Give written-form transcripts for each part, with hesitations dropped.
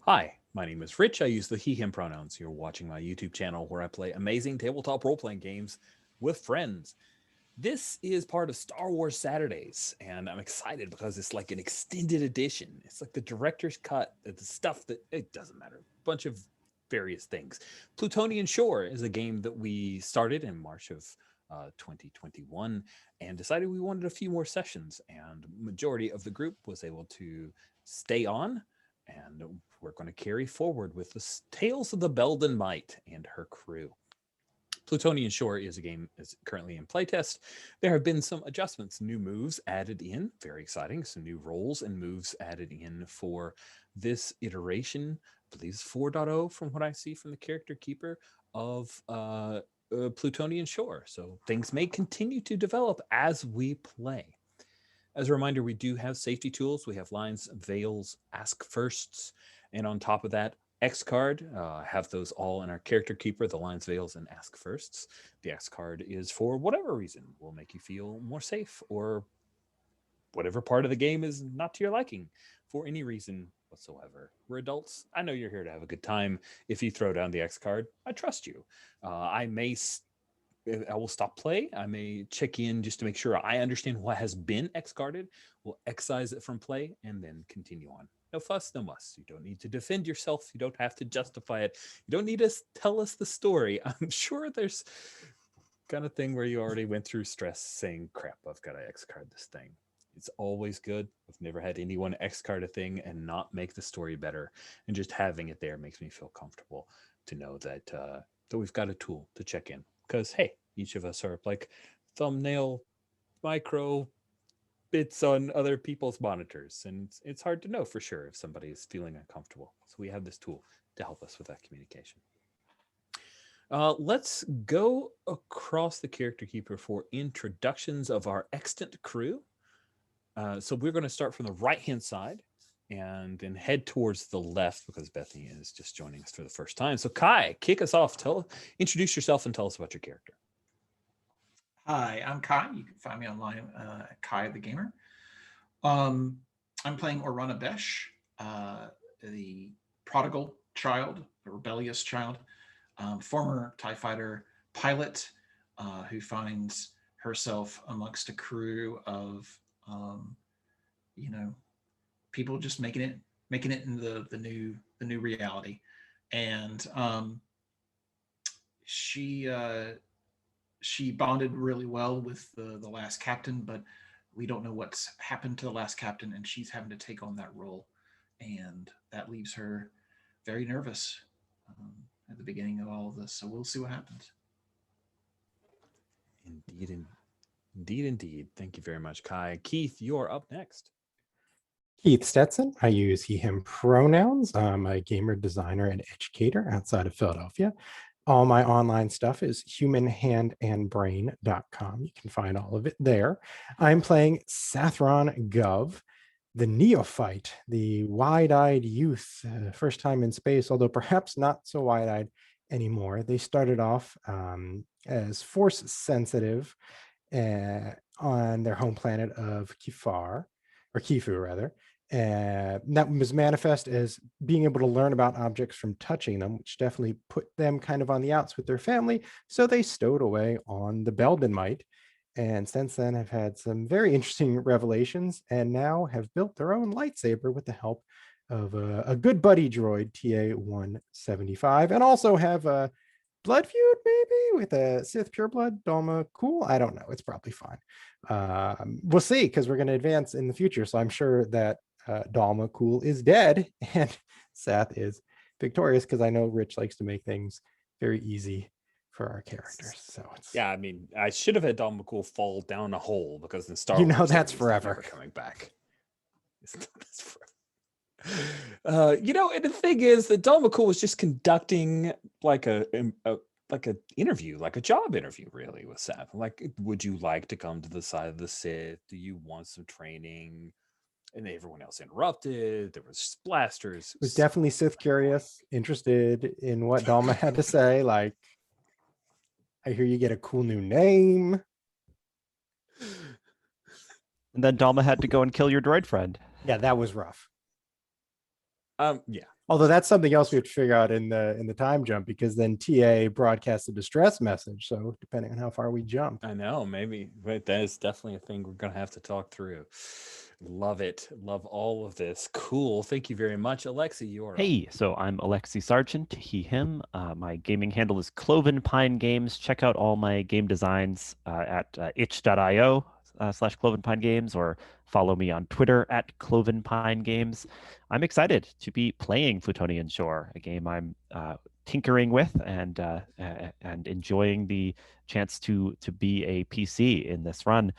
Hi, my name is Rich. I use the he, him pronouns. You're watching my YouTube channel where I play amazing tabletop role playing games with friends. This is part of Star Wars Saturdays, and I'm excited because it's like an extended edition. It's like the director's cut, the stuff that it doesn't matter, a bunch of various things. Plutonian Shore is a game that we started in March of 2021 and decided we wanted a few more sessions, and majority of the group was able to stay on, and we're going to carry forward with the tales of the Belden Might and her crew. Plutonian Shore is a game that's currently in playtest. There have been some adjustments, new moves added in, very exciting, some new roles and moves added in for this iteration. I believe it's 4.0 from what I see from the character keeper of Plutonian Shore. So things may continue to develop as we play. As a reminder, we do have safety tools. We have lines, veils, ask firsts, and on top of that, X card. Have those all in our character keeper, the lines, veils, and ask firsts. The X card is for whatever reason will make you feel more safe, or whatever part of the game is not to your liking for any reason whatsoever. We're adults. I know you're here to have a good time. If you throw down the X card, I trust you. I will stop play. I may check in just to make sure I understand what has been X carded. We'll excise it from play and then continue on. No fuss, no muss. You don't need to defend yourself. You don't have to justify it. You don't need to tell us the story. I'm sure there's kind of thing where you already went through stress saying, crap, I've got to X card this thing. It's always good. I've never had anyone X card a thing and not make the story better. And just having it there makes me feel comfortable to know that that we've got a tool to check in. Because, hey, each of us are like thumbnail micro bits on other people's monitors. And it's hard to know for sure if somebody is feeling uncomfortable. So we have this tool to help us with that communication. Let's go across the character keeper for introductions of our extant crew. So we're going to start from the right-hand side and then head towards the left because Bethany is just joining us for the first time. So Kai, kick us off. Introduce yourself and tell us about your character. Hi, I'm Kai. You can find me online at Kai the Gamer. I'm playing Orana Besh, the prodigal child, the rebellious child, former TIE fighter pilot who finds herself amongst a crew of, people just making it in the new reality, and she bonded really well with the last captain, but we don't know what's happened to the last captain, and she's having to take on that role, and that leaves her very nervous at the beginning of all of this. So we'll see what happens. Indeed. Thank you very much, Kai. Keith, you're up next. Keith Stetson. I use he, him pronouns. I'm a gamer, designer, and educator outside of Philadelphia. All my online stuff is humanhandandbrain.com. You can find all of it there. I'm playing Sathron Gov, the neophyte, the wide-eyed youth, first time in space, although perhaps not so wide-eyed anymore. They started off as force sensitive on their home planet of Kifu rather. That was manifest as being able to learn about objects from touching them, which definitely put them kind of on the outs with their family. So they stowed away on the Belden Might. And since then have had some very interesting revelations and now have built their own lightsaber with the help of a good buddy droid, TA-175, and also have a blood feud maybe with a Sith pureblood Dalma Cool. I don't know. It's probably fine. We'll see, because we're going to advance in the future. So I'm sure that Dalma Cool is dead and Sath is victorious, because I know Rich likes to make things very easy for our characters. So yeah, I mean, I should have had Dalma Cool fall down a hole, because in Star Wars, that's forever coming back. That's forever. And the thing is that Dalma Cool was just conducting like a interview, like a job interview, really, with Sath. Like, would you like to come to the side of the Sith? Do you want some training? And everyone else interrupted. There was blasters. Was definitely Sith curious, interested in what Dalma had to say. Like, I hear you get a cool new name. And then Dalma had to go and kill your droid friend. Yeah, that was rough. Yeah. Although that's something else we have to figure out in the time jump, because then TA broadcasts a distress message. So depending on how far we jump. I know, maybe, but that is definitely a thing we're gonna have to talk through. Love it. Love all of this. Cool. Thank you very much. Alexi, you are up. Hey, so I'm Alexi Sargent, he, him. My gaming handle is Cloven Pine Games. Check out all my game designs at itch.io / Cloven Pine Games, or follow me on Twitter at Cloven Pine Games. I'm excited to be playing Plutonian Shore, a game I'm tinkering with and enjoying the chance to be a PC in this run.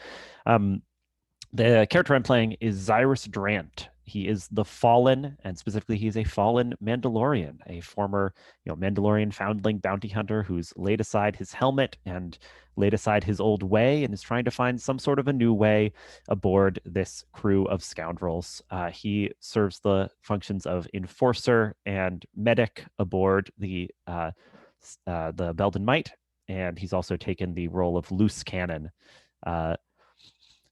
The character I'm playing is Zyrus Drant. He is the Fallen, and specifically, he's a fallen Mandalorian, a former, Mandalorian foundling bounty hunter who's laid aside his helmet and laid aside his old way and is trying to find some sort of a new way aboard this crew of scoundrels. He serves the functions of enforcer and medic aboard the Belden Might, and he's also taken the role of loose cannon.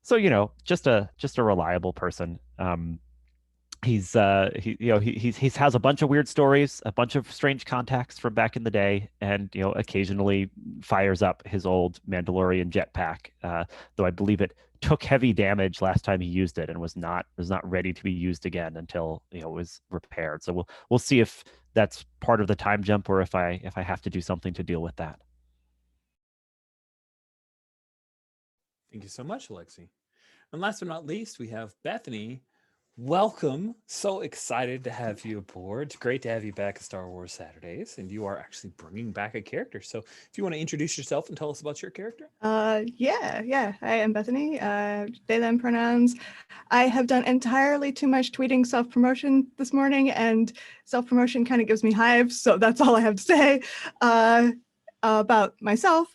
So just a reliable person. He has a bunch of weird stories, a bunch of strange contacts from back in the day, and occasionally fires up his old Mandalorian jetpack. Though I believe it took heavy damage last time he used it and was not ready to be used again until it was repaired. So we'll see if that's part of the time jump or if I have to do something to deal with that. Thank you so much, Alexi. And last but not least, we have Bethany. Welcome. So excited to have you aboard. It's great to have you back at Star Wars Saturdays, and you are actually bringing back a character. So if you want to introduce yourself and tell us about your character. Yeah. Hi, I'm Bethany. They, them pronouns. I have done entirely too much tweeting self-promotion this morning, and self-promotion kind of gives me hives, so that's all I have to say about myself.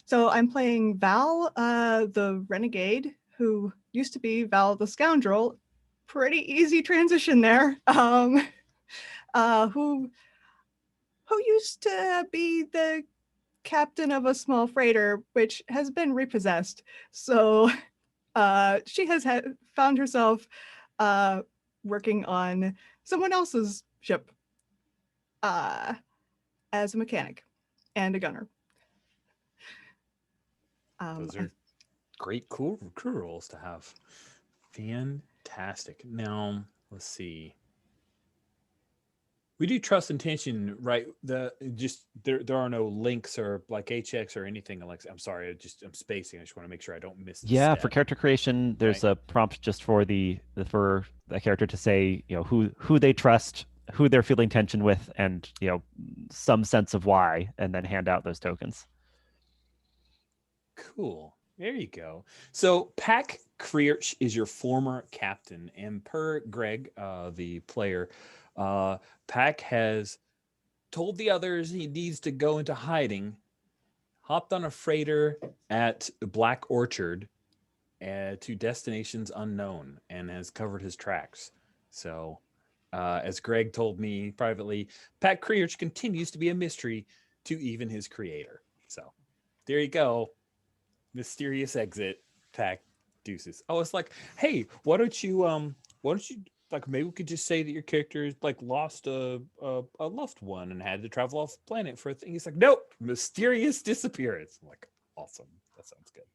So I'm playing Val, the renegade, who used to be Val the scoundrel. Pretty easy transition there. Who used to be the captain of a small freighter, which has been repossessed. So she has found herself working on someone else's ship as a mechanic and a gunner. Those are great, cool crew roles to have. Fantastic. Now, let's see. We do trust intention, right? There are no links or like HX or anything. Alexa, I'm sorry, I'm spacing. I just want to make sure I don't miss. Yeah, for character creation, there's a prompt just for the character to say, who they trust, who they're feeling tension with, and some sense of why, and then hand out those tokens. Cool. There you go. So Pack Creerch is your former captain, and per Greg, the player, Pack has told the others he needs to go into hiding, hopped on a freighter at Black Orchard to destinations unknown, and has covered his tracks. So, as Greg told me privately, Pack Creerch continues to be a mystery to even his creator. So, there you go. Mysterious exit, Pack deuces. Oh, it's like, hey, why don't you like, maybe we could just say that your character like lost a loved one and had to travel off the planet for a thing. He's like, nope, mysterious disappearance. I'm like, awesome. That sounds good.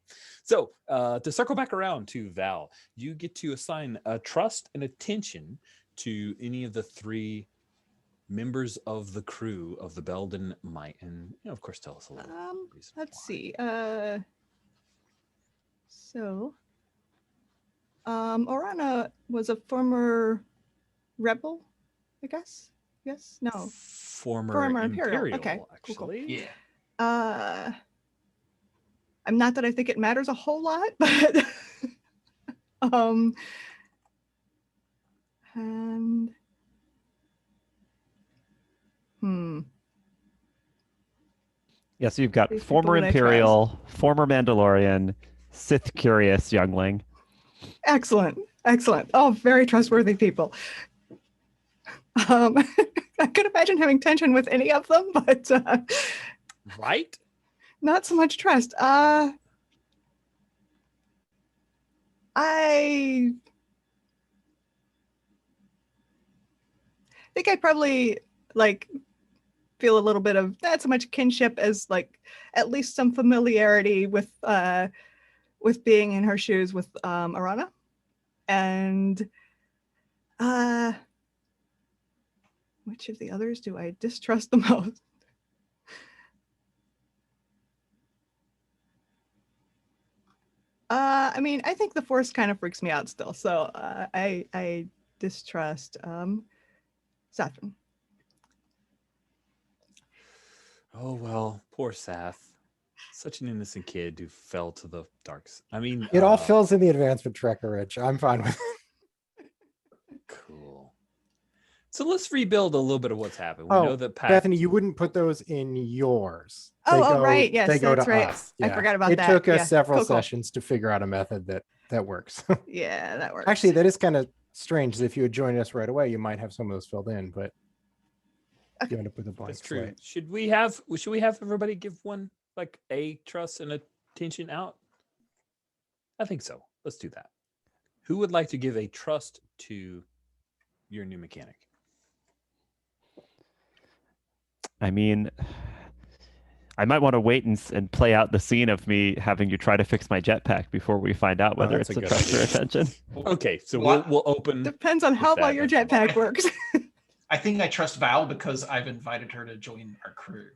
So to circle back around to Val, you get to assign a trust and attention to any of the three members of the crew of the Belden Might, and of course, tell us a little. Let's see. So, Orana was a former rebel, I guess. Yes? No. Former Imperial. Okay. Actually. Yeah. I'm not that I think it matters a whole lot, but and Yeah, so you've got former Imperial, former Mandalorian, Sith curious youngling. Excellent. Oh, very trustworthy people. I could imagine having tension with any of them, but right? Not so much trust. think I probably like feel a little bit of not so much kinship as like at least some familiarity with being in her shoes with Arana. And which of the others do I distrust the most? I mean, I think the Force kind of freaks me out still, so I distrust Saffron. Oh well, poor Sath. Such an innocent kid who fell to the darks. I mean, It all fills in the advancement tracker, Rich. I'm fine with it. cool. So let's rebuild a little bit of what's happened. We Oh, know that Pact, Bethany, you wouldn't put those in yours. Oh, right. Yes, they go that's to right. us. I forgot about it that. It took us Yeah. several Cool. sessions to figure out a method that works. Yeah, that works. Actually, that is kind of strange. If you had joined us right away, you might have some of those filled in, but you end up with a blank that's true. slate. Should we have everybody give one like a trust and attention out? I think so. Let's do that. Who would like to give a trust to your new mechanic? I mean, I might want to wait and play out the scene of me having you try to fix my jetpack before we find out whether that's it's a a good trust or idea. attention. Okay, so What? we'll open. Depends on with how well that your information. jetpack works. I think I trust Val because I've invited her to join our crew.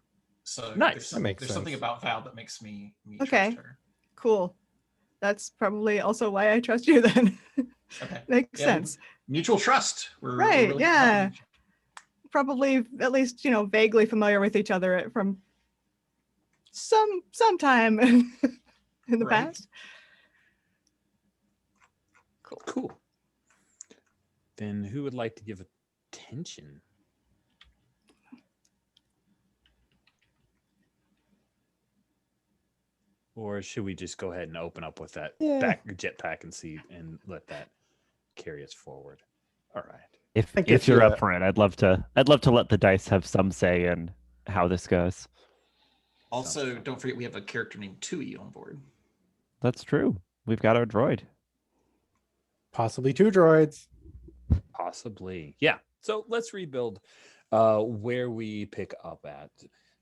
So Nice. That makes there's something sense. about Val that makes me Okay. trust her. Cool. That's probably also why I trust you then. Okay. Makes Yeah, sense. Mutual trust. We're Right, really yeah. helping each other. Probably at least, vaguely familiar with each other from some time in the Right. past. Cool. Then who would like to give attention? Or should we just go ahead and open up with that back jetpack and see and let that carry us forward? All right. If you're up for it, I'd love to let the dice have some say in how this goes. Also, don't forget we have a character named Tui on board. That's true. We've got our droid. Possibly 2 droids. Possibly. Yeah. So let's rebuild where we pick up at.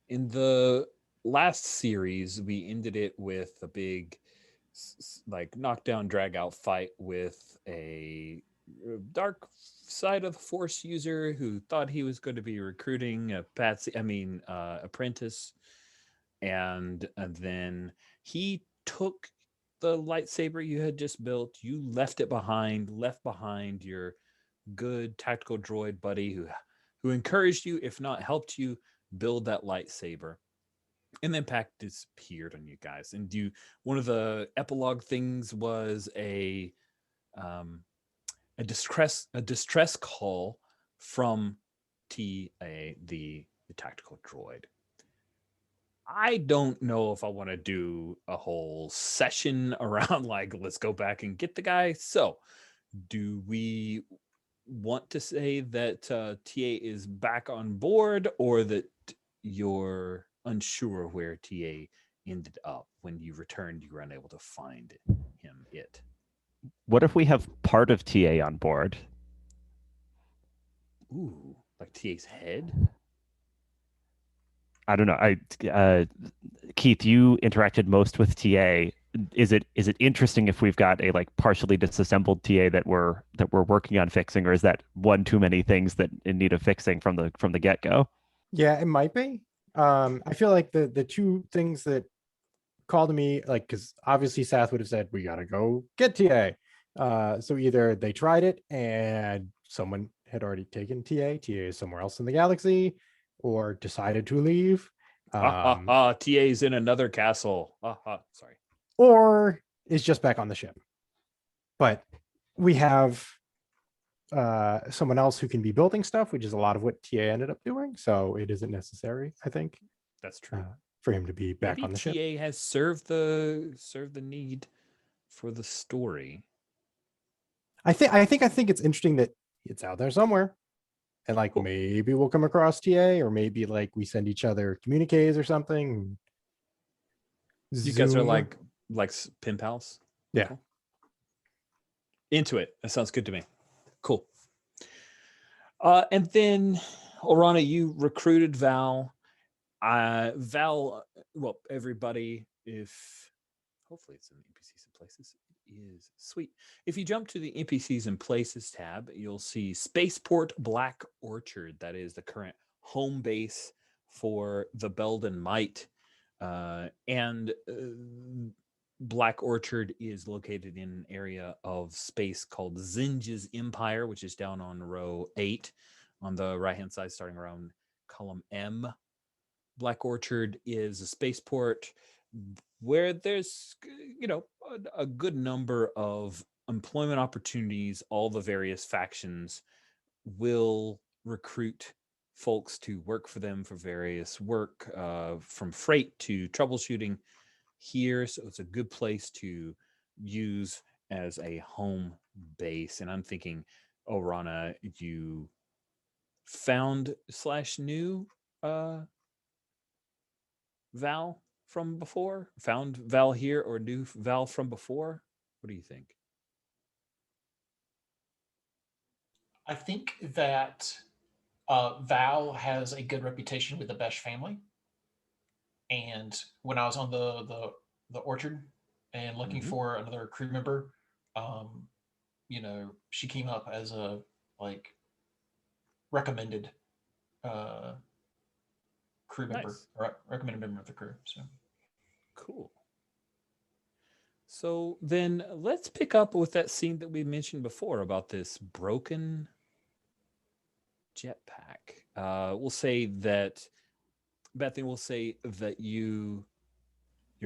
In the last series, we ended it with a big like knockdown drag out fight with a dark side of the Force user who thought he was going to be recruiting a apprentice, and then he took the lightsaber you had just built. You left behind your good tactical droid buddy who encouraged you, if not helped you, build that lightsaber. And then Pact disappeared on you guys. And one of the epilogue things was a distress call from TA, the tactical droid. I don't know if I want to do a whole session around like, let's go back and get the guy. So do we want to say that TA is back on board, or that you're unsure where TA ended up? When you returned, you were unable to find him. What if we have part of TA on board? Ooh, like TA's head? I don't know. Keith, you interacted most with TA. Is it interesting if we've got a like partially disassembled TA that we're working on fixing, or is that one too many things that in need of fixing from the get-go? Yeah, it might be. I feel like the 2 things that called to me, like, because obviously Sath would have said we gotta go get TA. So either they tried it and someone had already taken TA is somewhere else in the galaxy, or decided to leave. TA's in another castle. Sorry. Or is just back on the ship. But we have someone else who can be building stuff, which is a lot of what TA ended up doing. So it isn't necessary, I think. That's true. For him to be back on the ship. TA has served the need for the story. I think it's interesting that it's out there somewhere. And like Cool. Maybe we'll come across TA, or maybe like we send each other communiques or something. You guys are Zoom. like pen pals? Yeah. Cool. Into it. That sounds good to me. Cool. And then, Orana, you recruited Val. Well, everybody, if hopefully it's in the NPCs and places, it is sweet. If you jump to the NPCs and places tab, you'll see Spaceport Black Orchard. That is the current home base for the Belden Might. And Black Orchard is located in an area of space called Zinj's Empire, which is down on row 8 on the right-hand side, starting around column M. Black Orchard is a spaceport where there's, a good number of employment opportunities. All the various factions will recruit folks to work for them for various work, from freight to troubleshooting here. So it's a good place to use as a home base. And I'm thinking, Rana, you found / knew Val from before? Found Val here or knew Val from before? What do you think? I think that Val has a good reputation with the Besh family. And when I was on the orchard and looking for another crew member, she came up as a recommended crew member, Nice. or recommended member of the crew. So Cool. So then let's pick up with that scene that we mentioned before about this broken jetpack. We'll say that, Bethany, will say that your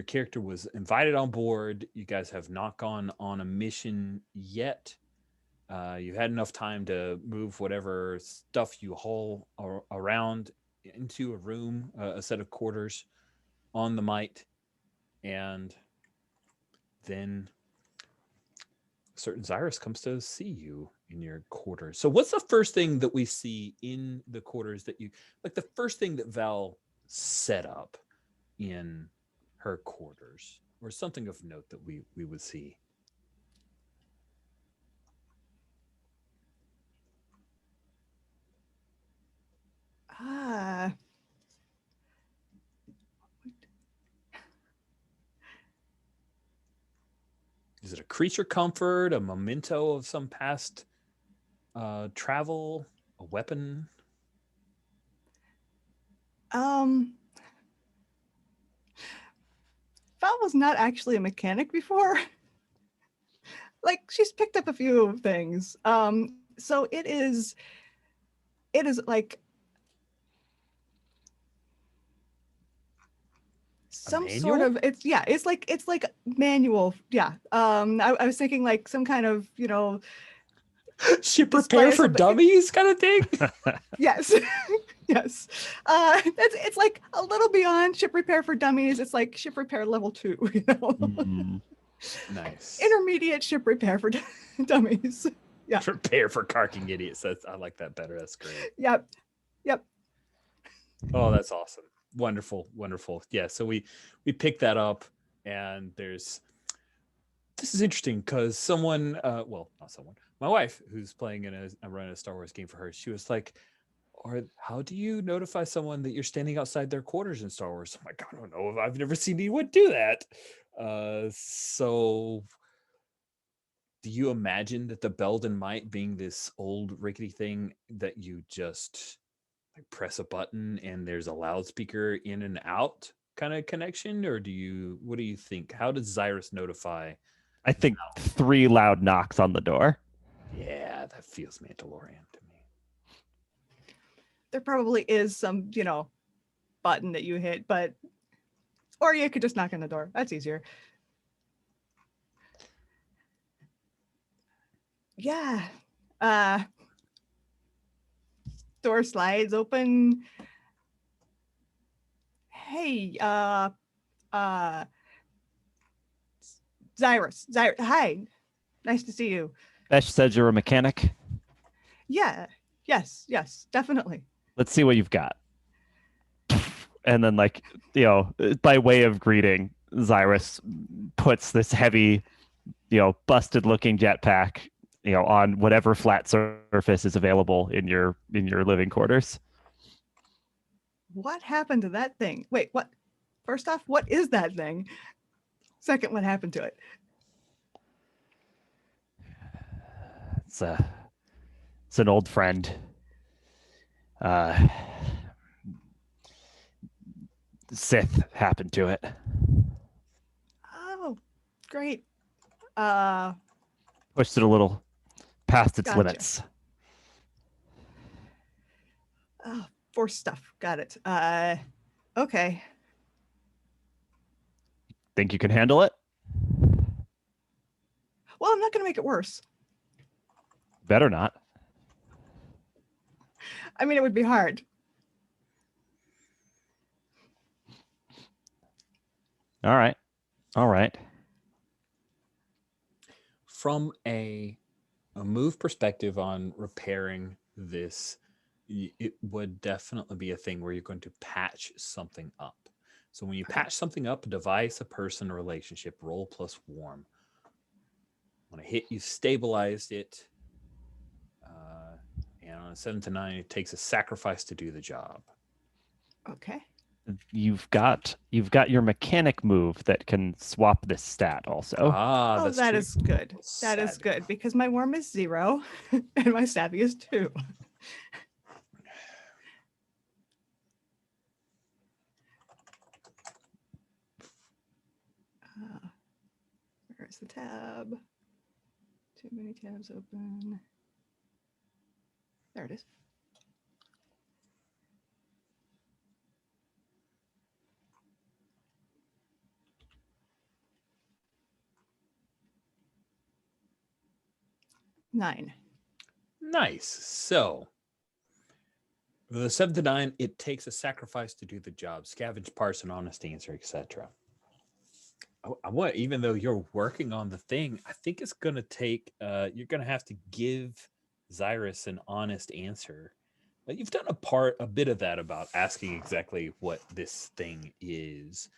character was invited on board. You guys have not gone on a mission yet. You had enough time to move whatever stuff you haul around into a room, a set of quarters on the Might, and then a certain Xyrus comes to see you in your quarters. So what's the first thing that we see in the quarters that you, like the first thing that Val set up in her quarters, or something of note that we would see? Is it a creature comfort, a memento of some past travel, a weapon? Val was not actually a mechanic before. She's picked up a few things. So it is like some sort of, it's like manual. Yeah. I was thinking like some kind of, ship repair for dummies kind of thing. Yes. Yes. It's like a little beyond ship repair for dummies. It's like ship repair level 2, Nice. Intermediate ship repair for dummies. Yeah. Repair for carking idiots. I like that better. That's great. Yep. Oh, that's awesome. Wonderful. Yeah. So we picked that up, and this is interesting because someone, not someone, my wife, who's playing I'm running a Star Wars game for her, she was like, how do you notify someone that you're standing outside their quarters in Star Wars? I'm like, I don't know. I've never seen anyone do that. So do you imagine that the Belden Might being this old rickety thing that you just press a button and there's a loudspeaker in and out kind of connection? Or what do you think? How does Xyrus notify? I think 3 loud knocks on the door. Yeah, that feels Mandalorian to me. There probably is some, button that you hit, or you could just knock on the door. That's easier. Yeah. Door slides open. Hey, Xyrus. Hi. Nice to see you. Besh said you're a mechanic. Yeah. Yes, definitely. Let's see what you've got. And then, by way of greeting, Xyrus puts this heavy, busted-looking jetpack on whatever flat surface is available in your living quarters. What happened to that thing? Wait, what? First off, what is that thing? Second, what happened to it? It's an old friend. Sith happened to it. Oh, great. Pushed it a little past its Gotcha. limits. Oh, force stuff. Got it. Okay. Think you can handle it? Well, I'm not going to make it worse. Better not. I mean, it would be hard. All right. All right. From a move perspective on repairing this, it would definitely be a thing where you're going to patch something up. So when you patch something up, a device, a person, a relationship, roll plus warm. On a hit, you've stabilized it. And on a 7 to 9, it takes a sacrifice to do the job. Okay. You've got your mechanic move that can swap this stat also. Oh, That's that true. is good. That is good because my warm is 0 and my savvy is 2. Where's the tab? Too many tabs open. There it is. Nine. Nice. So the 7 to 9, it takes a sacrifice to do the job. Scavenge parts and honest answer, etc. I want, even though you're working on the thing, I think it's going to take, you're going to have to give Zyrus an honest answer. But you've done a bit of that about asking exactly what this thing is.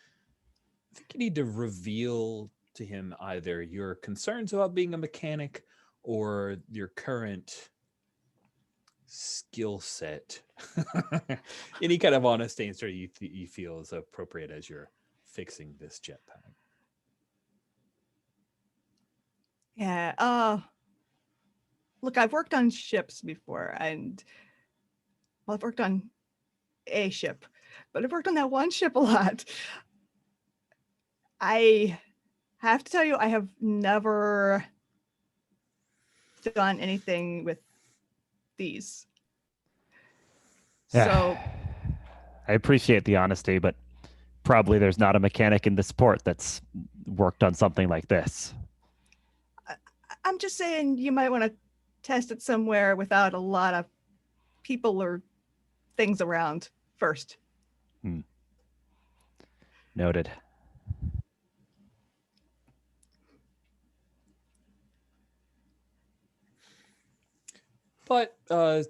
I think you need to reveal to him either your concerns about being a mechanic or your current skill set. Any kind of honest answer you feel is appropriate as you're fixing this jetpack. Yeah. Look, I've worked on ships before, and well, I've worked on a ship, but I've worked on that one ship a lot. I have to tell you, I have never done anything with these. Yeah. So I appreciate the honesty, but probably there's not a mechanic in this port that's worked on something like this. I'm just saying you might want to test it somewhere without a lot of people or things around first. Noted. But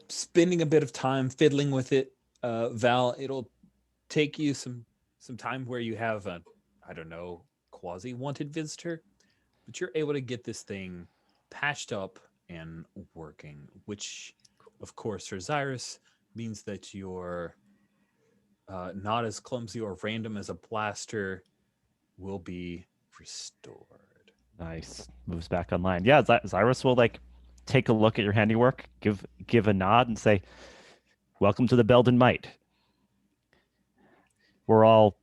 spending a bit of time fiddling with it, Val, it'll take you some time where you have a, I don't know, quasi-wanted visitor, but you're able to get this thing patched up and working, which, of course, for Zyrus means that you're not as clumsy or random as a blaster will be restored. Nice. Moves back online. Yeah, Zyrus will take a look at your handiwork, give a nod, and say, "Welcome to the Belden Might." We're all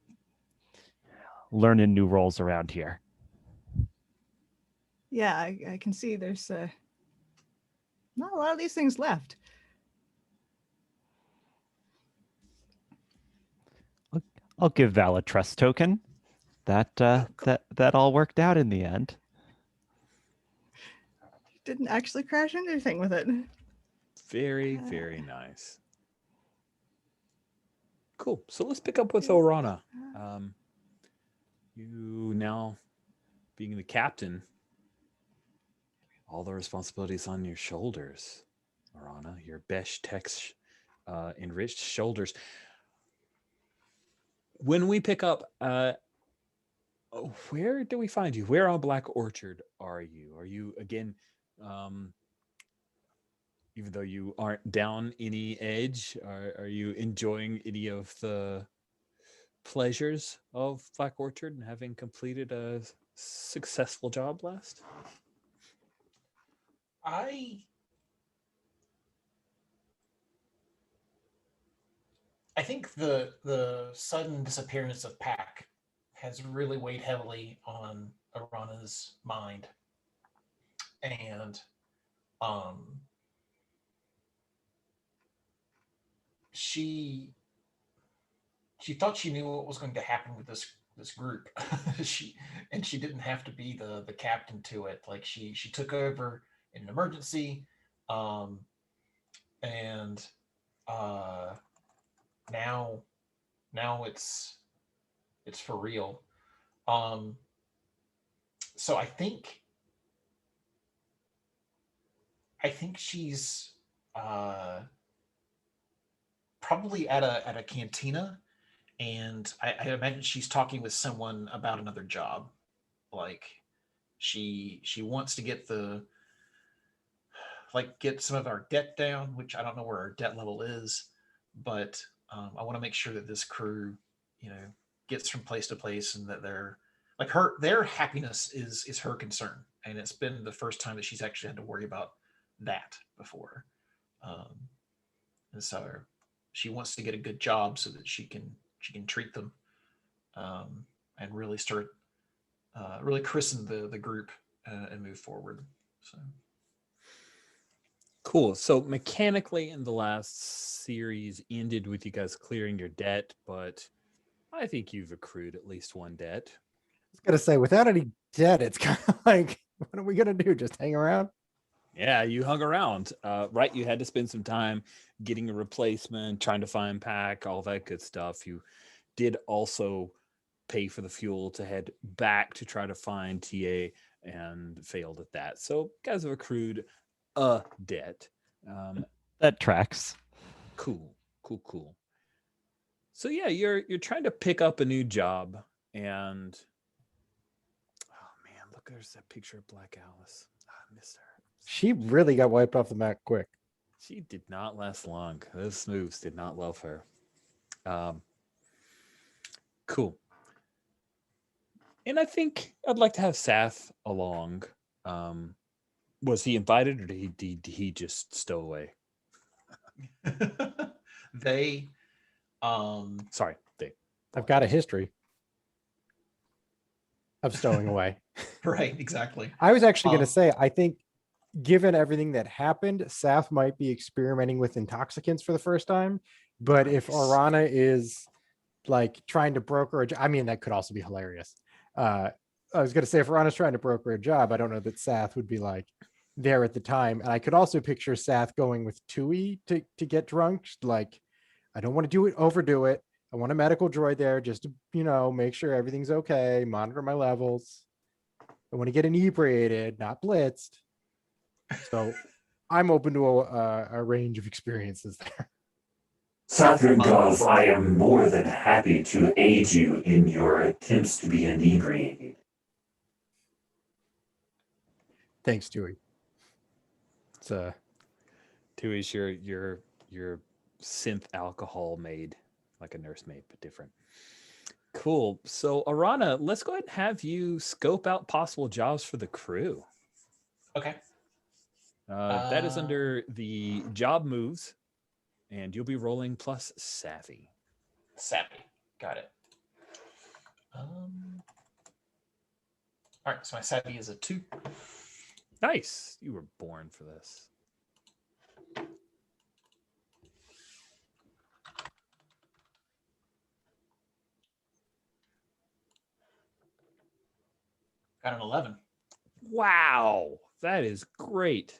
learning new roles around here. Yeah, I can see there's not a lot of these things left. I'll give Val a trust token. That all worked out in the end. Didn't actually crash into anything with it. Very, very nice. Cool. So let's pick up with Orana. You now, being the captain, all the responsibilities on your shoulders, Orana. Your Besh Tech's enriched shoulders. When we pick up, where do we find you? Where on Black Orchard are you? Are you again Even though you aren't down any edge, are you enjoying any of the pleasures of Black Orchard and having completed a successful job last? I think the sudden disappearance of Pack has really weighed heavily on Arana's mind, and um, she thought she knew what was going to happen with this group. she didn't have to be the captain to it. Like she took over in an emergency, um, and uh, now it's for real. Um, so I think she's uh, probably at a cantina, and I imagine she's talking with someone about another job. Like she wants to get some of our debt down, which I don't know where our debt level is, but I want to make sure that this crew, gets from place to place, and that their happiness is her concern, and it's been the first time that she's actually had to worry about that before, um, and so she wants to get a good job so that she can treat them, and really start really christen the group, and move forward. So Cool. So mechanically, in the last series, ended with you guys clearing your debt, but I think you've accrued at least one debt. I was gonna say, without any debt, it's kind of like, what are we gonna do? Just hang around? Yeah, you hung around, right? You had to spend some time getting a replacement, trying to find Pack, all that good stuff. You did also pay for the fuel to head back to try to find TA and failed at that. So, guys have accrued a debt. That tracks. Cool, cool, cool. So yeah, you're trying to pick up a new job, and oh man, look, there's that picture of Black Alice. I missed her. She really got wiped off the map quick. She did not last long. Those moves did not love her. Cool. And I think I'd like to have Sath along. Was he invited, or did he just stow away? they Sorry, they. I've got a history of stowing away. right, exactly. I was actually going to say, I think given everything that happened, Saf might be experimenting with intoxicants for the first time. But if Nice. Orana is like trying to broker I mean, that could also be hilarious. I was going to say, if Orana's trying to broker a job, I don't know that Sath would be like there at the time. And I could also picture Sath going with Tui to get drunk. Like, I don't want to overdo it. I want a medical droid there just to, make sure everything's okay, monitor my levels. I want to get inebriated, not blitzed. So I'm open to a range of experiences there. Sathran Gov, I am more than happy to aid you in your attempts to be inebriated. Thanks, Tui. It's Tui's your synth alcohol made, like a nursemaid, but different. Cool. So Arana, let's go ahead and have you scope out possible jobs for the crew. Okay. That is under the job moves, and you'll be rolling plus savvy. Savvy. Got it. All right, so my savvy is a 2. Nice. You were born for this. Got an 11. Wow. That is great.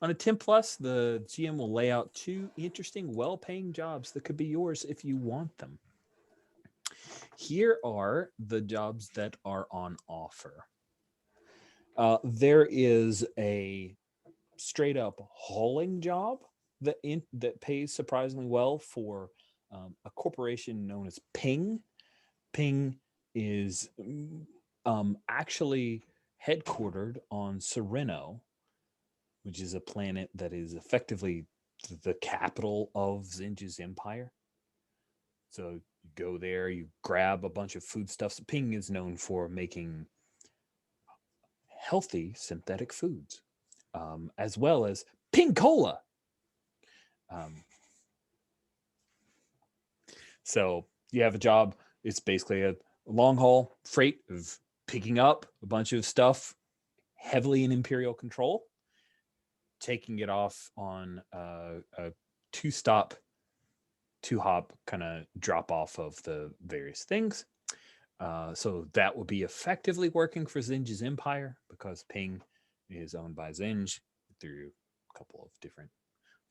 On a 10 plus, the GM will lay out 2 interesting, well-paying jobs that could be yours if you want them. Here are the jobs that are on offer. There is a straight up hauling job that pays surprisingly well for a corporation known as Ping. Ping is actually headquartered on Sereno, which is a planet that is effectively the capital of Zinj's empire. So you go there, you grab a bunch of foodstuffs. Ping is known for making healthy synthetic foods, as well as Ping Cola. So you have a job. It's basically a long haul freight of picking up a bunch of stuff heavily in Imperial control, taking it off on a two-hop kind of drop off of the various things. So that will be effectively working for Zinj's empire, because Ping is owned by Zinj through a couple of different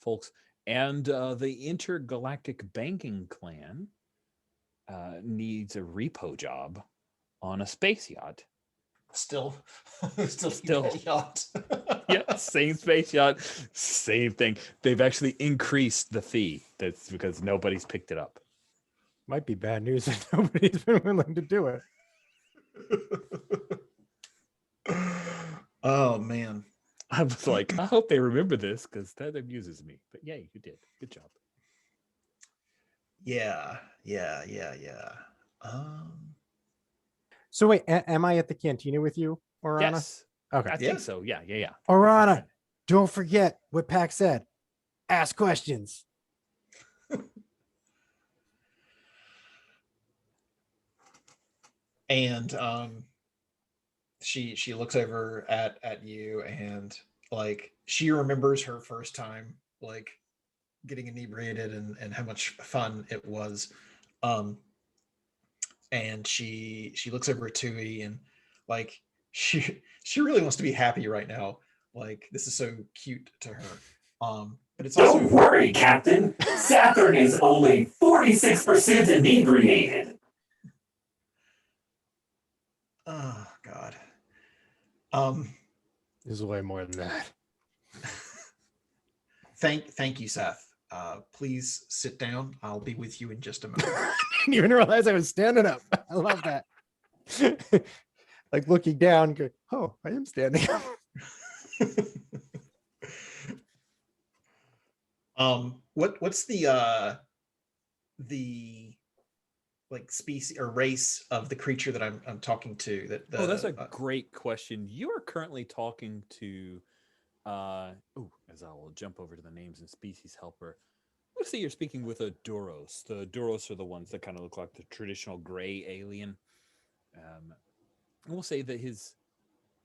folks. And the intergalactic banking clan needs a repo job on a space yacht. Still yacht. Yeah, same space yacht, same thing. They've actually increased the fee. That's because nobody's picked it up. Might be bad news that nobody's been willing to do it. Oh man. I was like, I hope they remember this, because that amuses me. But yeah, you did. Good job. Yeah. So wait, am I at the cantina with you, Orana? Yes. Okay. I think so. Yeah. Orana, don't forget what Pac said. Ask questions. And she looks over at you, and like she remembers her first time like getting inebriated and how much fun it was. And she looks over at Tui, and like she really wants to be happy right now. Like this is so cute to her. But it's also, Don't worry, Captain. Saturn is only 46% inebriated. oh God. This is way more than that. Thank you, Seth. Please sit down. I'll be with you in just a moment. I didn't even realize I was standing up. I love that. Like looking down, going, oh, I am standing up. What's the like species or race of the creature that I'm talking to? That's a great question. You are currently talking to as I will jump over to the names and species helper. Let's say you're speaking with a Duros. The Duros are the ones that kind of look like the traditional gray alien. And we'll say that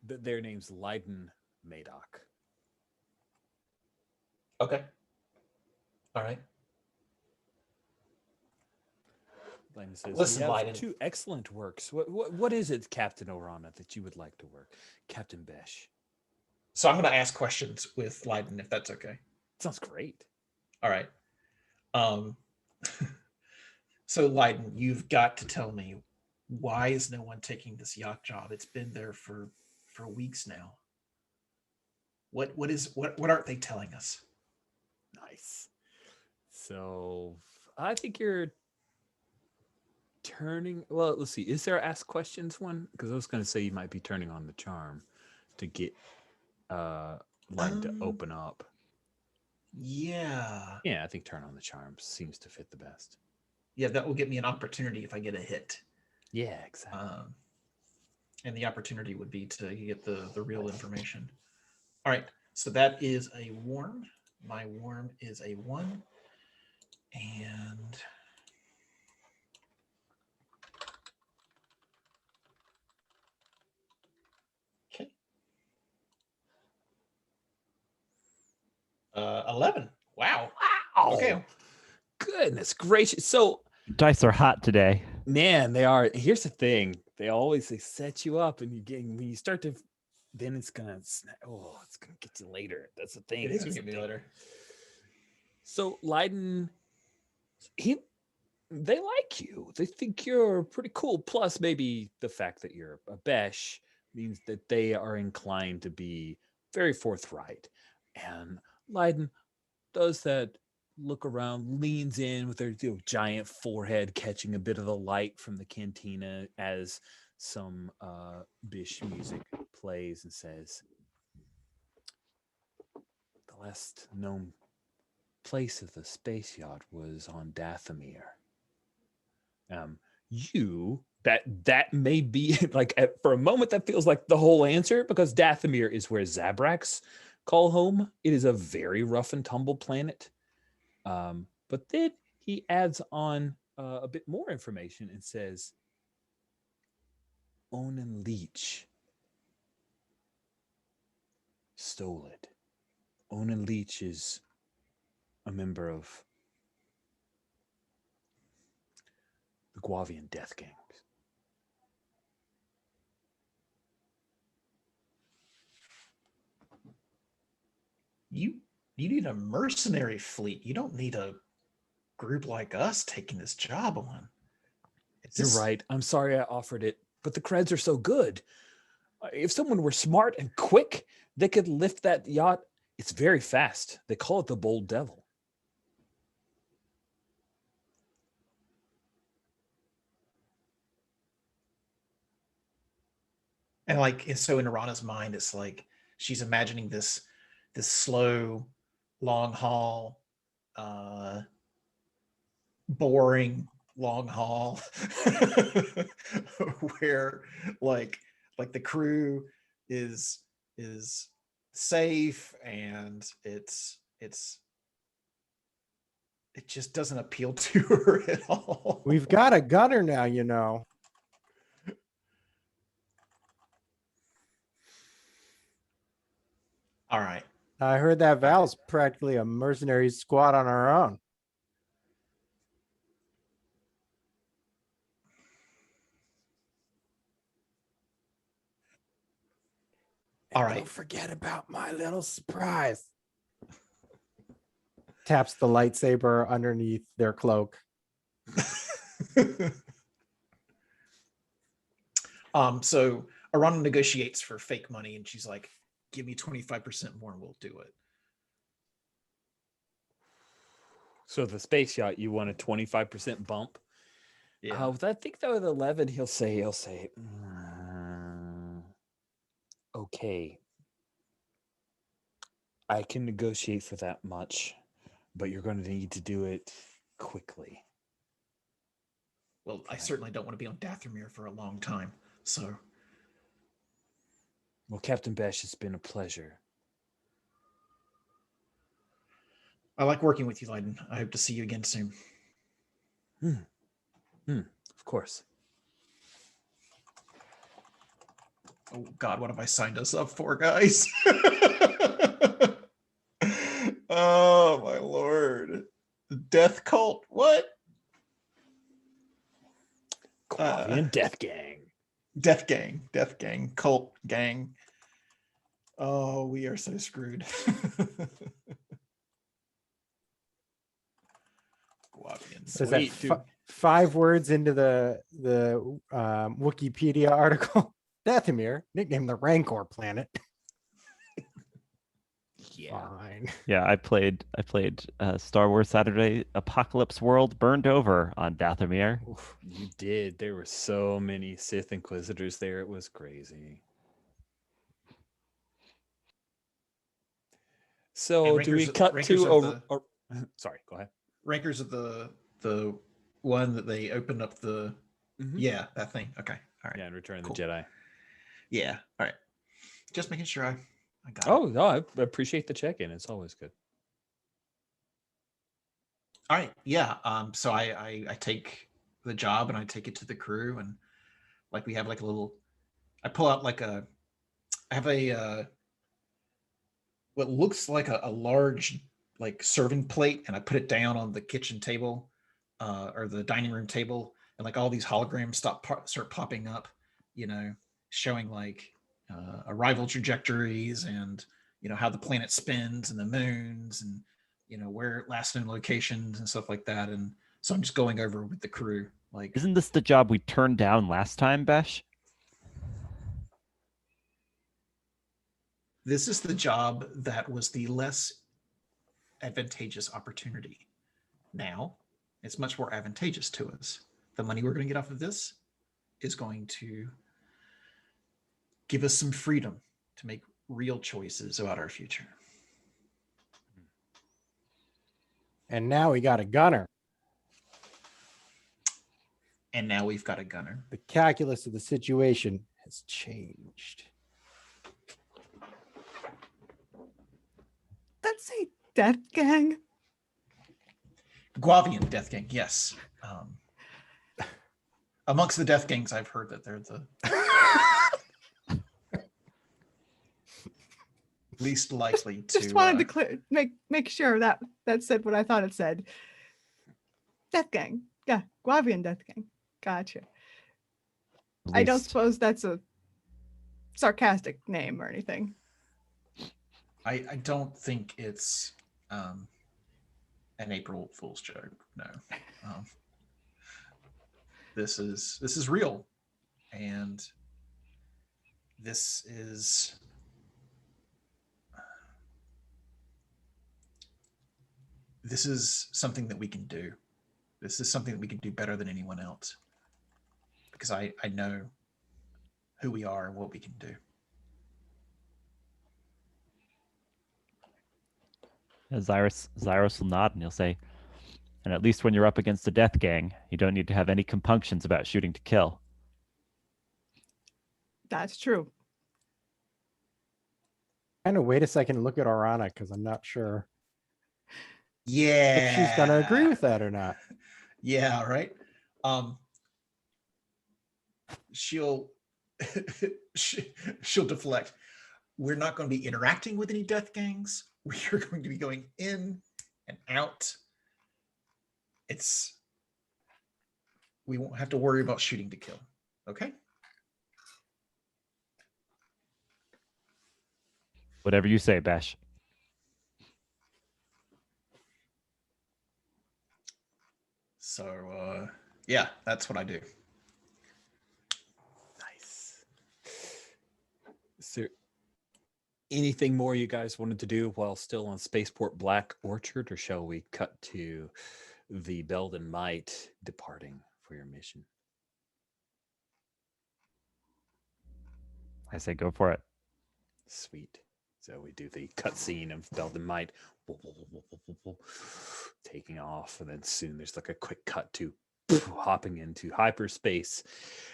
their name's Leiden Madoc. Okay. All right. Leiden says, Listen, we have Leiden. 2 excellent works. What is it, Captain Orana, that you would like to work? Captain Besh. So I'm going to ask questions with Leiden, if that's okay. Sounds great. All right. So Leiden, you've got to tell me, why is no one taking this yacht job? It's been there for weeks now. What aren't they telling us? Nice. So I think you're turning. Well, let's see. Is there ask questions one? Because I was going to say you might be turning on the charm to get Leiden to open up. Yeah. Yeah, I think turn on the charm seems to fit the best. Yeah, that will get me an opportunity if I get a hit. Yeah, exactly. And the opportunity would be to get the real information. All right. So that is a warm. My warm is a 1. And okay. 11. Wow. Okay. Goodness gracious. So Dice are hot today. man, they are. Here's the thing. They set you up, and when you start to, then it's gonna it's gonna get you later. That's the thing. It is going to get me later. So Leiden, they like you. They think you're pretty cool. Plus, maybe the fact that you're a Besh means that they are inclined to be very forthright. And Leiden does that look around, leans in with their giant forehead, catching a bit of the light from the cantina as some Bish music plays, and says, The last known place of the space yacht was on Dathomir. That may be like for a moment that feels like the whole answer, because Dathomir is where Zabraks call home. It is a very rough and tumble planet. But then he adds on a bit more information and says, Onan Leach stole it. Onan Leach is a member of the Guavian death gangs. You need a mercenary fleet. You don't need a group like us taking this job on. You're right. I'm sorry I offered it, but the creds are so good. If someone were smart and quick, they could lift that yacht. It's very fast. They call it the Bold Devil. And so in Arana's mind, it's like she's imagining this slow, long haul, boring long haul where like the crew is safe, and it just doesn't appeal to her at all. We've got a gunner now, you know. All right. I heard that Val's practically a mercenary squad on our own. All right. Don't forget about my little surprise. Taps the lightsaber underneath their cloak. So Arana negotiates for fake money, and she's like, give me 25% more and we'll do it. So the space yacht, you want a 25% bump? Yeah. I think that with 11, he'll say, okay, I can negotiate for that much, but you're going to need to do it quickly. Well, I certainly don't want to be on Dathomir for a long time, so. Well, Captain Besh, it's been a pleasure. I like working with you, Leiden. I hope to see you again soon. Of course. Oh, God, what have I signed us up for, guys? Oh, my Lord. Death cult? What? Guavian Death Gang. Death gang, cult gang. Oh, we are so screwed. Guavian. Is that 5 words into the Wikipedia article? Dathomir, nicknamed the Rancor planet. Yeah. Fine. Yeah, I played Star Wars Saturday Apocalypse World Burned Over on Dathomir. Oof, you did. There were so many Sith Inquisitors there. It was crazy. So do we cut to sorry, go ahead. Rankers of the one that they opened up the yeah, that thing. Okay. All right. Yeah, and Return of Cool. the Jedi. Yeah. All right. Just making sure I got it. Oh, no, I appreciate the check-in. It's always good. All right. Yeah. So I take the job and I take it to the crew, and like we have like a little, I pull out like I have a what looks like a large like serving plate, and I put it down on the kitchen table or the dining room table, and like all these holograms start popping up, showing like arrival trajectories and how the planet spins and the moons and where last known locations and stuff like that. And so I'm just going over with the crew. Like, Isn't this the job we turned down last time, Besh? this is the job that was the less advantageous opportunity. Now it's much more advantageous to us. The money we're going to get off of this is going to give us some freedom to make real choices about our future. And now we got a gunner. And now we've got a gunner. The calculus of the situation has changed. That's a death gang. Guavian death gang, yes. Amongst the death gangs, I've heard that they're the least likely to. Just wanted to make sure that said what I thought it said. Death gang. Yeah, Guavian death gang. Gotcha. I don't suppose that's a sarcastic name or anything. I don't think it's an April Fool's joke. No. This is real, and this is something that we can do. This is something that we can do better than anyone else, because I know who we are and what we can do. Zyros will nod and he'll say, and at least when you're up against a death gang, you don't need to have any compunctions about shooting to kill. That's true. Kind of wait a second and look at Orana, because I'm not sure Yeah. if she's going to agree with that or not. Yeah, right. She'll she'll deflect. We're not going to be interacting with any death gangs. We are going to be going in and out. We won't have to worry about shooting to kill. Okay? Whatever you say, Bash. So, yeah, that's what I do. Nice. Is there anything more you guys wanted to do while still on Spaceport Black Orchard, or shall we cut to the Belden Might departing for your mission? I say go for it. Sweet. So we do the cutscene of Belden Might taking off, and then soon there's like a quick cut to hopping into hyperspace.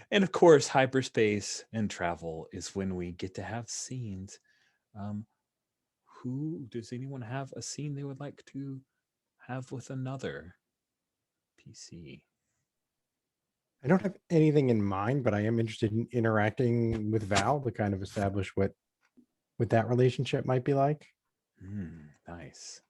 And of course, hyperspace and travel is when we get to have scenes. Does anyone have a scene they would like to have with another PC? I don't have anything in mind, but I am interested in interacting with Val to kind of establish what that relationship might be like. Nice.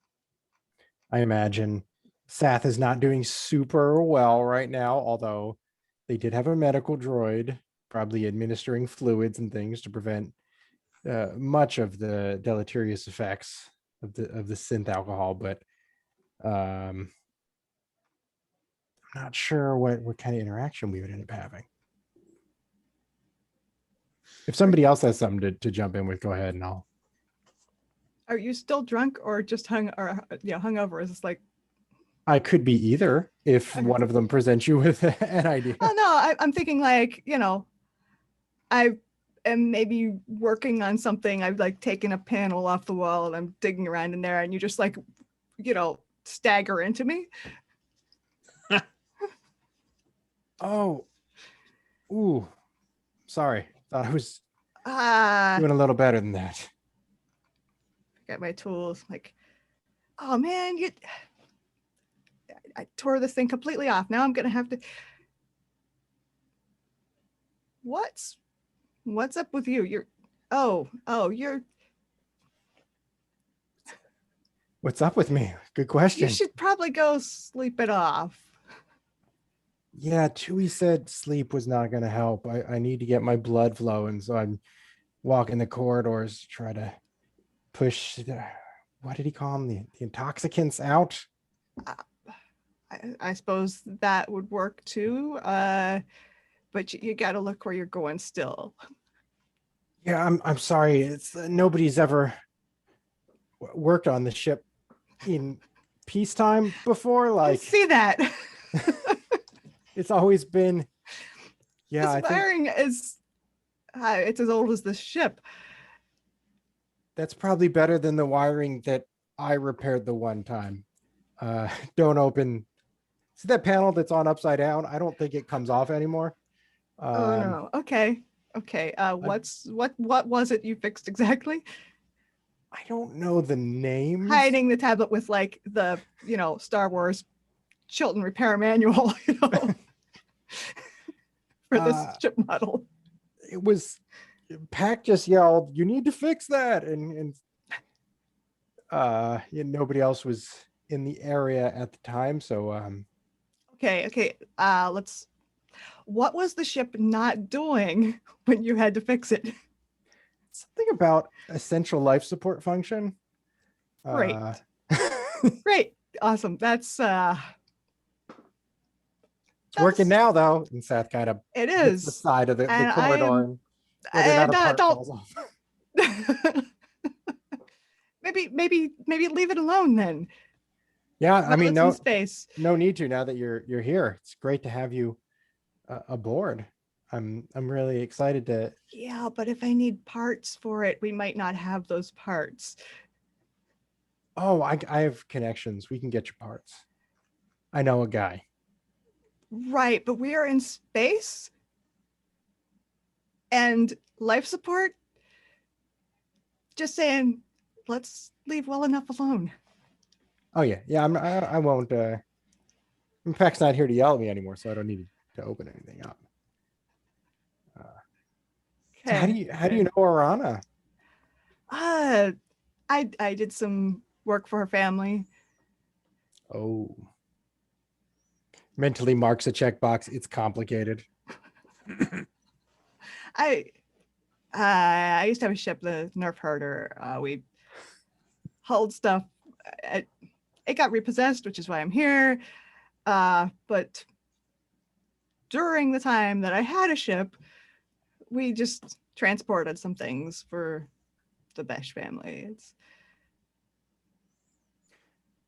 I imagine Sath is not doing super well right now, although they did have a medical droid probably administering fluids and things to prevent much of the deleterious effects of the synth alcohol, but I'm not sure what kind of interaction we would end up having. If somebody else has something to jump in with, go ahead and I'll. Are you still drunk or just hungover? Is this like? I could be either if Okay. one of them presents you with an idea. Oh no, I'm thinking like, I am maybe working on something. I've like taken a panel off the wall and I'm digging around in there, and you just like, stagger into me. Oh, ooh, sorry. Thought I was Ah, doing a little better than that. got my tools. Like, oh man, I tore this thing completely off. Now I'm gonna have to. What's up with you? You're What's up with me? Good question. you should probably go sleep it off. Yeah, Chewie said sleep was not going to help. I need to get my blood flowing, so I'm walking the corridors to try to push what did he call them? The intoxicants out? I suppose that would work too. But you got to look where you're going still. Yeah, I'm sorry. It's nobody's ever worked on the ship in peacetime before. I Like, see that. it's always been. Yeah, I this think wiring is. It's as old as the ship. that's probably better than the wiring that I repaired the one time. don't open. See that panel that's on upside down? I don't think it comes off anymore. Oh no. Okay. What was it you fixed exactly? I don't know the names. Hiding the tablet with like the Star Wars Chilton repair manual, for this ship model. It was Pac just yelled, "You need to fix that," and nobody else was in the area at the time. So Okay. What was the ship not doing when you had to fix it? something about essential life support function. Great. Great. Awesome. That's working now though. And Seth kind of it hits the is side of the corridor whether or not a part falls off. maybe leave it alone then. Yeah, I mean, no space. No need to now that you're here. It's great to have you aboard. I'm really excited to. Yeah, but if I need parts for it, we might not have those parts. Oh, I have connections. We can get your parts. I know a guy. Right, but we are in space and life support. Just saying, let's leave well enough alone. Oh yeah. I won't. In fact, not here to yell at me anymore, so I don't need to open anything up. So how do you know Arana? I did some work for her family. Oh. Mentally marks a checkbox. It's complicated. I used to have a ship, the Nerf Herder. We hauled stuff. It got repossessed, which is why I'm here. But during the time that I had a ship, we just transported some things for the Besh family. It's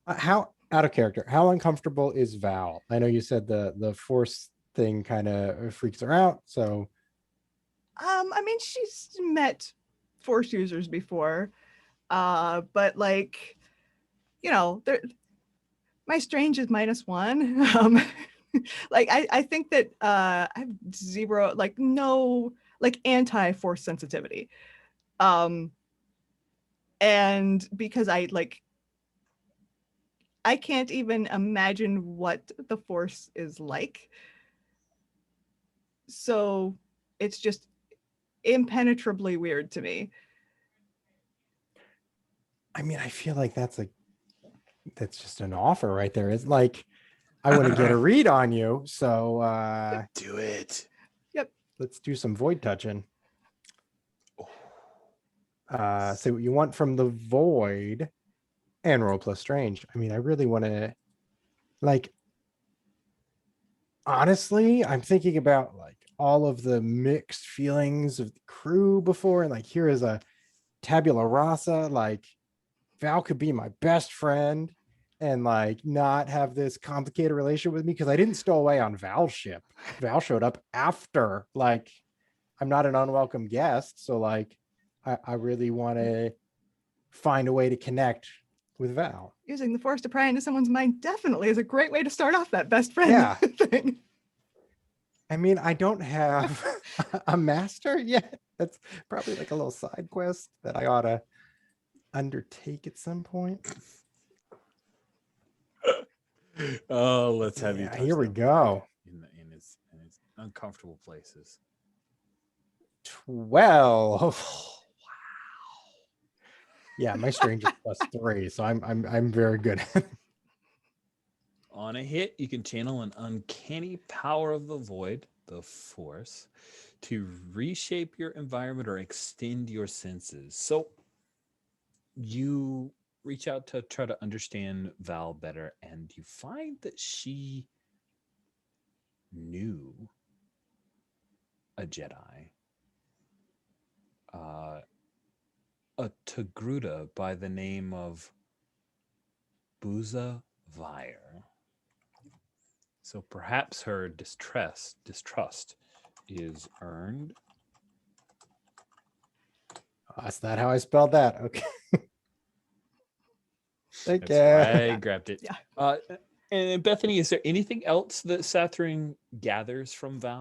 how out of character. How uncomfortable is Val? I know you said the force thing kind of freaks her out. So, I mean, she's met force users before, but like, my strange is -1. Like I think that I have 0, like no, like anti-force sensitivity. And because I can't even imagine what the force is like. So it's just impenetrably weird to me. I mean, I feel like that's just an offer right there. It's like, I want to get a read on you. So do it. Yep. Let's do some void touching. So what you want from the void and roll plus strange. I mean, I really want to, like, honestly, I'm thinking about like all of the mixed feelings of the crew before, and like here is a tabula rasa, like Val could be my best friend and like not have this complicated relationship with me because I didn't stow away on Val's ship. Val showed up after, like, I'm not an unwelcome guest. So like, I really want to find a way to connect with Val. Using the force to pry into someone's mind definitely is a great way to start off that best friend thing. I mean, I don't have a master yet. That's probably like a little side quest that I ought to undertake at some point. Oh, let's have you. Here we go. In his uncomfortable places. 12. Wow. Yeah, my strange is +3, so I'm very good. On a hit, you can channel an uncanny power of the void, the force, to reshape your environment or extend your senses. So you reach out to try to understand Val better, and you find that she knew a Jedi, a Togruta by the name of Booza Vire. So perhaps her distrust is earned. That's not how I spelled that. Okay. Take That's care. why I grabbed it. Yeah. And Bethany, is there anything else that Sathrin gathers from Val?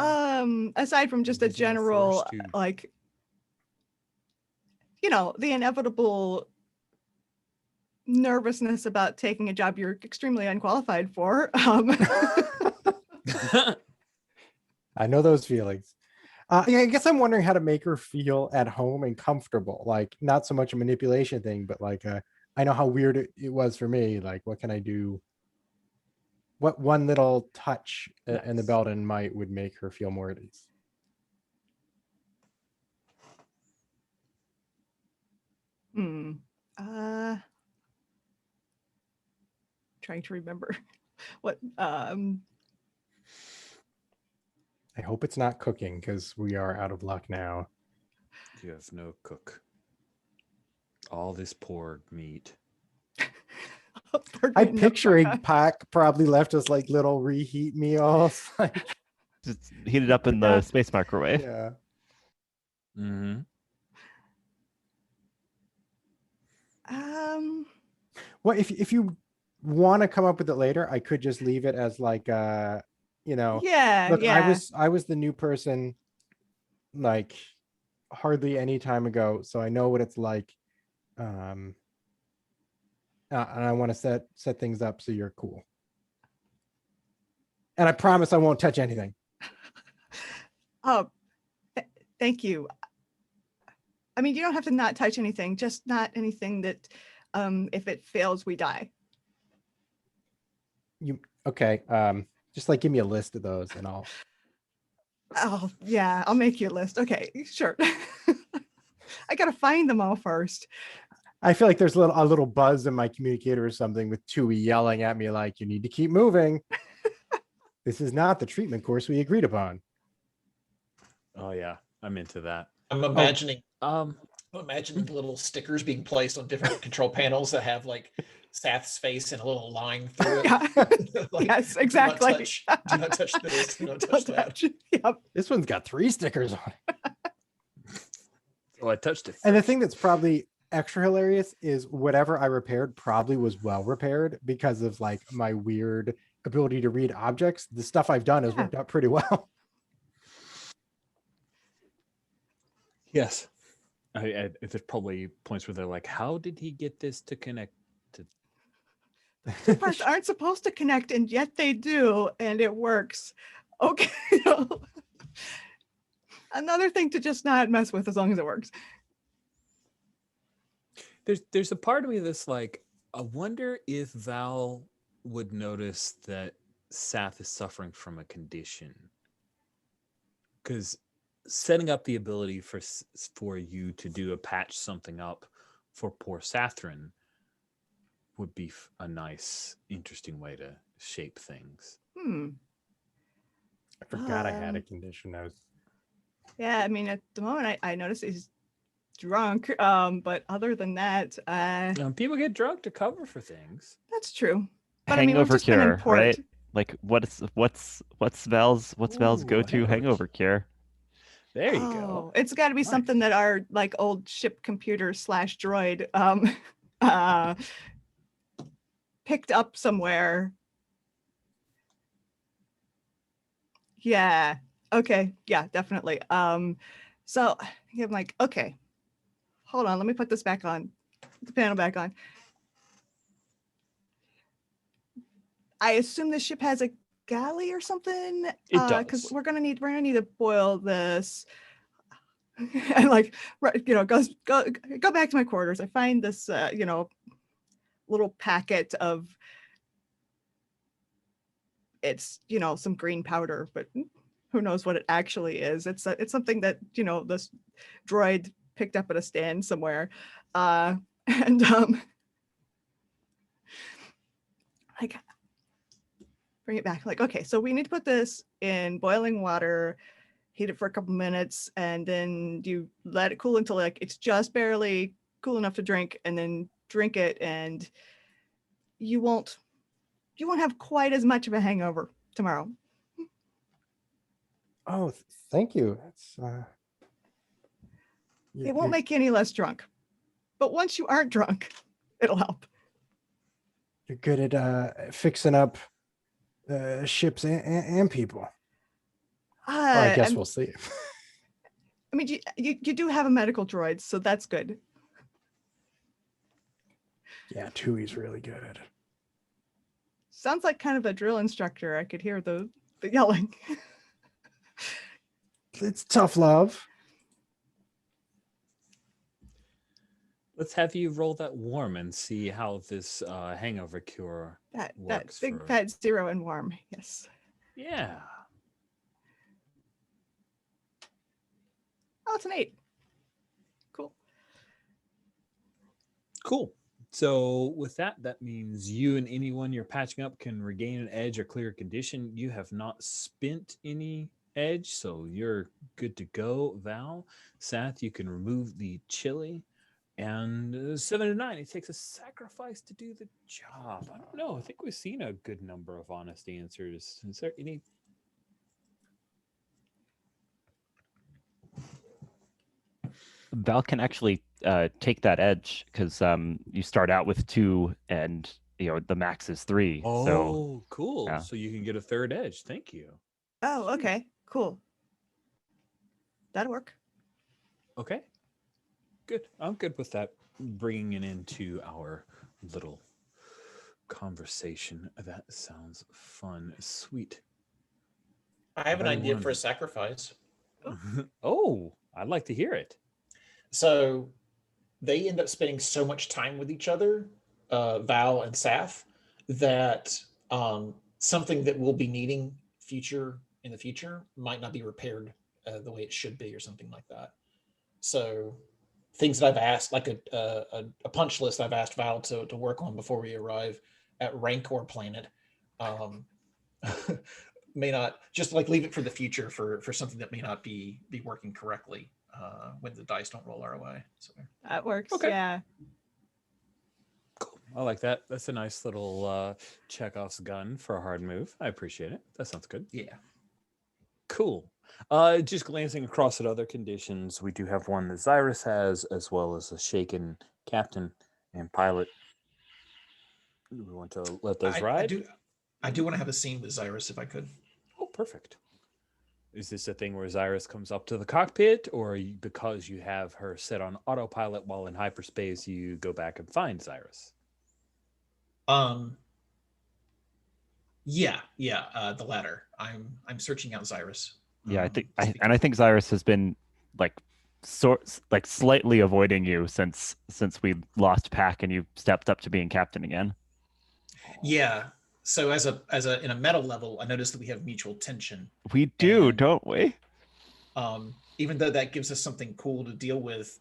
Aside from just a Using the general, Force to- like, the inevitable nervousness about taking a job you're extremely unqualified for. I know those feelings. Yeah, I guess I'm wondering how to make her feel at home and comfortable. Like, not so much a manipulation thing, but like, I know how weird it was for me. Like, what can I do? What one little touch in the Nice. Belden would make her feel more at ease? Trying to remember what. I hope it's not cooking because we are out of luck now. You have no cook. All this poor meat. I'm picturing Pac probably left us like little reheat meals. Like, Just heat it up in the space microwave. yeah. Mm-hmm. Well, if you want to come up with it later, I could just leave it as like Yeah. look, Yeah. I was the new person like hardly any time ago, so I know what it's like. And I want to set things up so you're cool. And I promise I won't touch anything. Oh, thank you. I mean, you don't have to not touch anything, just not anything that, if it fails, we die. Okay? Just like give me a list of those, and I'll. Oh yeah, I'll make you a list. Okay, sure. I gotta find them all first. I feel like there's a little buzz in my communicator or something with Tui yelling at me like, "You need to keep moving. This is not the treatment course we agreed upon." Oh yeah, I'm into that. I'm imagining Um, little stickers being placed on different control panels that have like Sath's face and a little line through it. Yeah. Like, Yes, exactly. Do not touch this. Do not touch that. Yep. This one's got 3 stickers on it. oh, I touched it. And the first. thing that's probably extra hilarious is whatever I repaired probably was well repaired because of like my weird ability to read objects. The stuff I've done has worked out pretty well. Yes. There's probably points where they're like, how did he get this to connect to? The parts aren't supposed to connect, and yet they do, and it works. Okay. Another thing to just not mess with as long as it works. There's a part of me that's like, I wonder if Val would notice that Sath is suffering from a condition. Because setting up the ability for you to do a patch something up for poor Sathrin would be a nice, interesting way to shape things. I forgot I had a condition. Yeah, I mean, at the moment, I noticed he's drunk. But other than that, People get drunk to cover for things. that's true. But Hangover I mean, we've just been in cure, port. right? Like what's Val's Ooh, go-to hangover cure? There you go. It's got to be Nice. something that our like old ship computer / droid picked up somewhere. Yeah. Okay. Yeah, definitely. So I'm like, okay, hold on. Let me put this back on, the panel back on. I assume the ship has a galley or something. It does. Because we're gonna need to boil this. And like, go back to my quarters. I find this, little packet of, it's, some green powder, but who knows what it actually is. It's something that, this droid picked up at a stand somewhere. And like, bring it back. Like, okay, so we need to put this in boiling water, heat it for a couple minutes, and then you let it cool until like it's just barely cool enough to drink, and then drink it, and you won't have quite as much of a hangover tomorrow. Oh, thank you. That's It won't make you any less drunk, but once you aren't drunk, it'll help. You're good at fixing up ships and people. Well, I guess we'll see. I mean, you do have a medical droid, so that's good. Yeah, Tui's really good at it. Sounds like kind of a drill instructor. I could hear the yelling. It's tough love. Let's have you roll that warm and see how this hangover cure That works. big fat 0 and warm. Yes. Yeah. Oh, it's an 8. Cool. So with that, that means you and anyone you're patching up can regain an edge or clear condition. You have not spent any edge, so you're good to go. Val, Sath, you can remove the chili. And 7 to 9, it takes a sacrifice to do the job. I don't know. I think we've seen a good number of honest answers. Is there any? Val can actually take that edge because you start out with 2 and the max is 3. Oh, so, cool. yeah. So you can get a third edge. Thank you. Oh, okay. Cool. That'll work. Okay. Good. I'm good with that. Bringing it into our little conversation. That sounds fun. Sweet. I have an Very idea for a wonderful. sacrifice. Oh, I'd like to hear it. So they end up spending so much time with each other, Val and Saf, that something that we'll be needing in the future might not be repaired the way it should be, or something like that. So things that I've asked, like a punch list I've asked Val to work on before we arrive at Rancor Planet, may not, just like leave it for the future for something that may not be working correctly when the dice don't roll our way. So That works. Okay. Yeah. Cool. I like that. That's a nice little Chekhov's gun for a hard move. I appreciate it. That sounds good. yeah. Cool. Just glancing across at other conditions, we do have one that Zyrus has, as well as a shaken captain and pilot. Do we want to let those ride? I do want to have a scene with Zyrus if I could. Oh, perfect. Is this a thing where Zyrus comes up to the cockpit, or because you have her set on autopilot while in hyperspace, you go back and find Zyrus? Yeah, the latter. I'm searching out Zyrus. Yeah, I think Zyrus has been slightly avoiding you since we lost Pack and you stepped up to being captain again. Yeah. So as a in a meta level, I noticed that we have mutual tension. We do, don't we? Even though that gives us something cool to deal with,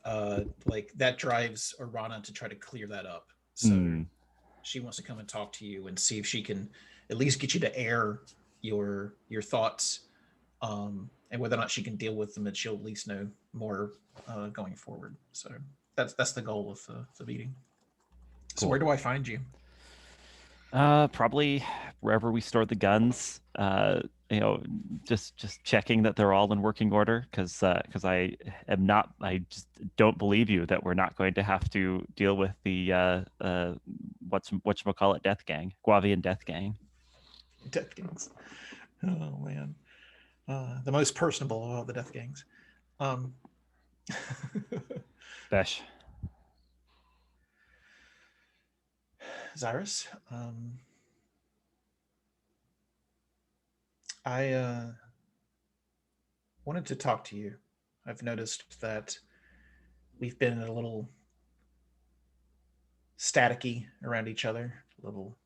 like that drives Orana to try to clear that up. So she wants to come and talk to you and see if she can at least get you to air your thoughts, and whether or not she can deal with them, that she'll at least know more going forward. So that's the goal of the meeting. So where do I find you? Probably wherever we store the guns. Just checking that they're all in working order, because I just don't believe you that we're not going to have to deal with the whatchamacallit death gang, Guavian death gang. Death gangs. Oh man, the most personable of all the death gangs. Besh. Zyrus, I wanted to talk to you. I've noticed that we've been a little staticky around each other, a little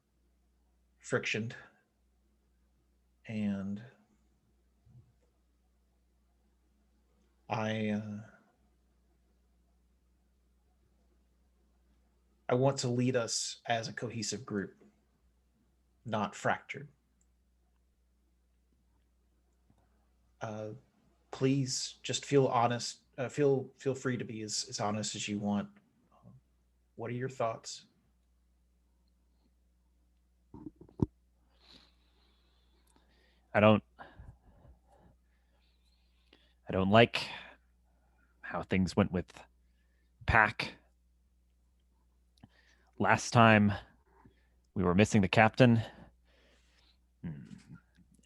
frictioned, and I want to lead us as a cohesive group, not fractured. Please just feel honest. Feel free to be as honest as you want. What are your thoughts? I don't like how things went with Pack. Last time we were missing the captain.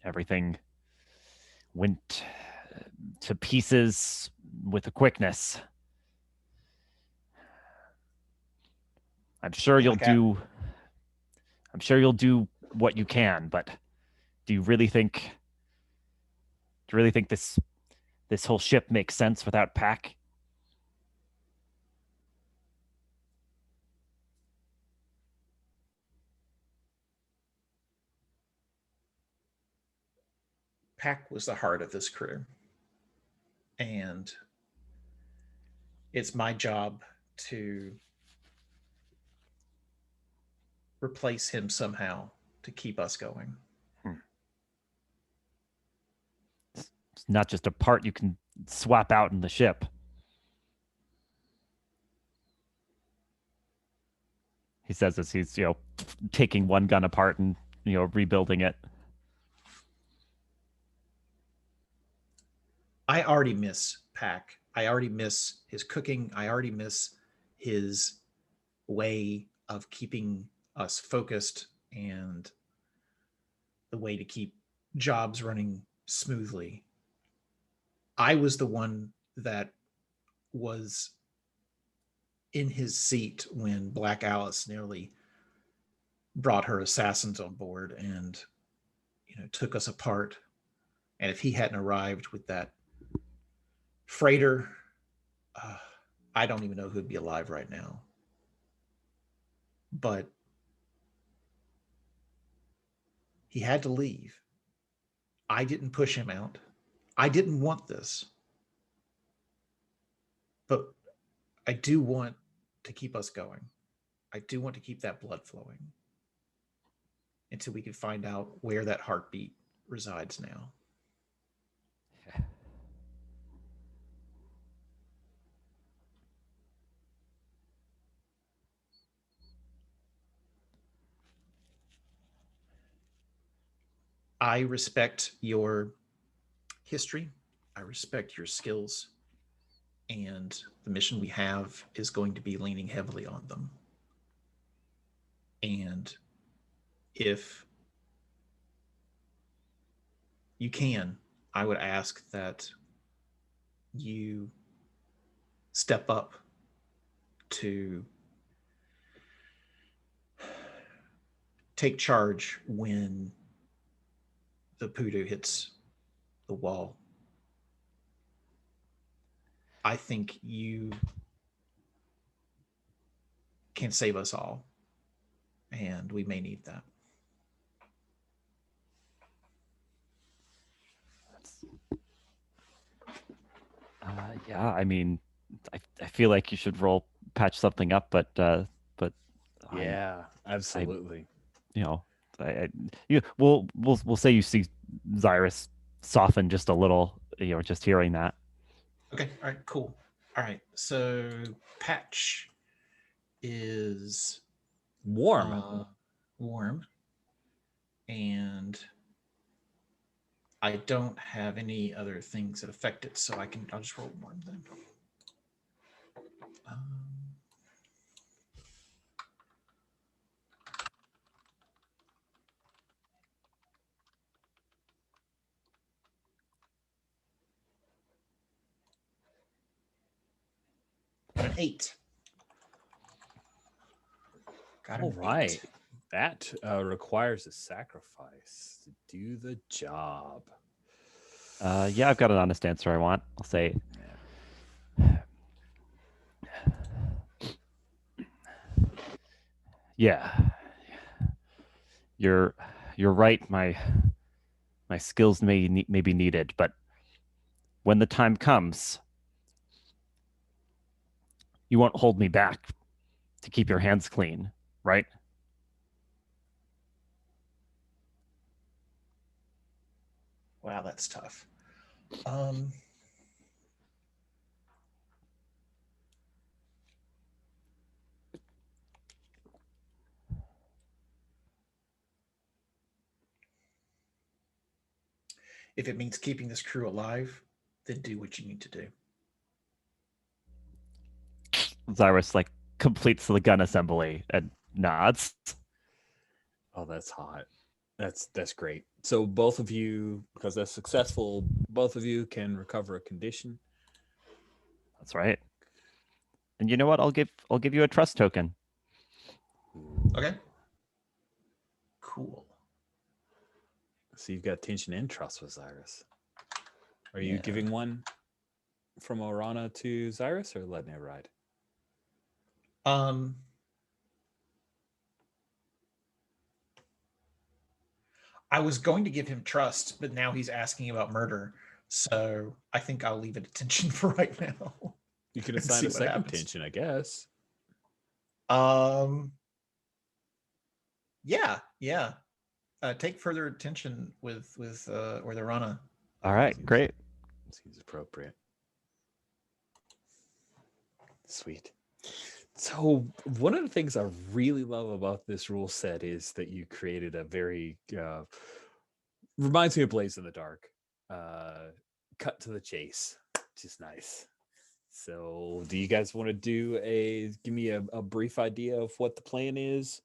Everything went to pieces with a quickness. I'm sure you'll do what you can, but do you really think this whole ship makes sense without Pack? Pack was the heart of this crew. And it's my job to replace him somehow to keep us going. It's not just a part you can swap out in the ship. He says as he's, taking one gun apart and, rebuilding it. I already miss Pack. I already miss his cooking. I already miss his way of keeping us focused and the way to keep jobs running smoothly. I was the one that was in his seat when Black Alice nearly brought her assassins on board and took us apart. And if he hadn't arrived with that freighter, I don't even know who'd be alive right now. But he had to leave. I didn't push him out. I didn't want this. But I do want to keep us going. I do want to keep that blood flowing until we can find out where that heartbeat resides now. I respect your history. I respect your skills. And the mission we have is going to be leaning heavily on them. And if you can, I would ask that you step up to take charge when the poodoo hits the wall. I think you can save us all, and we may need that. Yeah, I mean, I feel like you should patch something up, but yeah, absolutely. We'll say you see Xyrus soften just a little, just hearing that. Okay, all right, cool. All right, so patch is warm, and I don't have any other things that affect it, so I'll just roll warm then. An 8. All right. That requires a sacrifice to do the job. Yeah, I've got an honest answer I want. I'll say, yeah, you're right. My skills may be needed, but when the time comes, you won't hold me back to keep your hands clean, right? Wow, that's tough. If it means keeping this crew alive, then do what you need to do. Xyrus completes the gun assembly and nods. Oh, that's hot. That's great. So both of you, because that's successful, both of you can recover a condition. That's right. And you know what? I'll give you a trust token. Okay. Cool. So you've got tension and trust with Zyrus. Are you Yeah. giving one from Orana to Zyrus or letting it ride? I was going to give him trust, but now he's asking about murder. So I think I'll leave it at tension for right now. You can and assign see a what second happens. tension, I guess. Yeah. Take further attention with Orana. All right, great. Seems appropriate. Sweet. So one of the things I really love about this rule set is that you created a very reminds me of Blaze in the Dark. Cut to the chase, which is nice. So do you guys want to give me a brief idea of what the plan is?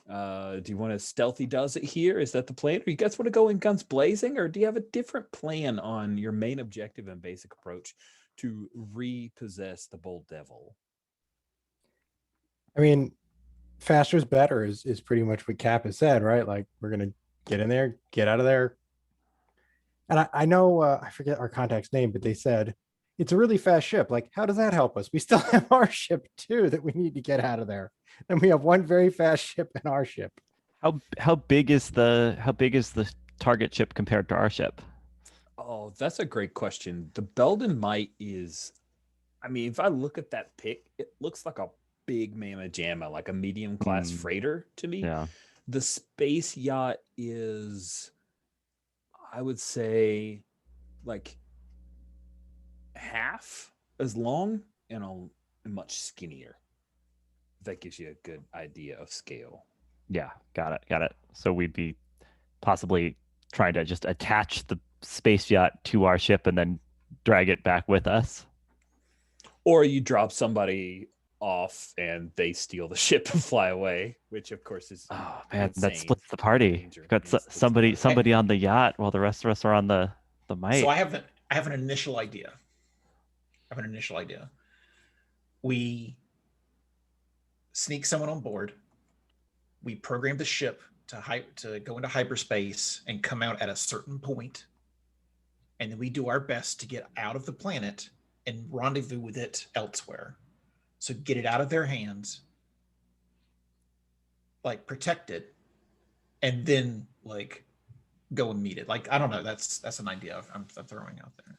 Do you want to stealthy does it here? Is that the plan? Or you guys want to go in guns blazing? Or do you have a different plan on your main objective and basic approach to repossess the Bold Devil? I mean, faster is better is pretty much what Cap has said, right? Like, we're going to get in there, get out of there. And I know, I forget our contact's name, but they said it's a really fast ship. Like, how does that help us? We still have our ship too that we need to get out of there. And we have one very fast ship in our ship. How big is the target ship compared to our ship? Oh, that's a great question. The Belden Might is, I mean, if I look at that pic, it looks like a big mamma jamma, like a medium class freighter to me. Yeah. The space yacht is, I would say, like half as long and much skinnier. If that gives you a good idea of scale. Yeah, got it. So we'd be possibly trying to just attach the space yacht to our ship and then drag it back with us. Or you drop somebody off and they steal the ship and fly away, which of course is man, that insane. splits the party. You've got somebody on the yacht while the rest of us are on the Might. So I have an initial idea. We sneak someone on board. We program the ship to go into hyperspace and come out at a certain point, and then we do our best to get out of the planet and rendezvous with it elsewhere. So get it out of their hands, like protect it, and then like go and meet it. Like, I don't know. That's an idea I'm throwing out there.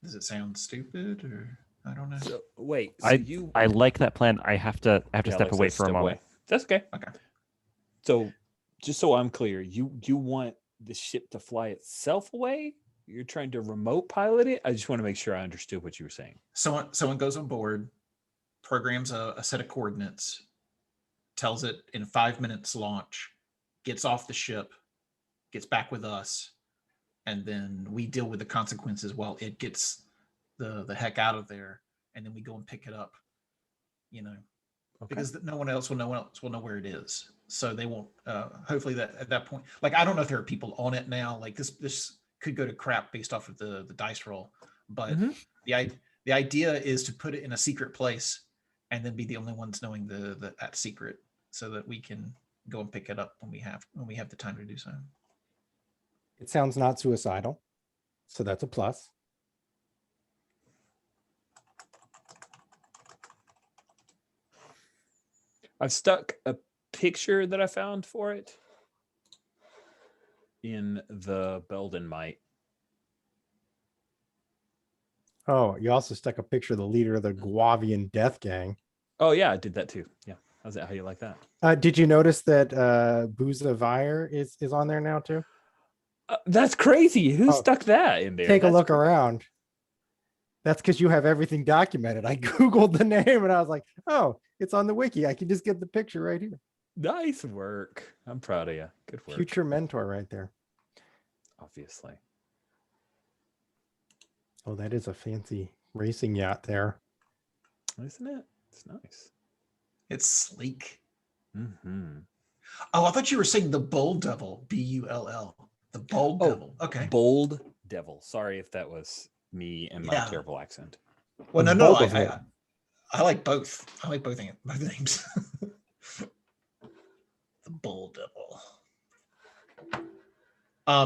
Does it sound stupid or I don't know? So wait, I like that plan. I have to step away for a moment. That's okay. Okay. So just so I'm clear, you want the ship to fly itself away? You're trying to remote pilot it? I just want to make sure I understood what you were saying. Someone goes on board, programs a set of coordinates, tells it in 5 minutes launch, gets off the ship, gets back with us, and then we deal with the consequences while it gets the heck out of there, and then we go and pick it up, because no one else will know where it is. So they won't, hopefully that at that point, like, I don't know if there are people on it now, like this could go to crap based off of the dice roll, but the idea is to put it in a secret place and then be the only ones knowing that secret, so that we can go and pick it up when we have the time to do so. It sounds not suicidal, so that's a plus. I've stuck a picture that I found for it in the Belden Might. Oh, you also stuck a picture of the leader of the Guavian death gang. Oh yeah, I did that too. Yeah. How's that? How you like that? Did you notice that Booza Vire is on there now too? That's crazy. Who stuck that in there? Take a look around. That's because you have everything documented. I Googled the name and I was like, oh, it's on the wiki. I can just get the picture right here. Nice work. I'm proud of you. Good work. Future mentor right there. Obviously. Oh, that is a fancy racing yacht there. Isn't it? It's nice. It's sleek. Mm-hmm. Oh, I thought you were saying the Bull Devil, Bull. The Bold Oh, Devil. Okay. Bold Devil. Sorry if that was me and my Yeah. terrible accent. Well, The no. bold of it. I like both. I like both names. The Bull Devil.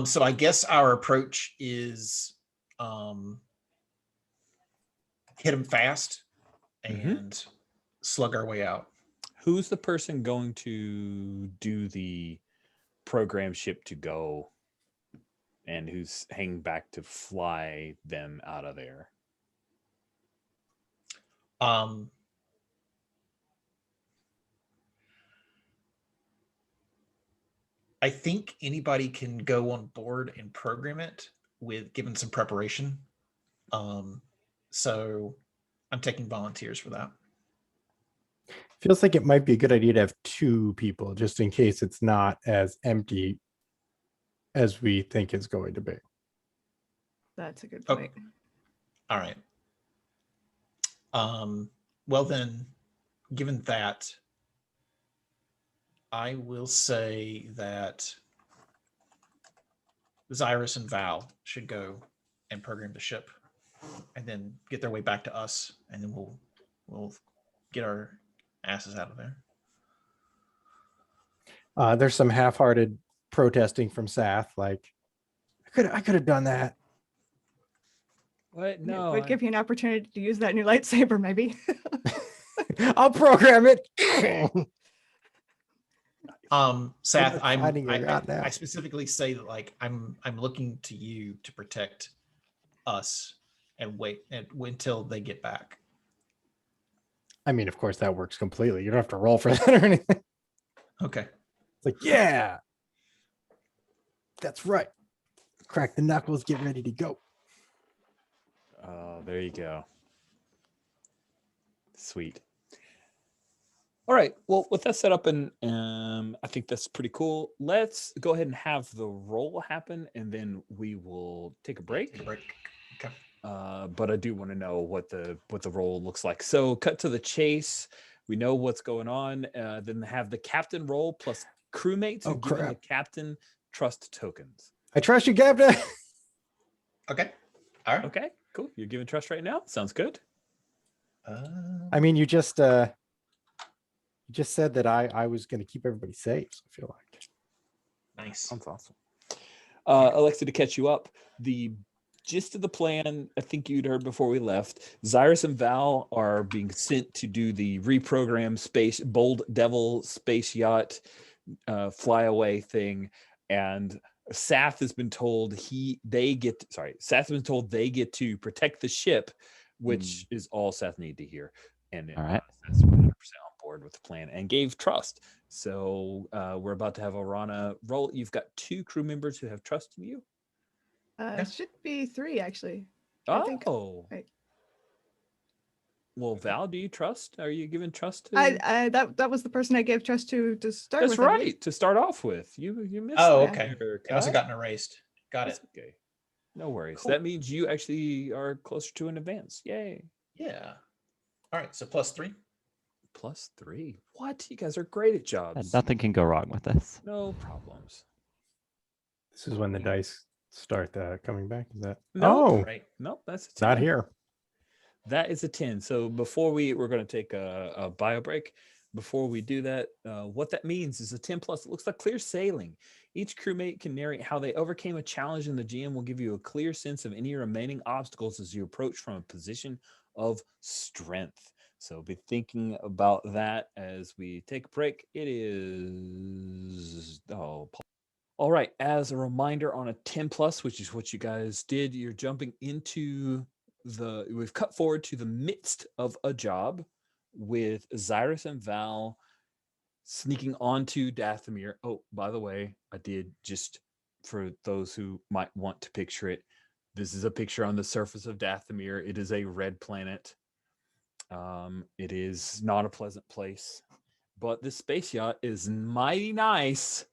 So I guess our approach is hit them fast and slug our way out. Who's the person going to do the program ship to go, and who's hanging back to fly them out of there? I think anybody can go on board and program it with given some preparation. So I'm taking volunteers for that. Feels like it might be a good idea to have 2 people just in case it's not as empty as we think it's going to be. That's a good Oh. point. All right. Well then, given that, I will say that Zyrus and Val should go and program the ship and then get their way back to us, and then we'll get our asses out of there. There's some half-hearted protesting from Sath, like, I could have done that. What? No. Would give you an opportunity to use that new lightsaber, maybe. I'll program it. Sath, I I specifically say that, like, I'm looking to you to protect us and wait until they get back. I mean, of course, that works completely. You don't have to roll for that or anything. Okay. It's like, yeah, that's right. Crack the knuckles, get ready to go. Oh, there you go. Sweet. All right. Well, with that set up, and I think that's pretty cool. Let's go ahead and have the roll happen, and then we will take a break. Okay. But I do want to know what the roll looks like. So, cut to the chase. We know what's going on. Then have the captain roll plus crewmates who give the captain trust tokens. I trust you, Captain. Okay. All right. Okay. Cool. You're giving trust right now. Sounds good. I mean, you just said that I was going to keep everybody safe. So I feel like nice. That's awesome. Alexa, to catch you up, the gist of the plan, I think you'd heard before we left, Zyrus and Val are being sent to do the reprogram Bold Devil space yacht flyaway thing, and Sath has been told they get to protect the ship, which is all Sath needed to hear. And all right, that's 100% on board with the plan and gave trust. So we're about to have Orana roll. You've got 2 crew members who have trust in you. It should be 3 actually. Oh, I think. Right. Well, Val, do you trust? Are you giving trust to? That was the person I gave trust to start with. That's right. To start off with, you missed. Oh, that okay. there, It must have gotten erased. Got That's it. okay. No worries. Cool. That means you actually are closer to an advance. Yay. Yeah. All right. So +3. +3. What? You guys are great at jobs. And nothing can go wrong with this. No problems. this is when the dice start coming back. Is that? No, Right. Nope, that's It's not here. That is a 10. So before we're going to take a bio break. Before we do that, what that means is a 10 plus. It looks like clear sailing. Each crewmate can narrate how they overcame a challenge, and the GM will give you a clear sense of any remaining obstacles as you approach from a position of strength. So be thinking about that as we take a break. It is all right. As a reminder, on a 10 plus, which is what you guys did, you're jumping into we've cut forward to the midst of a job with Zyrus and Val sneaking onto Dathomir. Oh, by the way, I did, just for those who might want to picture it, this is a picture on the surface of Dathomir. It is a red planet. It is not a pleasant place, but this space yacht is mighty nice.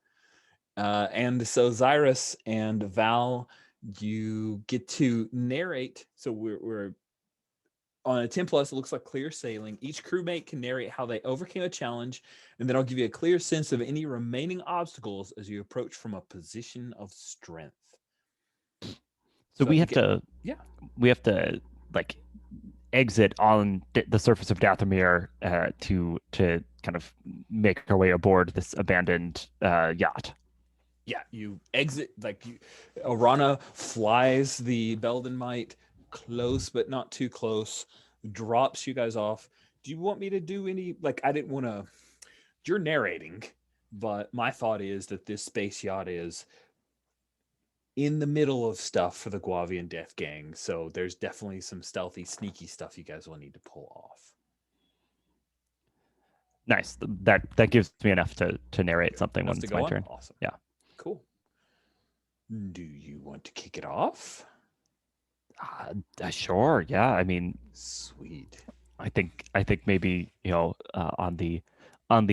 And so Zyrus and Val, you get to narrate. So we're On a 10 plus, it looks like clear sailing. Each crewmate can narrate how they overcame a challenge, and then I'll give you a clear sense of any remaining obstacles as you approach from a position of strength. So we I have think to, yeah. we have to like exit on the surface of Dathomir to kind of make our way aboard this abandoned yacht. Yeah, you exit Orana flies the Belden Might close but not too close, drops you guys off. Do you want me to do any I didn't want to you're narrating, but my thought is that this space yacht is in the middle of stuff for the Guavian Death Gang, so there's definitely some stealthy, sneaky stuff you guys will need to pull off. Nice. That gives me enough to narrate something when it's my turn. Awesome. Yeah. Cool. Do you want to kick it off? Sure. Yeah. I mean, sweet. I think maybe on the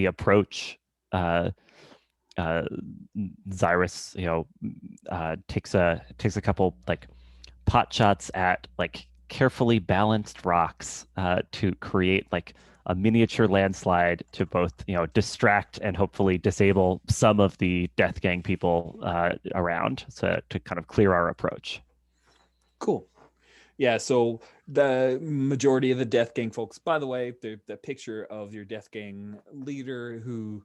approach, Zyrus takes a couple pot shots at carefully balanced rocks to create a miniature landslide to both distract and hopefully disable some of the Death Gang people around, so to kind of clear our approach. Cool. Yeah, so the majority of the Death Gang folks, by the way, the picture of your Death Gang leader who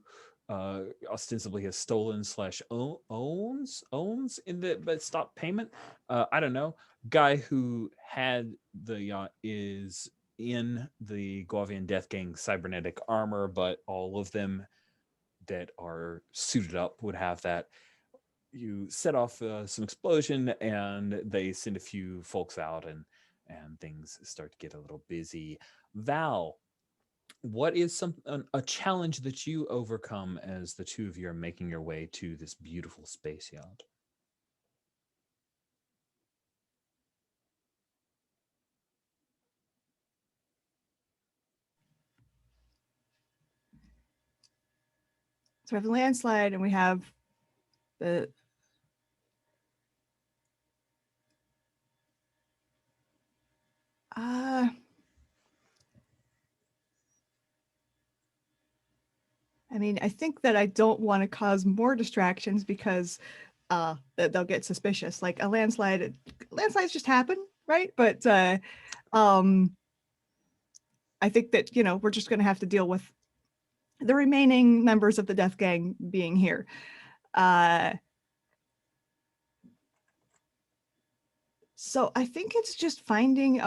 ostensibly has stolen / owns in the but stop payment. I don't know. Guy who had the yacht is in the Guavian Death Gang cybernetic armor, but all of them that are suited up would have that. You set off some explosion, and they send a few folks out, and things start to get a little busy. Val, what is a challenge that you overcome as the two of you are making your way to this beautiful space yacht? So we have the landslide, and we have the I mean, I think that I don't want to cause more distractions because they'll get suspicious. Like a landslides just happen, right? But I think that we're just going to have to deal with the remaining members of the Death Gang being here. So I think it's just finding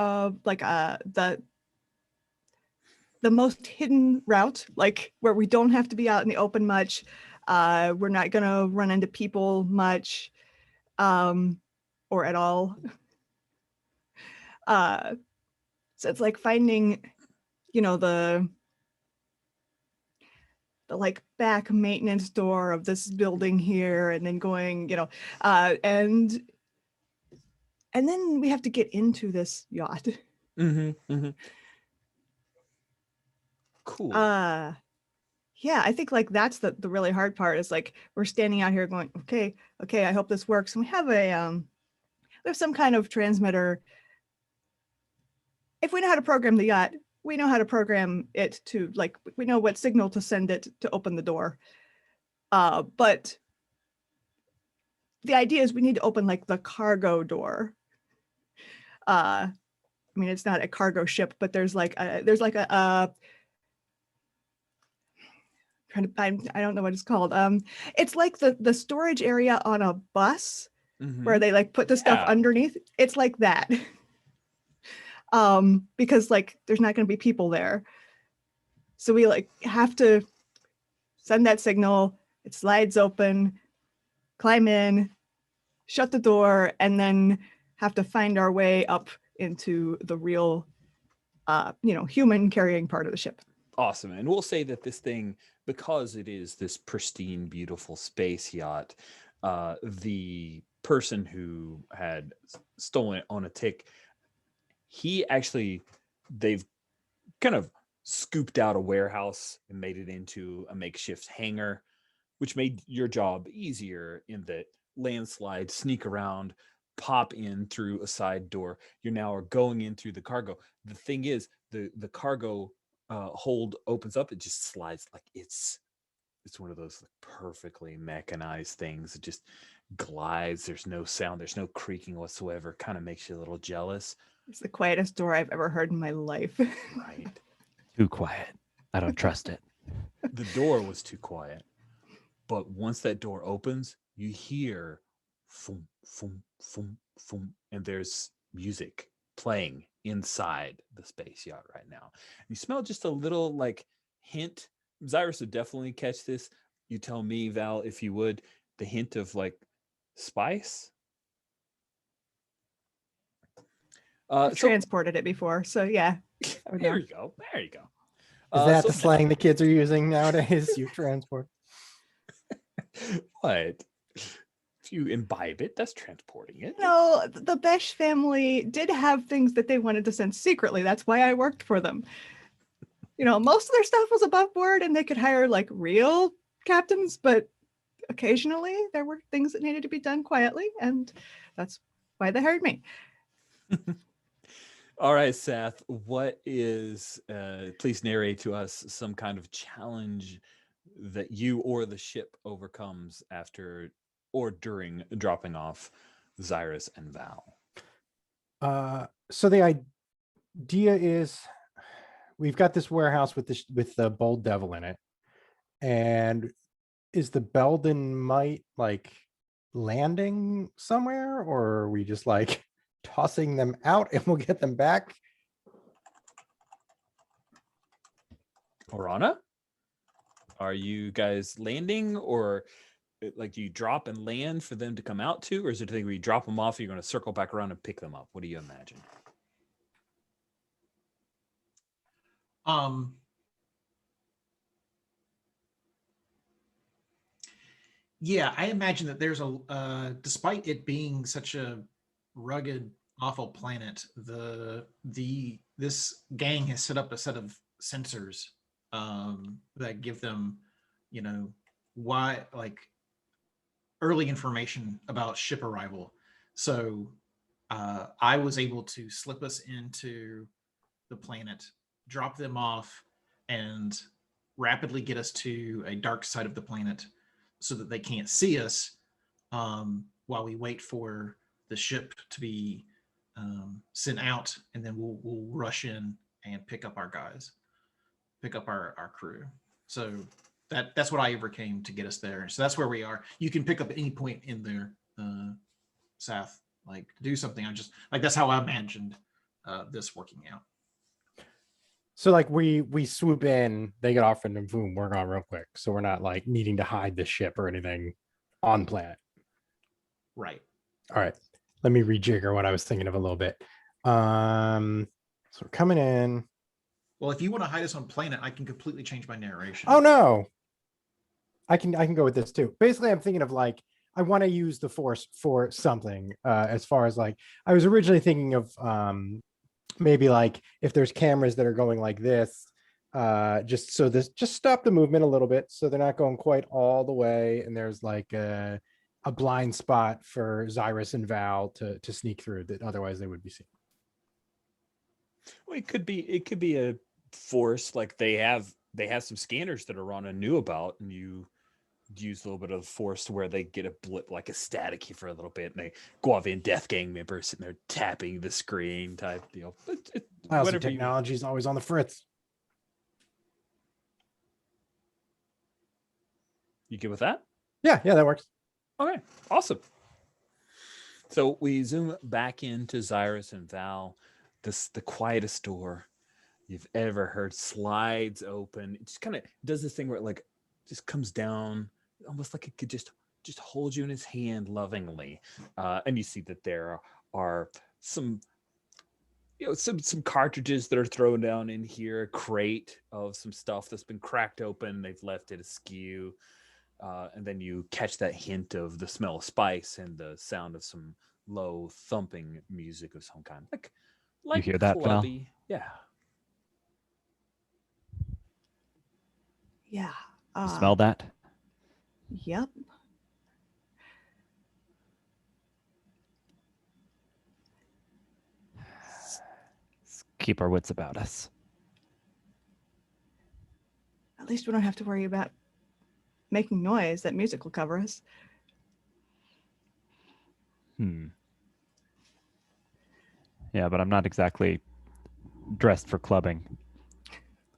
the most hidden route, where we don't have to be out in the open much. We're not gonna run into people much, or at all. So it's like finding, the back maintenance door of this building here, and then going, and then we have to get into this yacht. Cool. Yeah, I think that's the really hard part is we're standing out here going, okay, I hope this works. And we have we have some kind of transmitter. If we know how to program the yacht, we know how to program it to we know what signal to send it to open the door. But the idea is we need to open the cargo door. I mean, it's not a cargo ship, but there's I don't know what it's called. It's like the storage area on a bus where they put the stuff underneath. It's like that. Because there's not going to be people there. So we have to send that signal. It slides open, climb in, shut the door, and then have to find our way up into the real, human carrying part of the ship. Awesome. And we'll say that this thing, because it is this pristine, beautiful space yacht, the person who had stolen it on a tick, they've kind of scooped out a warehouse and made it into a makeshift hangar, which made your job easier in that landslide, sneak around, pop in through a side door. You now are going in through the cargo. The thing is, the cargo hold opens up. It just slides like it's one of those perfectly mechanized things. It just glides. There's no sound. There's no creaking whatsoever. Kind of makes you a little jealous. It's the quietest door I've ever heard in my life. Right. Too quiet. I don't trust it. The door was too quiet. But once that door opens, you hear foom, foom, foom, foom, and there's music playing inside the space yacht right now. You smell just a little like hint. Zyrus would definitely catch this. You tell me, Val, if you would, the hint of like spice. I've transported it before, so yeah. There you go. There you go. Is that the slang the kids are using nowadays? You transport. What? If you imbibe it, that's transporting it. No, the Besh family did have things that they wanted to send secretly. That's why I worked for them. Most of their stuff was above board and they could hire like real captains, but occasionally there were things that needed to be done quietly, and that's why they hired me. All right, Seth, what is, please narrate to us some kind of challenge that you or the ship overcomes after or during dropping off Zyrus and Val. So the idea is we've got this warehouse with the bold devil in it. And is the Belden Might like landing somewhere, or are we just like tossing them out and we'll get them back? Orana? Are you guys landing, or like do you drop and land for them to come out to, or is it a thing where you drop them off and you're going to circle back around and pick them up? What do you imagine? Yeah, I imagine that there's despite it being such a rugged, awful planet, this gang has set up a set of sensors that give them, early information about ship arrival. So I was able to slip us into the planet, drop them off, and rapidly get us to a dark side of the planet so that they can't see us while we wait for the ship to be sent out, and then we'll rush in and pick up our guys, pick up our crew. So that's what I overcame to get us there. So that's where we are. You can pick up at any point in there, Seth, like do something. That's how I imagined this working out. So like we swoop in, they get off, and then boom, we're gone real quick. So we're not like needing to hide the ship or anything on planet. Right. All right. Let me rejigger what I was thinking of a little bit. So we're coming in. Well, if you want to hide us on planet, I can completely change my narration. Oh no. I can go with this too. Basically, I'm thinking of like I want to use the Force for something. As far as like I was originally thinking of maybe like if there's cameras that are going like this, just stop the movement a little bit so they're not going quite all the way, and there's like a blind spot for Zyrus and Val to sneak through that otherwise they would be seen. Well, it could be a force like they have some scanners that Orana knew about, and you use a little bit of force to where they get a blip, like a staticky for a little bit, and they go off in Death Gang members sitting there tapping the screen type deal. Whatever technology is always on the fritz. You good with that? Yeah, that works. Okay, awesome. So we zoom back into Zyrus and Val. The quietest door you've ever heard slides open. It just kind of does this thing where it like just comes down, almost like it could just hold you in his hand lovingly. And you see that there are some some cartridges that are thrown down in here, a crate of some stuff that's been cracked open. They've left it askew. And then you catch that hint of the smell of spice and the sound of some low thumping music of some kind. Like you hear that, Val? Yeah. Yeah. You smell that? Yep. keep our wits about us. At least we don't have to worry about making noise. That music will cover us. Yeah, but I'm not exactly dressed for clubbing.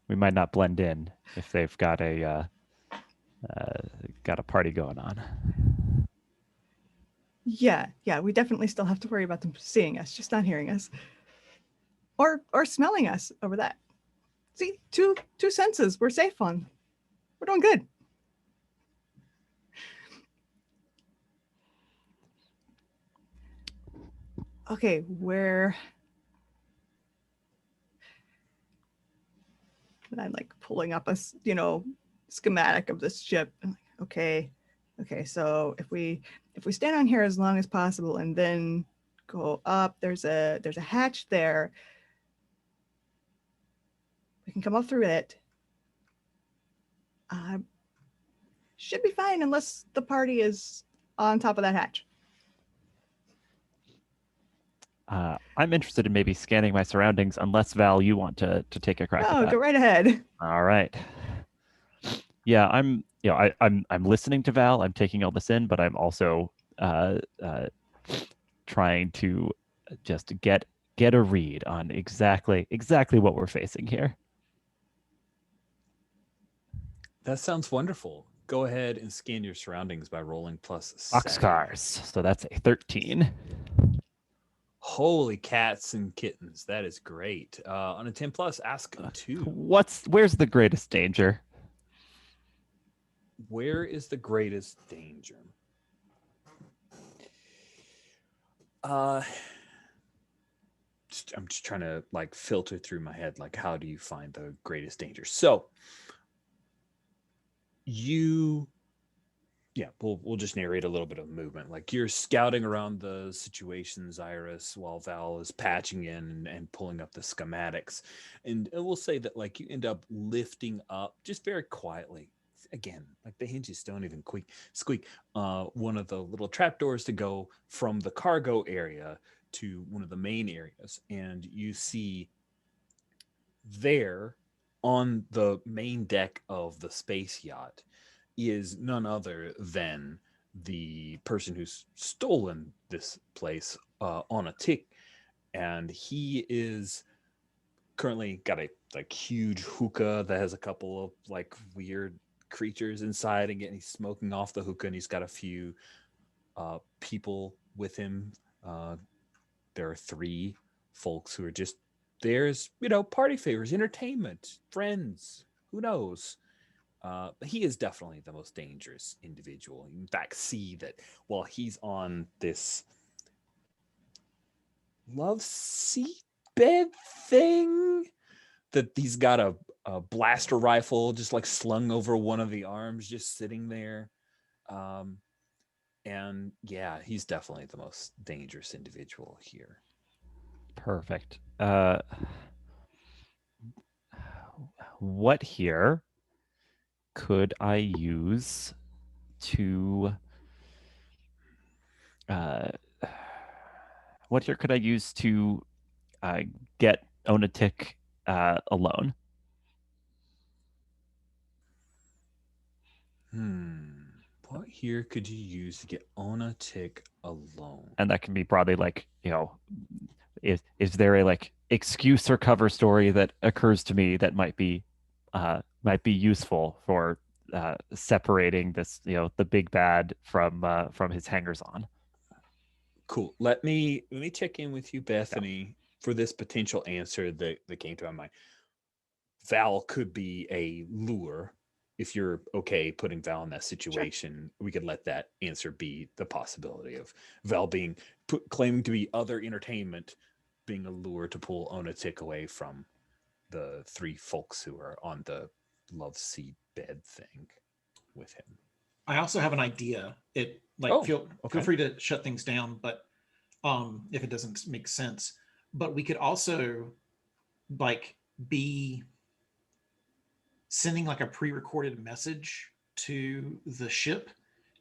We might not blend in if they've got a party going on. Yeah, we definitely still have to worry about them seeing us, just not hearing us. Or smelling us over that. See, two senses we're safe on. We're doing good. Okay, I'm like pulling up a schematic of this ship. I'm like, okay, so if we stand on here as long as possible and then go up, there's a hatch there. We can come up through it. Should be fine unless the party is on top of that hatch. I'm interested in maybe scanning my surroundings, unless Val, you want to take a crack at that. Go right ahead. All right. Yeah, I'm listening to Val. I'm taking all this in, but I'm also trying to just get a read on exactly what we're facing here. That sounds wonderful. Go ahead and scan your surroundings by rolling plus Boxcars. So that's a 13. Holy cats and kittens. That is great. On a 10 plus, ask 2. Where's the greatest danger? Where is the greatest danger? I'm just trying to like filter through my head, like how do you find the greatest danger? So we'll just narrate a little bit of movement. Like you're scouting around the situation, Iris, while Val is patching in and pulling up the schematics. And we'll say that like you end up lifting up just very quietly. Again, like the hinges don't even squeak. One of the little trapdoors to go from the cargo area to one of the main areas. And you see there on the main deck of the space yacht is none other than the person who's stolen this place on a tick. And he is currently got a like huge hookah that has a couple of like weird creatures inside, and he's smoking off the hookah, and he's got a few people with him. There are 3 folks who are just there's party favors, entertainment, friends, who knows. He is definitely the most dangerous individual. In fact, see that while he's on this love seat bed thing, that he's got a blaster rifle just like slung over one of the arms, just sitting there. And yeah, he's definitely the most dangerous individual here. Perfect. What here could I use to get Onatic alone? What here could you use to get Onatic alone? And that can be broadly like, is there a like excuse or cover story that occurs to me that might be useful for separating this, the big bad from his hangers on. Cool. Let me check in with you, Bethany, for this potential answer that came to my mind. Val could be a lure. If you're okay putting Val in that situation, we could let that answer be the possibility of Val being claiming to be other entertainment, being a lure to pull Onatic away from the 3 folks who are on the love seat bed thing with him. I also have an idea. Feel free to shut things down, but if it doesn't make sense. But we could also like be sending like a pre-recorded message to the ship,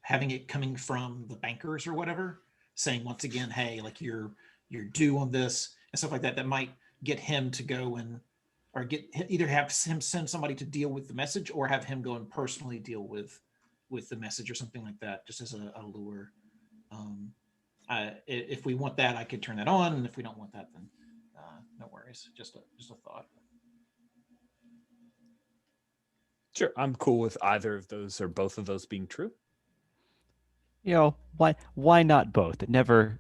having it coming from the bankers or whatever, saying once again, hey, like you're due on this and stuff like that. That might get him to go and, or either have him send somebody to deal with the message, or have him go and personally deal with the message or something like that, just as a lure. If we want that, I could turn that on, and if we don't want that, then no worries. Just a thought. Sure, I'm cool with either of those or both of those being true. You know, why not both? It never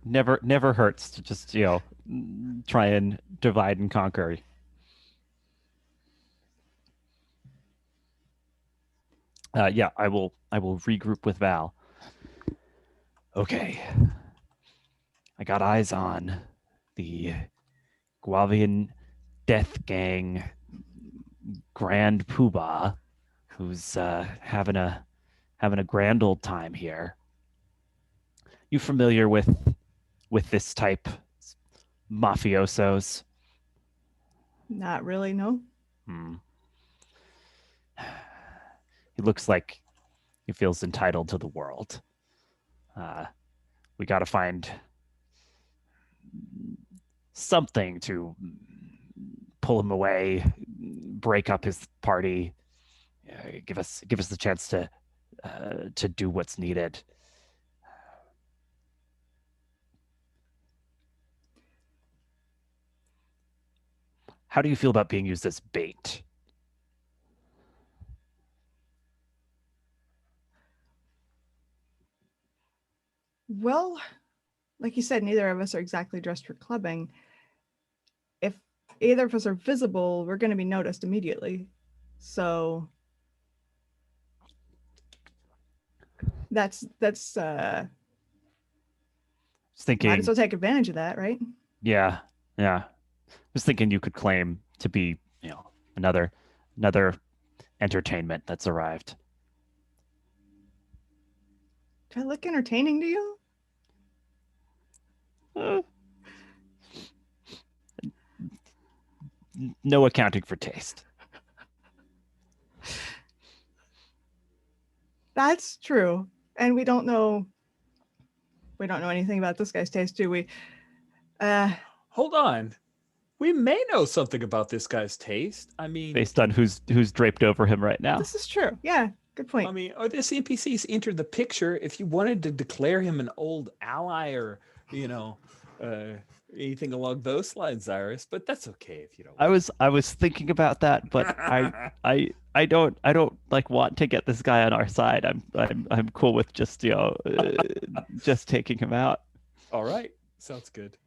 hurts to just, you know, try and divide and conquer. Yeah, I will regroup with Val. Okay. I got eyes on the Guavian Death Gang Grand Poobah, who's having a grand old time here. You familiar with this type, mafiosos? Not really, no. He looks like he feels entitled to the world. We got to find something to pull him away, break up his party, give us the chance to do what's needed. How do you feel about being used as bait? Well, like you said, neither of us are exactly dressed for clubbing. If either of us are visible, we're going to be noticed immediately. So that's Thinking, might as well take advantage of that, right? Yeah. I was thinking you could claim to be, you know, another entertainment that's arrived. Do I look entertaining to you? No accounting for taste. That's true. And we don't know anything about this guy's taste, do we? Hold on. We may know something about this guy's taste. I mean, Based on who's draped over him right now. This is true. Yeah, good point. I mean, or this NPC's entered the picture. If you wanted to declare him an old ally, or anything along those lines, Iris, but that's okay if you don't. I was thinking about that, but I don't like want to get this guy on our side. I'm cool with just, you know, just taking him out. All right, sounds good.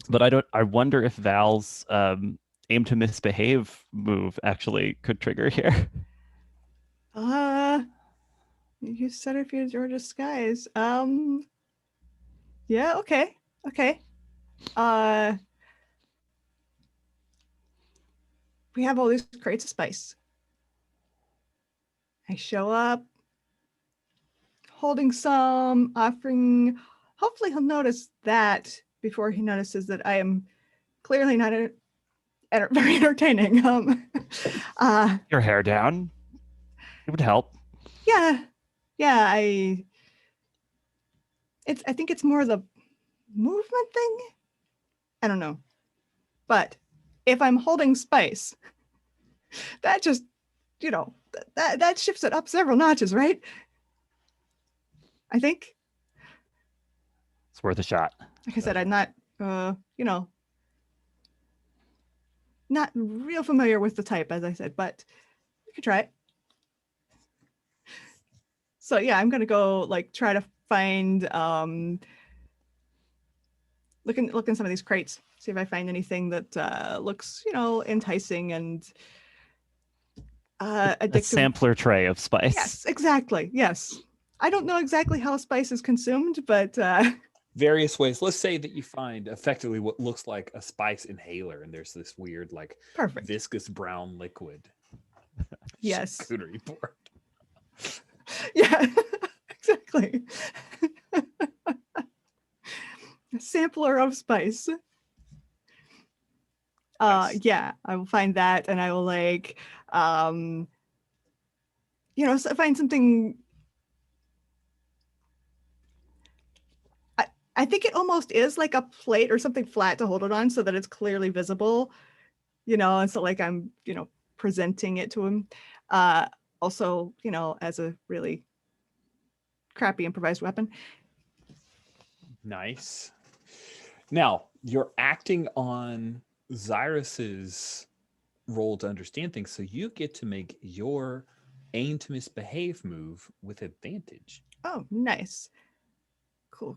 But I wonder if Val's aim to misbehave move actually could trigger here. You said if you're disguised. Yeah, okay. We have all these crates of spice. I show up holding some, offering. Hopefully he'll notice that before he notices that I am clearly not very entertaining. Your hair down. It would help. Yeah. I think it's more the movement thing. I don't know. But if I'm holding spice, that just, you know, that shifts it up several notches, right? I think. It's worth a shot. Like I said, I'm not, not real familiar with the type, as I said, but we could try it. So yeah, I'm gonna go try to find look in some of these crates, see if I find anything that looks, enticing and addictive. A sampler tray of spice. Yes, exactly. Yes. I don't know exactly how spice is consumed, but various ways. Let's say that you find effectively what looks like a spice inhaler, and there's this weird, perfect viscous brown liquid. Yes. Charcuterie board. Yeah, exactly. A sampler of spice. Nice. Yeah, I will find that, and I will find something. I think it almost is like a plate or something flat to hold it on so that it's clearly visible. and so like I'm, presenting it to him. Also, as a really crappy improvised weapon. Nice. Now, you're acting on Xyrus's roll to understand things, so you get to make your aim to misbehave move with advantage. Oh, nice. Cool.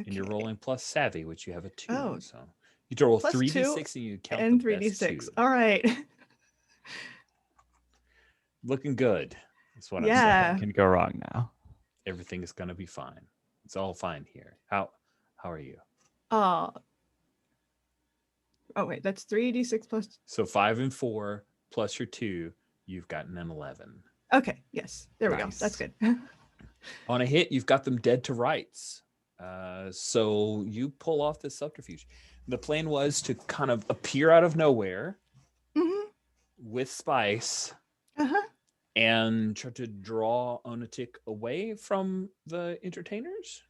Okay. And you're rolling plus savvy, which you have a 2. Oh. So you roll Plus 3d6 and you count and the best 3d6. 2. All right. Looking good. That's what I'm Yeah. saying. Can go wrong now. Everything is going to be fine. It's all fine here. How are you? Oh wait, that's 3d6 plus. So 5 and 4 plus your 2, you've gotten an 11. Okay, yes, there we go. Nice. That's good. On a hit, you've got them dead to rights. So you pull off this subterfuge. The plan was to kind of appear out of nowhere with Spice and try to draw Onatik away from the entertainers.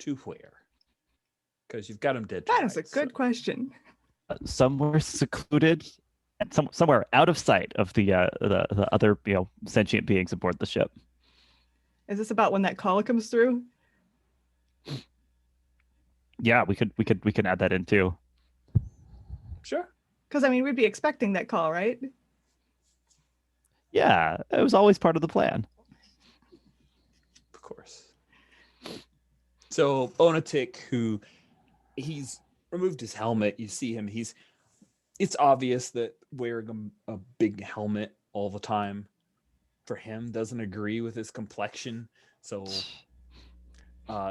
To where? Because you've got them dead to That rights. is a good question. Somewhere secluded, somewhere out of sight of the other sentient beings aboard the ship. Is this about when that call comes through? Yeah, we can add that in too. Sure. Because I mean, we'd be expecting that call, right? Yeah, it was always part of the plan. Of course. So Onatik, who he's removed his helmet, you see him. It's obvious that wearing a big helmet all the time for him doesn't agree with his complexion. So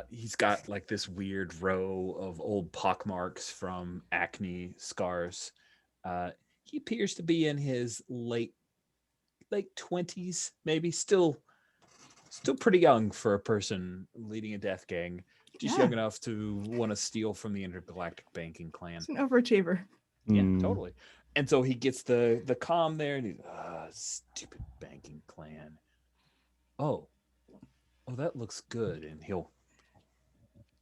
he's got like this weird row of old pockmarks from acne scars. He appears to be in his late 20s, maybe still pretty young for a person leading a death gang. Just young enough to want to steal from the intergalactic banking clan. It's an overachiever. Yeah, totally. And so he gets the comm there, and he's stupid banking clan. Oh, that looks good, and he'll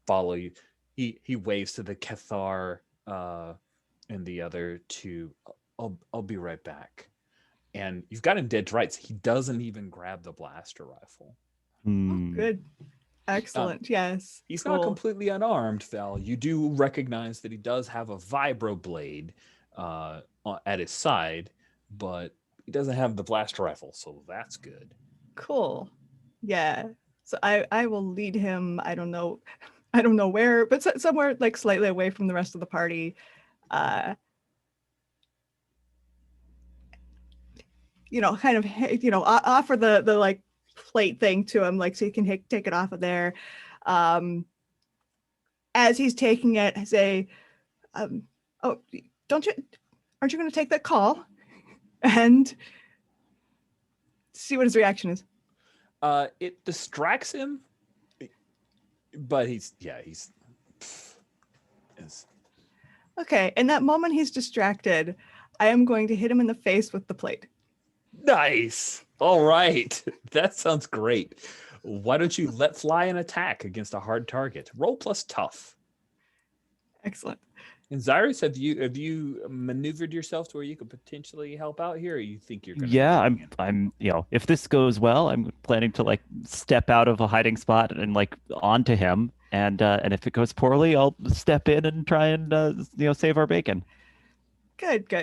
follow you. He waves to the Cathar and the other two. I'll be right back. And you've got him dead to rights. He doesn't even grab the blaster rifle. Oh, good. Excellent. Yes. He's not completely unarmed, Val. You do recognize that he does have a vibroblade at his side, but he doesn't have the blaster rifle, so that's good. Cool. Yeah. So I will lead him. I don't know where, but somewhere like slightly away from the rest of the party. Kind of, offer the like plate thing to him, like, so he can take it off of there. As he's taking it, I say, aren't you going to take that call? And see what his reaction is. It distracts him, but he's okay. In that moment he's distracted, I am going to hit him in the face with the plate. Nice. All right. That sounds great. Why don't you let fly an attack against a hard target? Roll plus tough. Excellent. And Xyrus, have you maneuvered yourself to where you could potentially help out here, or you think you're going to? Yeah, I'm if this goes well, I'm planning to like step out of a hiding spot and like onto him, and if it goes poorly, I'll step in and try and save our bacon. Good.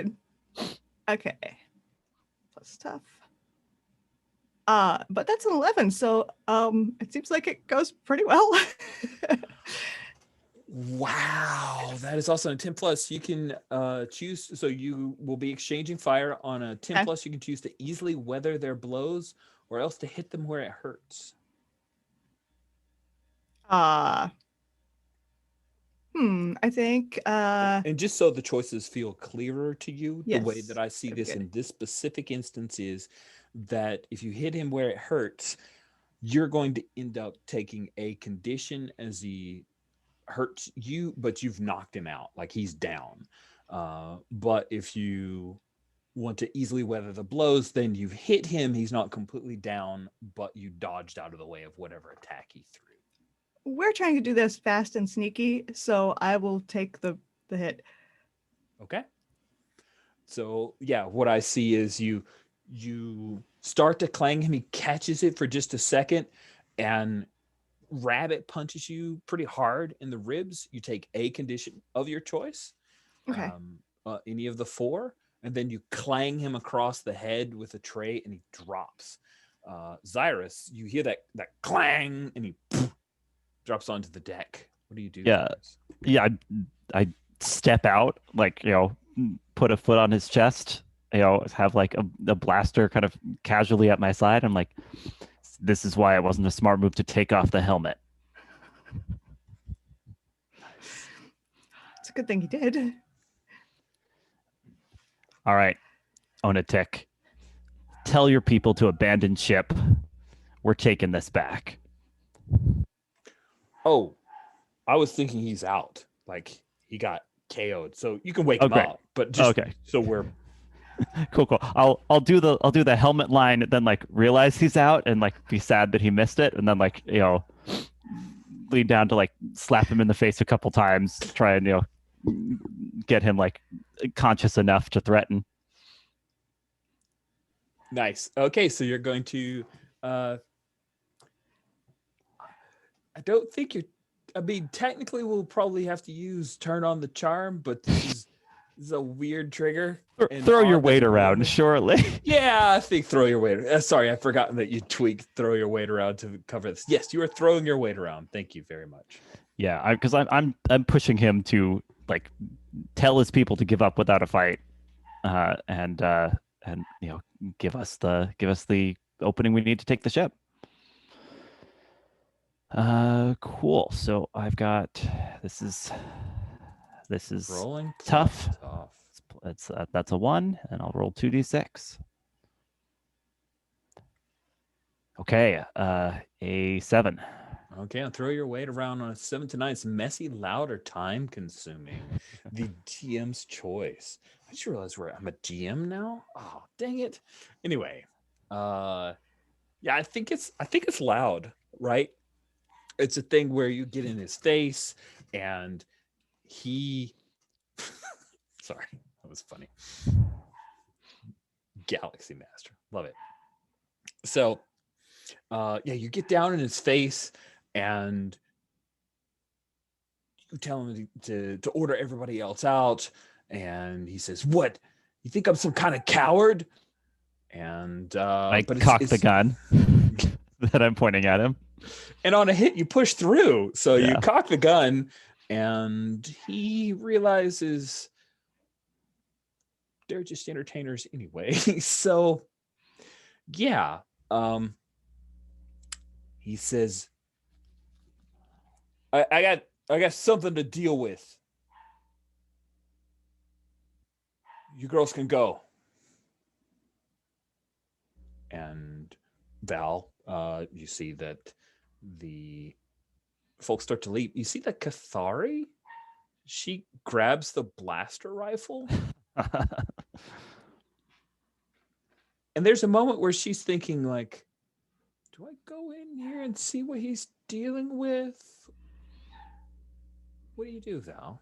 Okay. Plus tough. But that's an 11, so it seems like it goes pretty well. Wow, that is also a 10 plus. You can choose, so you will be exchanging fire on a 10 plus. You can choose to easily weather their blows or else to hit them where it hurts. I think and just so the choices feel clearer to you, yes, the way that I see this in this specific instance is that if you hit him where it hurts, you're going to end up taking a condition as he hurts you, but you've knocked him out, like he's down. But if you want to easily weather the blows, then you've hit him, he's not completely down, but you dodged out of the way of whatever attack he threw. We're trying to do this fast and sneaky, so I will take the hit. Okay. So yeah, what I see is you start to clang him. He catches it for just a second, and Rabbit punches you pretty hard in the ribs. You take a condition of your choice, Okay. any of the 4, and then you clang him across the head with a tray, and he drops. Zyrus, you hear that clang, and he drops onto the deck. What do you do? Yeah. Zyrus? Yeah, I step out, like, put a foot on his chest, have like a blaster kind of casually at my side. I'm like, this is why it wasn't a smart move to take off the helmet. It's a good thing he did. All right, Onatik, tell your people to abandon ship. We're taking this back. Oh, I was thinking he's out. Like he got KO'd. So you can wake him Okay. up, but just Okay. so we're Cool. I'll do the helmet line, then like realize he's out and like be sad that he missed it, and then like lean down to like slap him in the face a couple times, try and get him like conscious enough to threaten. nice. Okay, so you're going to I don't think you're I mean technically we'll probably have to use turn on the charm, but this is a weird trigger. and Throw your odd weight that you around, rolled it. surely. Yeah, I think throw your weight. Sorry, I've forgotten that you tweaked throw your weight around to cover this. Yes, you are throwing your weight around. Thank you very much. Yeah, because I'm pushing him to like tell his people to give up without a fight, and give us the opening we need to take the ship. Cool. So I've got this is Rolling tough. tough. That's a 1, and I'll roll 2d6. Okay, a 7. Okay, I'll throw your weight around on a 7 to 9. It's messy, loud, or time consuming. The GM's choice. I just realized I'm a GM now. Oh, dang it. Anyway, yeah, I think it's loud, right? It's a thing where you get in his face and he sorry, that was funny. Galaxy Master. Love it. So yeah, you get down in his face and you tell him to order everybody else out, and he says, "What? You think I'm some kind of coward?" And I but cock the gun that I'm pointing at him. And on a hit, you push through. So you Yeah. cock the gun, and he realizes they're just entertainers anyway. So yeah, he says, I got something to deal with. You girls can go. And Val, you see that the folks start to leave. You see that Cathari, she grabs the blaster rifle. And there's a moment where she's thinking like, do I go in here and see what he's dealing with? What do you do, Val?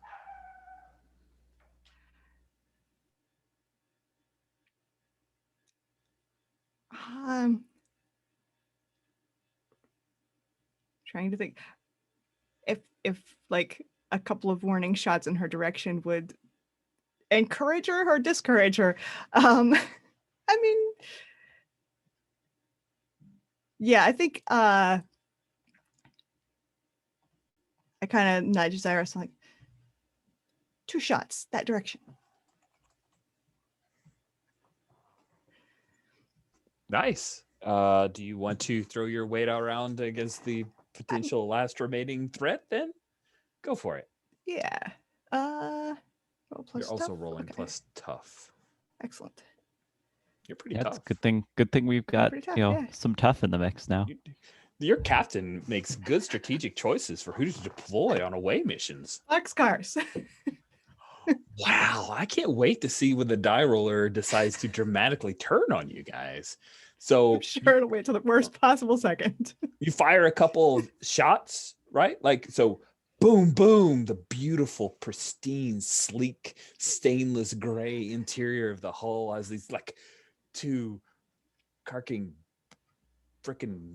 Trying to think if like a couple of warning shots in her direction would encourage her or discourage her. I mean, yeah, I think I kind of nudge Zyrus like 2 shots that direction. Nice. Do you want to throw your weight around against the potential last remaining threat then? Go for it. Yeah. Roll plus You're also tough. rolling Okay. plus tough. Excellent. You're pretty Yeah, tough. it's a good thing we've got pretty tough, yeah. some tough in the mix now. Your captain makes good strategic choices for who to deploy on away missions. Boxcars. Wow, I can't wait to see when the die roller decides to dramatically turn on you guys. So I'm sure it'll wait till the worst possible second. you fire a couple of shots, right? Like, so boom, boom, the beautiful, pristine, sleek, stainless gray interior of the hull has these like two carking freaking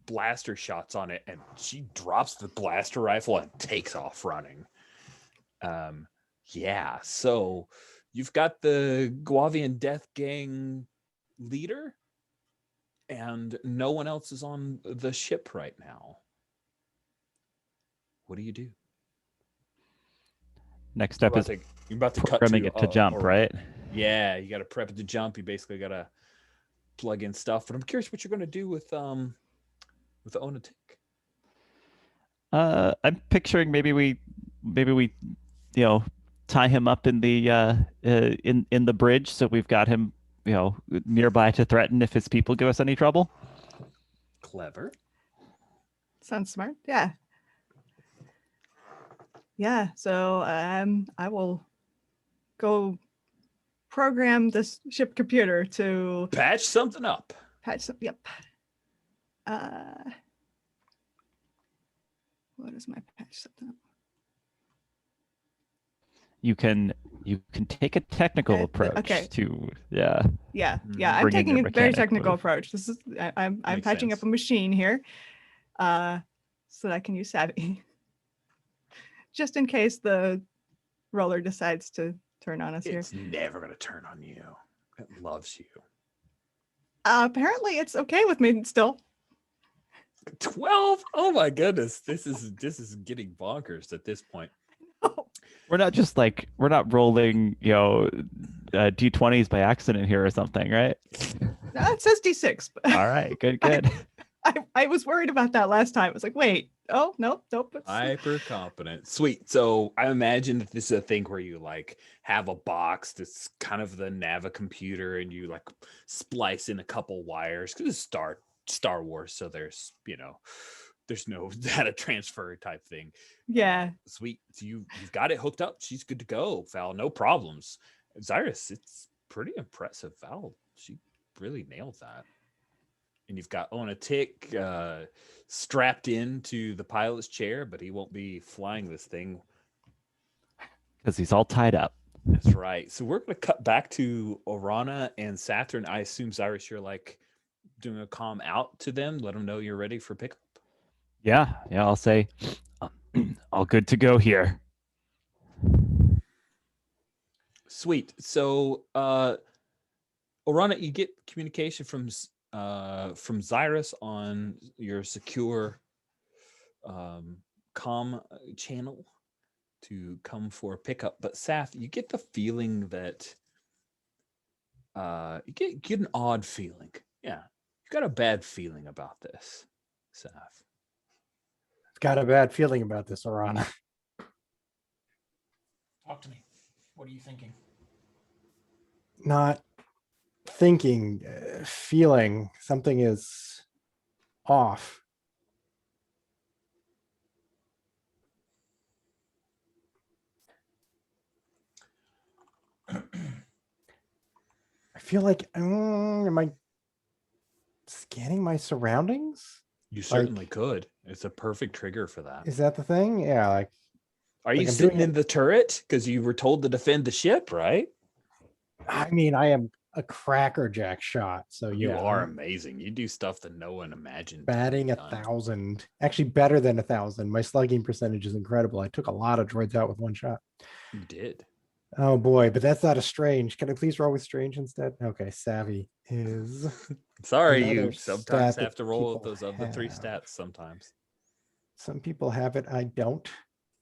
blaster shots on it, and she drops the blaster rifle and takes off running. Yeah, so you've got the Guavian Death Gang leader, and no one else is on the ship right now. What do you do? Next step is you're about to cut programming to it to jump, right? Yeah, you got to prep it to jump. You basically got to plug in stuff. But I'm curious what you're going to do with the Onatic. I'm picturing maybe we tie him up in the in the bridge, so we've got him nearby to threaten if his people give us any trouble. Clever. Sounds smart. Yeah. Yeah. So I will go program this ship computer to patch something up. Yep. What is my patch something up? You can take a technical approach to yeah. I'm taking a very technical approach. This is I'm patching up a machine here, so that I can use Savvy, just in case the roller decides to turn on us here. It's never gonna turn on you. It loves you. Apparently, it's okay with me still. 12. Oh my goodness, this is getting bonkers at this point. We're not rolling, D20s by accident here or something, right? No, it says D6. All right, good. I was worried about that last time. I was like, wait, oh, nope. Hyper competent. Sweet. So I imagine that this is a thing where you like have a box that's kind of the Nava computer, and you like splice in a couple wires because it's Star Wars, so there's no data transfer type thing. Yeah. Sweet. So you've got it hooked up. She's good to go, Val. No problems. Zyrus, it's pretty impressive. Val, she really nailed that. And you've got Onatic strapped into the pilot's chair, but he won't be flying this thing because he's all tied up. That's right. So we're going to cut back to Orana and Saturn. I assume, Zyrus, you're like doing a comm out to them, let them know you're ready for pickup. Yeah, I'll say all good to go here. Sweet. So Orana, you get communication from Zyrus on your secure comm channel to come for pickup. But Saf, you get the feeling that you get an odd feeling. Yeah, you've got a bad feeling about this, Saf. Got a bad feeling about this, Orana. Talk to me. What are you thinking? Not thinking, feeling something is off. I feel like, am I scanning my surroundings? You certainly could. It's a perfect trigger for that. Is that the thing? Yeah. Like, are you sitting in the turret because you were told to defend the ship, right? I mean, I am a crackerjack shot, so you are amazing. You do stuff that no one imagined. Batting 1,000, actually better than 1,000. My slugging percentage is incredible. I took a lot of droids out with one shot. You did. Oh boy, but that's not a strange. Can I please roll with strange instead? Okay, savvy is. Sorry, you sometimes have to roll with those other 3 stats sometimes. Some people have it, I don't.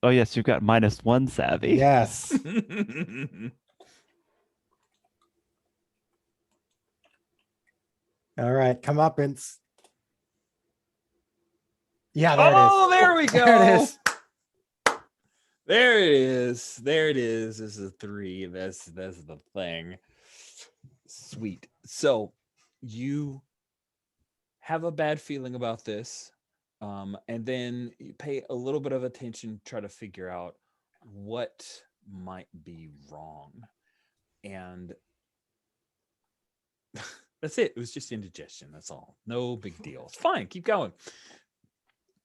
Oh yes, you've got -1 savvy. Yes. All right, come up, Vince. Yeah, there it is. There we go. There it is. There it is. There it is. This is a 3. That's the thing. Sweet. So you have a bad feeling about this, and then you pay a little bit of attention, try to figure out what might be wrong, and that's it. It was just indigestion. That's all. No big deal. It's fine. Keep going.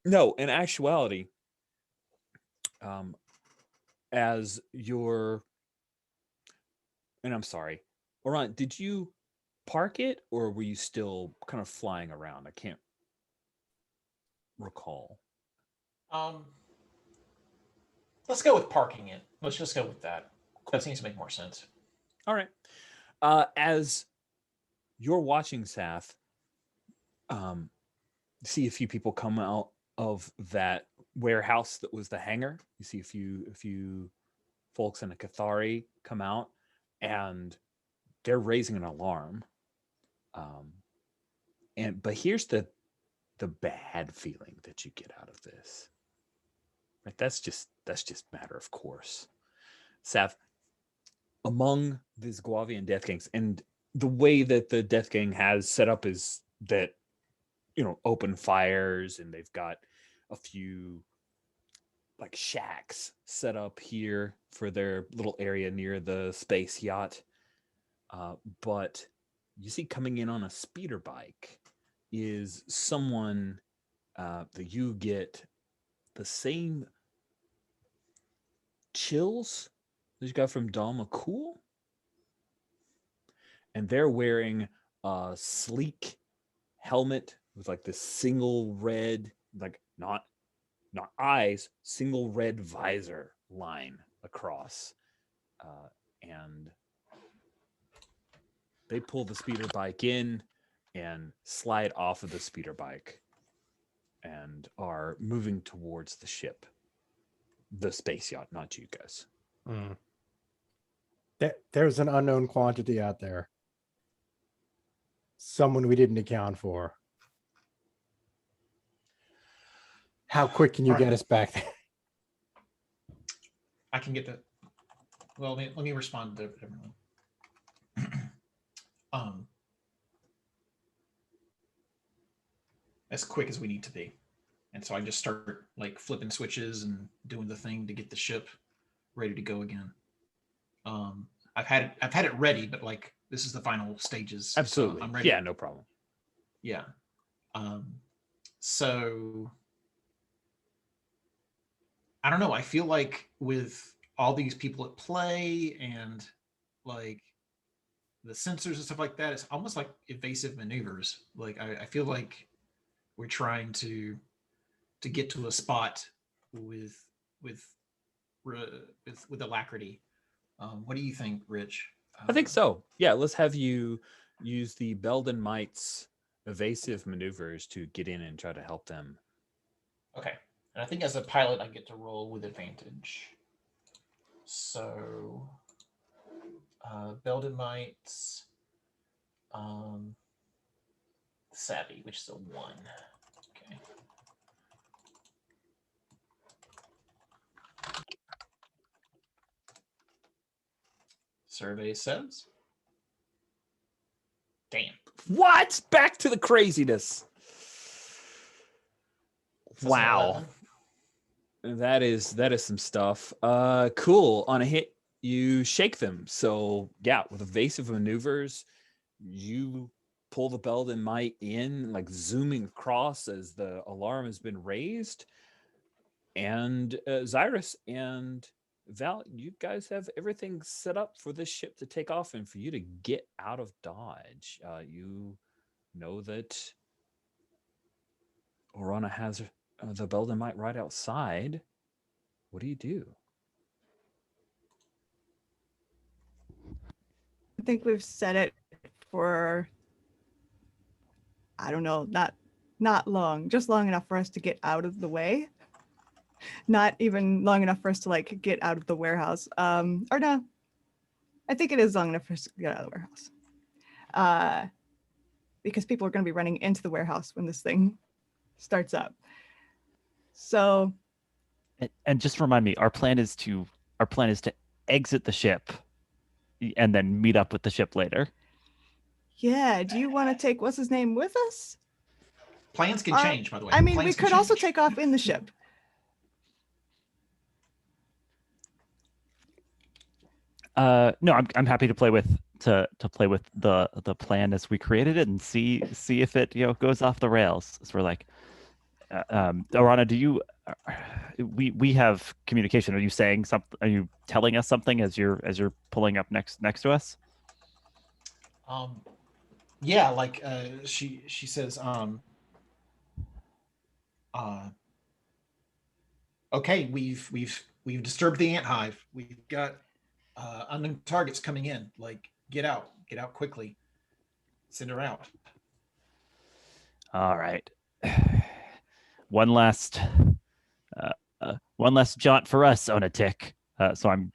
No, in actuality, as your, and I'm sorry, Oran, did you park it or were you still kind of flying around? I can't recall. Let's go with parking it. Let's just go with that. That seems to make more sense. All right. As you're watching Sath, see a few people come out of that warehouse that was the hangar. You see a few folks in a Cathari come out, and they're raising an alarm. But here's the bad feeling that you get out of this. Right? That's just matter of course. Sath, among these Guavian death gangs, and the way that the death gang has set up is that, open fires, and they've got a few like shacks set up here for their little area near the space yacht. But you see coming in on a speeder bike is someone that you get the same chills that you got from Dom McCool. And they're wearing a sleek helmet with like this single red, like not eyes, single red visor line across. And they pull the speeder bike in and slide off of the speeder bike and are moving towards the ship. The space yacht, not you guys. There's an unknown quantity out there. Someone we didn't account for. How quick can you get us back there? I can get that. Well, let me respond to everyone. As quick as we need to be. And so I just start like flipping switches and doing the thing to get the ship ready to go again. I've had it ready, but like this is the final stages. Absolutely. So I'm ready. Yeah, no problem. Yeah. So I don't know. I feel like with all these people at play and like the sensors and stuff like that, it's almost like evasive maneuvers. Like I feel like we're trying to get to a spot with alacrity. What do you think, Rich? I think so. Yeah, let's have you use the Belden Might's evasive maneuvers to get in and try to help them. Okay. And I think as a pilot, I get to roll with advantage. So, Belden Might's savvy, which is a 1. Okay. Survey says. Damn. What? Back to the craziness. Wow. That is some stuff. Cool. On a hit, you shake them. So yeah, with evasive maneuvers, you pull the Belden Might in, like zooming across as the alarm has been raised. And Zyrus and Val, you guys have everything set up for this ship to take off and for you to get out of Dodge. You know that Orana has the Belden Might right outside. What do you do? I think we've set it for, I don't know, not long, just long enough for us to get out of the way. Not even long enough for us to like get out of the warehouse. Or no, I think it is long enough for us to get out of the warehouse. Because people are going to be running into the warehouse when this thing starts up. So, and just remind me, our plan is to exit the ship and then meet up with the ship later. Yeah, do you want to take what's his name with us? Plans can change, by the way. I mean, Plans we can could also change. take off in the ship. No, I'm happy to play with the plan as we created it and see if it goes off the rails. So we're like, Orana, we have communication. Are you saying something? Are you telling us something as you're pulling up next to us? Yeah, like she says, okay, we've disturbed the ant hive. We've got unknown targets coming in. Like, get out quickly. Send her out. All right. One last jaunt for us, Onatic. So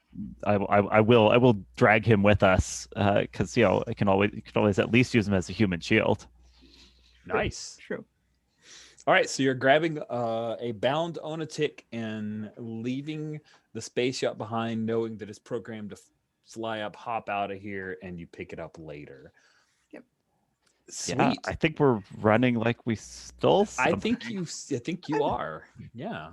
I will drag him with us because I can always at least use him as a human shield. Nice. True. All right, so you're grabbing a bound Onatic and leaving the space yacht behind, knowing that it's programmed to fly up, hop out of here, and you pick it up later. Yep. Sweet. Yeah, I think we're running like we stole something. I think you are. Yeah.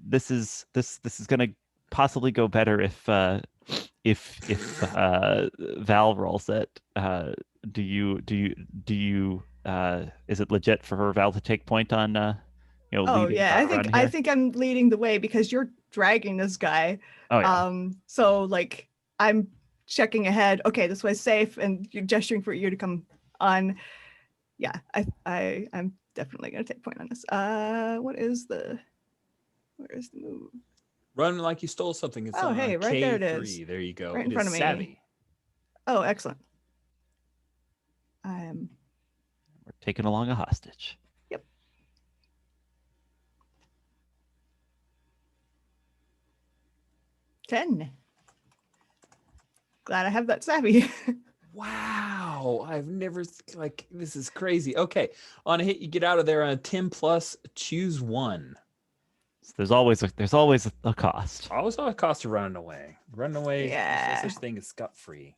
This is gonna possibly go better if Val rolls it. Do you is it legit for Val to take point on Oh leading yeah, our run I here? think I'm leading the way because you're dragging this guy. Oh yeah. So like I'm checking ahead. Okay, this way's safe, and you're gesturing for you to come on. Yeah, I'm definitely gonna take point on this. Where is the move? Run like you stole something. It's on hey, right K3. there it is. There you go. Right in It front is of me. savvy. Oh, excellent. We're taking along a hostage. Yep. 10. Glad I have that savvy. Wow, I've never this is crazy. Okay, on a hit, you get out of there on a 10 plus. Choose one. So there's always a cost. Always a cost of running away. Running away. Yeah. There's no such thing as scot free.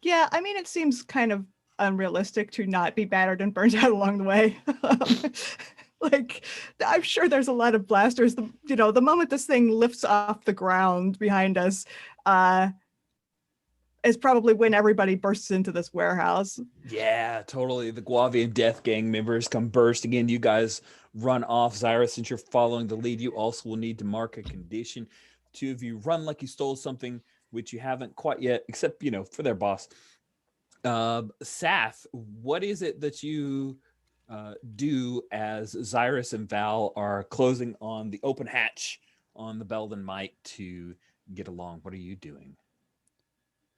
Yeah, I mean, it seems kind of unrealistic to not be battered and burnt out along the way. Like, I'm sure there's a lot of blasters. The moment this thing lifts off the ground behind us, is probably when everybody bursts into this warehouse. Yeah, totally. The Guavian Death Gang members come bursting in. You guys run off. Zyra, since you're following the lead, you also will need to mark a condition. Two of you run like you stole something, which you haven't quite yet, except, for their boss. Saf, what is it that you do as Zyrus and Val are closing on the open hatch on the Belden Might to get along? What are you doing?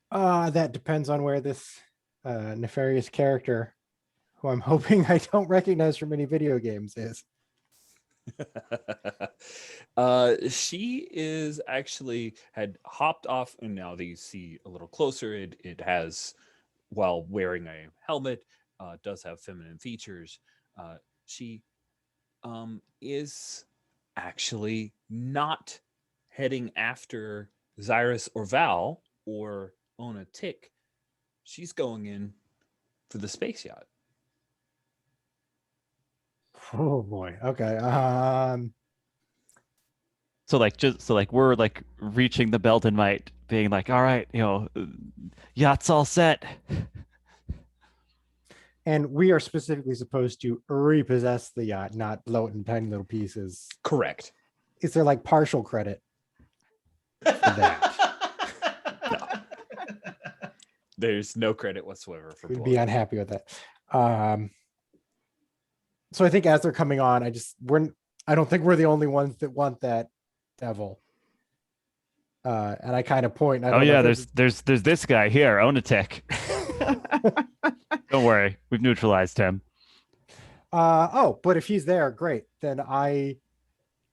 That depends on where this nefarious character, who I'm hoping I don't recognize from any video games, is. She is actually had hopped off, and now that you see a little closer, it has, while wearing a helmet, does have feminine features. She is actually not heading after Zyrus or Val or Onatic. She's going in for the space yacht. Oh boy. Okay. So we're like reaching the Belden Might, being like, all right, yacht's all set. And we are specifically supposed to repossess the yacht, not blow it in tiny little pieces. Correct. Is there like partial credit for that? There's no credit whatsoever for We'd be unhappy with that. So I think as they're coming on, I don't think we're the only ones that want that devil. And I kind of point. There's this guy here, Onatic. Don't worry, we've neutralized him. But if he's there, great. Then I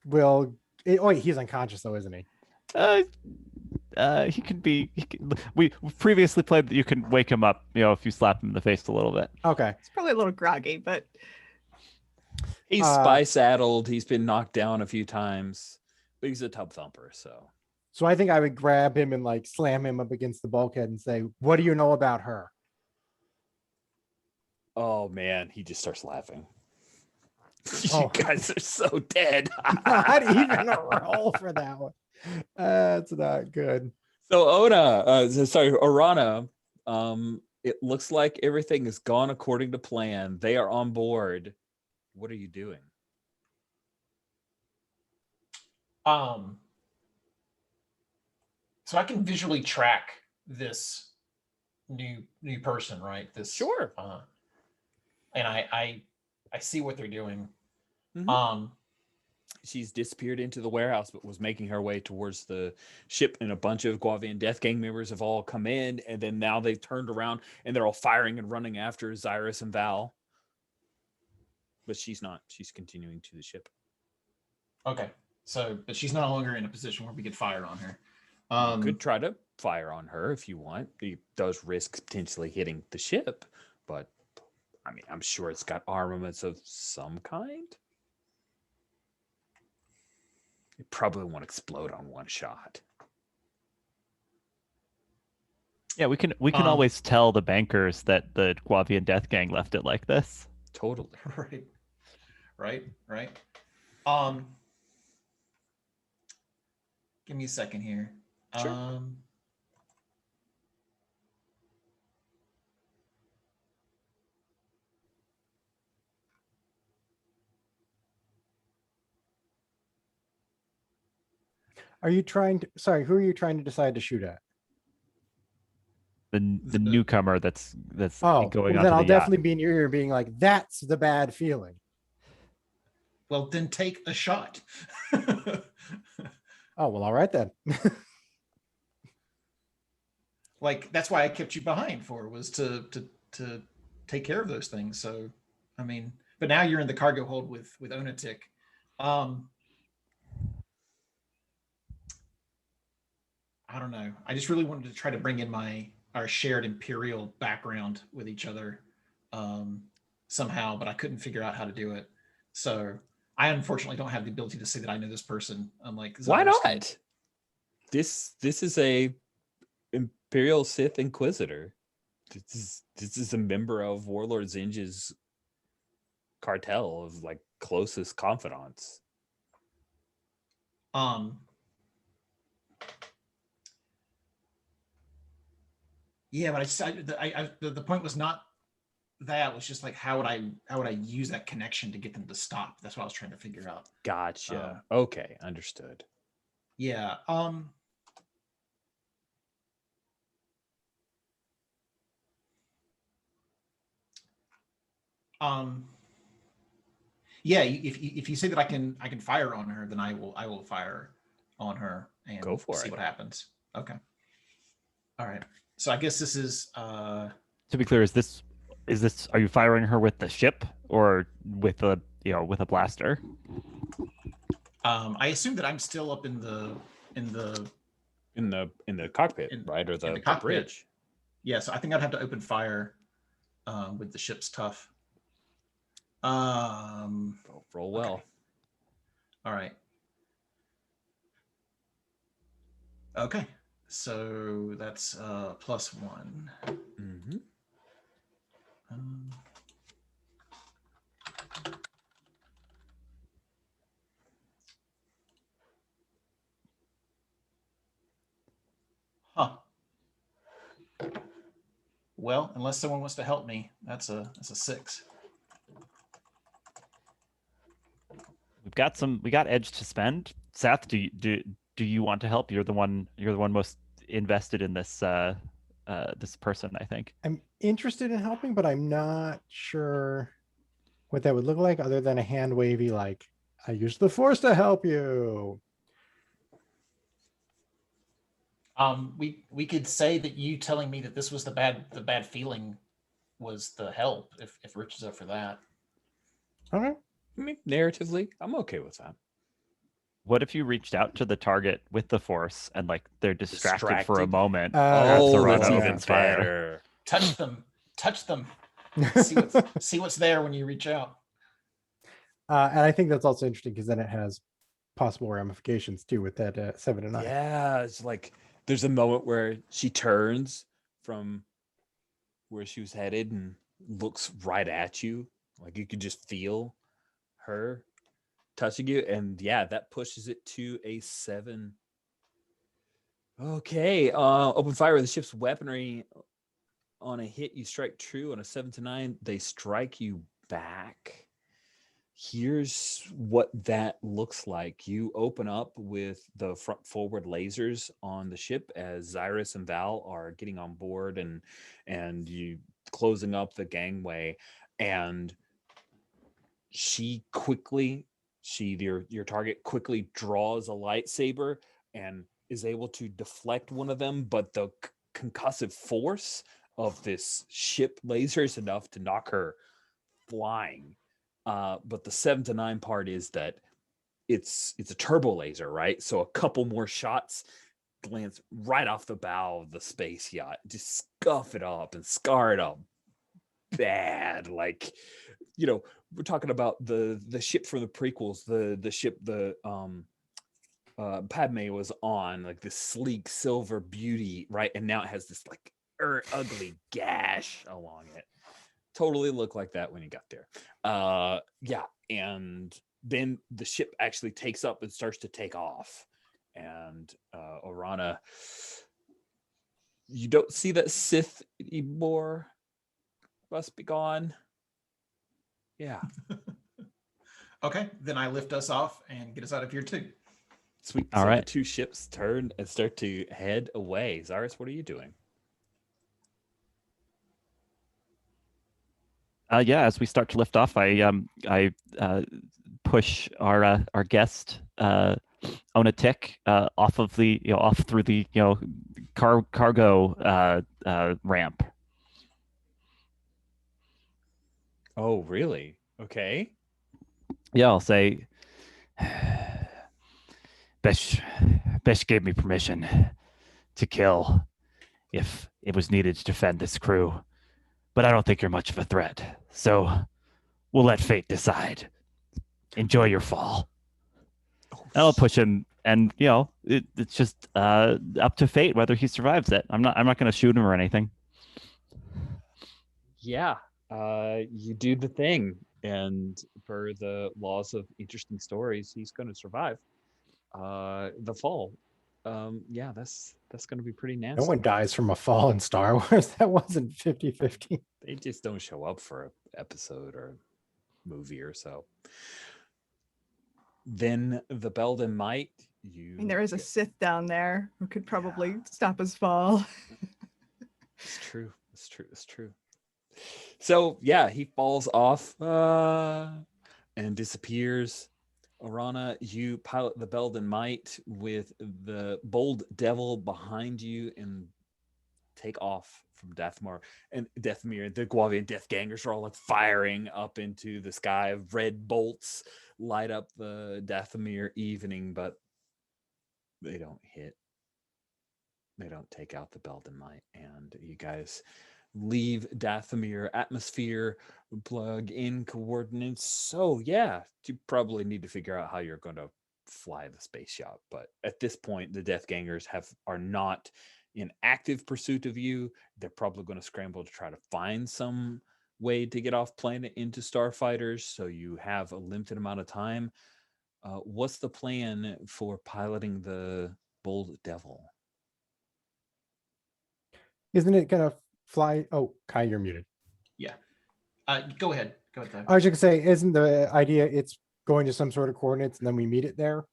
will. Wait, he's unconscious though, isn't he? He can be. We previously played that you can wake him up, if you slap him in the face a little bit. Okay. It's probably a little groggy, but he's spy saddled. He's been knocked down a few times, but he's a tub thumper. So I think I would grab him and like slam him up against the bulkhead and say, "What do you know about her?" Oh man, he just starts laughing. Oh. You guys are so dead. Not even a roll for that one. That's not good. So Orana, It looks like everything has gone according to plan. They are on board. What are you doing? So I can visually track this new person, right? This Sure. And I see what they're doing. Mhm. She's disappeared into the warehouse, but was making her way towards the ship, and a bunch of Guavian Death Gang members have all come in, and then now they've turned around and they're all firing and running after Zyrus and Val. But she's not. She's continuing to the ship. Okay. So, but she's no longer in a position where we could fire on her. You could try to fire on her if you want. It does risk potentially hitting the ship, but I mean, I'm sure it's got armaments of some kind. It probably won't explode on one shot. Yeah, we can always tell the bankers that the Guavian Death Gang left it like this. Totally. Right. Give me a second here. Sure. Are you trying to? Sorry, who are you trying to decide to shoot at? The newcomer that's going well, onto then the I'll yacht. definitely be in your ear, being like, "That's the bad feeling." Well, then take a shot. Oh well, all right then. Like that's why I kept you behind was to take care of those things. So, I mean, but now you're in the cargo hold with Onatic. I don't know. I just really wanted to try to bring in our shared Imperial background with each other somehow, but I couldn't figure out how to do it. So I unfortunately don't have the ability to say that I know this person. Unlike why not? This is a Imperial Sith Inquisitor. This is a member of Warlord Zinj's cartel of like closest confidants. Yeah, but the point was not that. It was just like how would I use that connection to get them to stop? That's what I was trying to figure out. Gotcha. Okay, understood. Yeah. Yeah. If you say that I can fire on her, then I will fire on her and go for see it. what happens. Okay. All right. So I guess this is. To be clear, is this? Are you firing her with the ship or with a blaster? I assume that I'm still up in the cockpit, right, or the cockpit. bridge. Yeah, so I think I'd have to open fire with the ship's tough. Roll well. Okay. All right. Okay, so that's +1. Mm-hmm. Huh. Well, unless someone wants to help me, that's a 6. We got edge to spend. Seth, do you want to help? You're the one most invested in this this person, I think. I'm interested in helping, but I'm not sure what that would look like other than a hand wavy, like, I use the Force to help you. We could say that you telling me that this was the bad feeling was the help, if Rich is up for that. Okay. I mean, narratively, I'm okay with that. What if you reached out to the target with the Force and like they're distracted for a moment? That's even better. Touch them. See what's there when you reach out. And I think that's also interesting because then it has possible ramifications too with that 7 and 9. Yeah, it's like there's a moment where she turns from where she was headed and looks right at you. Like you could just feel her touching you, and yeah, that pushes it to a 7. Okay, open fire with the ship's weaponry on a hit, you strike true. On a 7 to 9, they strike you back. Here's what that looks like. You open up with the front forward lasers on the ship as Xyrus and Val are getting on board and you closing up the gangway, and your target quickly draws a lightsaber and is able to deflect one of them, but the concussive force of this ship laser is enough to knock her flying. But the 7 to 9 part is that it's a turbo laser, right? So a couple more shots glance right off the bow of the space yacht, just scuff it up and scar it up bad. Like, we're talking about the ship from the prequels, the ship Padme was on, like this sleek silver beauty, right? And now it has this like ugly gash along it. Totally looked like that when you got there. And then the ship actually takes up and starts to take off. And Orana, you don't see that Sith anymore. Must be gone. Yeah. Okay, then I lift us off and get us out of here too. Sweet. All so right. The two ships turn and start to head away. Xyrus, what are you doing? As we start to lift off, I push our guest on a tick off of the off through the cargo ramp. Oh, really? Okay. Yeah, I'll say, Besh gave me permission to kill if it was needed to defend this crew, but I don't think you're much of a threat, so we'll let fate decide. Enjoy your fall. And I'll push him, and it's just up to fate whether he survives it. I'm not going to shoot him or anything. Yeah. You do the thing, and per the laws of interesting stories, he's going to survive the fall. That's going to be pretty nasty. No one dies from a fall in Star Wars. That wasn't 50-50. They just don't show up for an episode or movie or so. Then the Belden might. I mean, there is a Sith down there who could probably stop his fall. It's true. It's true. So yeah, he falls off and disappears. Orana, you pilot the Belden Might with the Bold Devil behind you and take off from Dathomir. And Dathomir, the Guavian Death Gangers are all like firing up into the sky. Red bolts light up the Dathomir evening, but they don't hit. They don't take out the Belden Might. And you guys leave Dathomir atmosphere, plug in coordinates. So yeah, you probably need to figure out how you're going to fly the space yacht. But at this point, the Death Gangers are not in active pursuit of you. They're probably going to scramble to try to find some way to get off planet into starfighters. So you have a limited amount of time. What's the plan for piloting the Bold Devil? Isn't it gonna fly? Oh, Kai, you're muted. Yeah. Go ahead. Go ahead. I was just gonna say, isn't the idea it's going to some sort of coordinates and then we meet it there?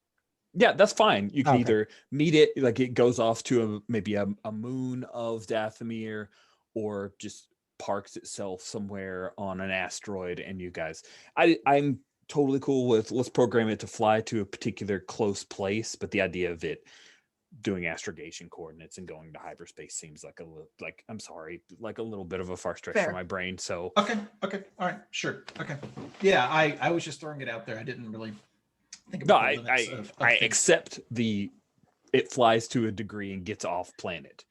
Yeah, that's fine. You can Okay. either meet it, like it goes off to maybe a moon of Dathomir, or just parks itself somewhere on an asteroid. And you guys, I'm totally cool with, let's program it to fly to a particular close place, but the idea of it doing astrogation coordinates and going to hyperspace seems like a little bit of a far stretch for my brain. So okay, all right, sure, okay, yeah. I was just throwing it out there. I didn't really think about the limits of I things. accept it flies to a degree and gets off planet.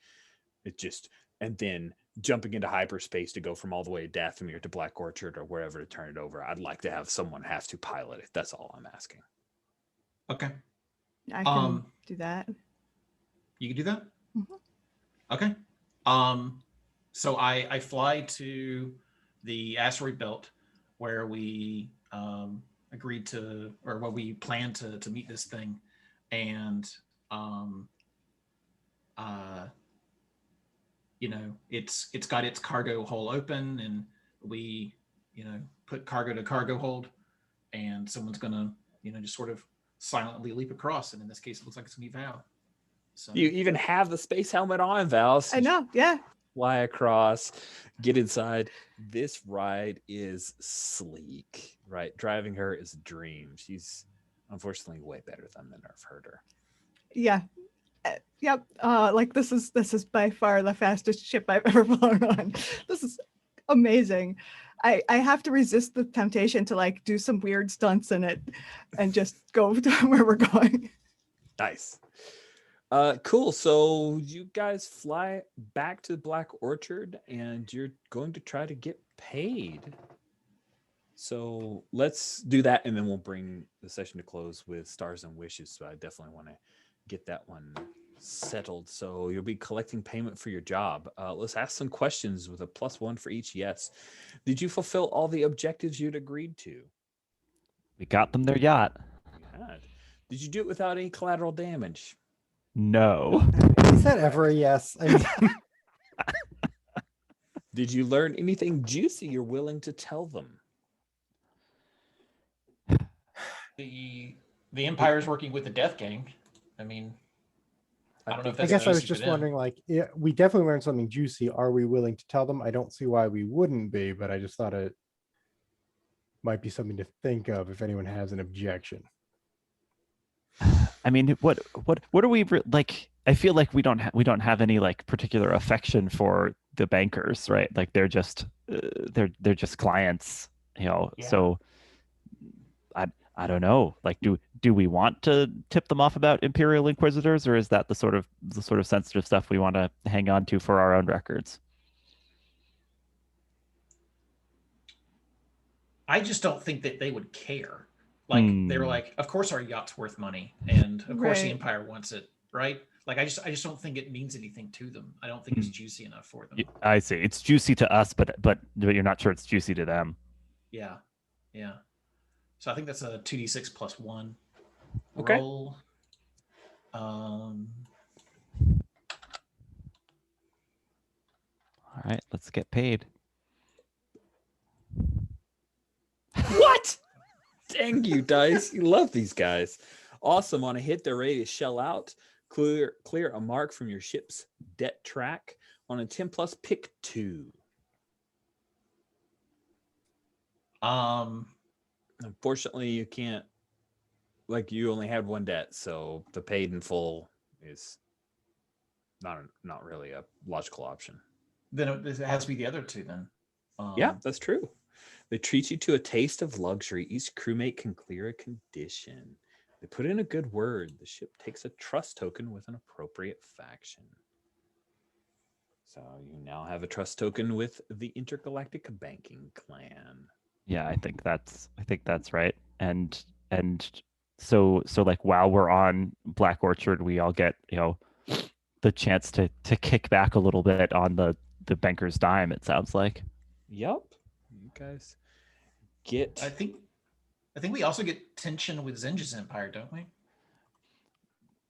And then jumping into hyperspace to go from all the way to Dathomir to Black Orchard or wherever to turn it over. I'd like to have someone have to pilot it. That's all I'm asking. Okay. I can do that. You can do that? Mm-hmm. Okay. So I fly to the asteroid belt where we agreed to, or where we planned to meet this thing, and it's got its cargo hold open, and we, put cargo to cargo hold, and someone's gonna, just sort of silently leap across. And in this case, it looks like it's gonna be Val. So You even have the space helmet on, Val. I know. Yeah. Fly across, get inside. This ride is sleek, right? Driving her is a dream. She's unfortunately way better than the Nerf herder. Yeah. Yep. Like this is by far the fastest ship I've ever flown on. This is amazing. I have to resist the temptation to like do some weird stunts in it and just go to where we're going. Nice. Cool. So you guys fly back to Black Orchard and you're going to try to get paid. So let's do that, and then we'll bring the session to close with Stars and Wishes. So I definitely want to get that one settled. So you'll be collecting payment for your job. Let's ask some questions with a +1 for each yes. Did you fulfill all the objectives you'd agreed to? We got them their yacht. You had. Did you do it without any collateral damage? No. Is that ever a yes? I mean, Did you learn anything juicy you're willing to tell them? the Empire's working with the Death Gang. I mean, I don't know if I that's guess I was juicy for just them. wondering, like, yeah, we definitely learned something juicy. Are we willing to tell them? I don't see why we wouldn't be, but I just thought it might be something to think of if anyone has an objection. I mean, what are we like? I feel like we don't have any like particular affection for the bankers, right? Like they're just clients, Yeah. So I don't know. Like, do we want to tip them off about Imperial Inquisitors, or is that the sort of sensitive stuff we want to hang on to for our own records? I just don't think that they would care. Like they were like, of course our yacht's worth money, and of course the Right. Empire wants it, right? Like I just don't think it means anything to them. I don't think it's juicy enough for them. I see. It's juicy to us, but you're not sure it's juicy to them. Yeah. So I think that's a 2d6 +1 Okay. roll. All right, let's get paid. What? Dang you, Dice. You love these guys. Awesome. On a hit, they're ready to shell out. Clear a mark from your ship's debt track. On a 10+, pick 2. Unfortunately, you can't, like, you only had one debt, so the paid in full is not really a logical option. Then it has to be the other two then. Yeah, that's true. They treat you to a taste of luxury. Each crewmate can clear a condition. They put in a good word. The ship takes a trust token with an appropriate faction. So you now have a trust token with the Intergalactic Banking Clan. Yeah, I think that's right. And so like while we're on Black Orchard, we all get the chance to kick back a little bit on the banker's dime. It sounds like. Yep, you guys get. I think we also get tension with Zenja's Empire, don't we?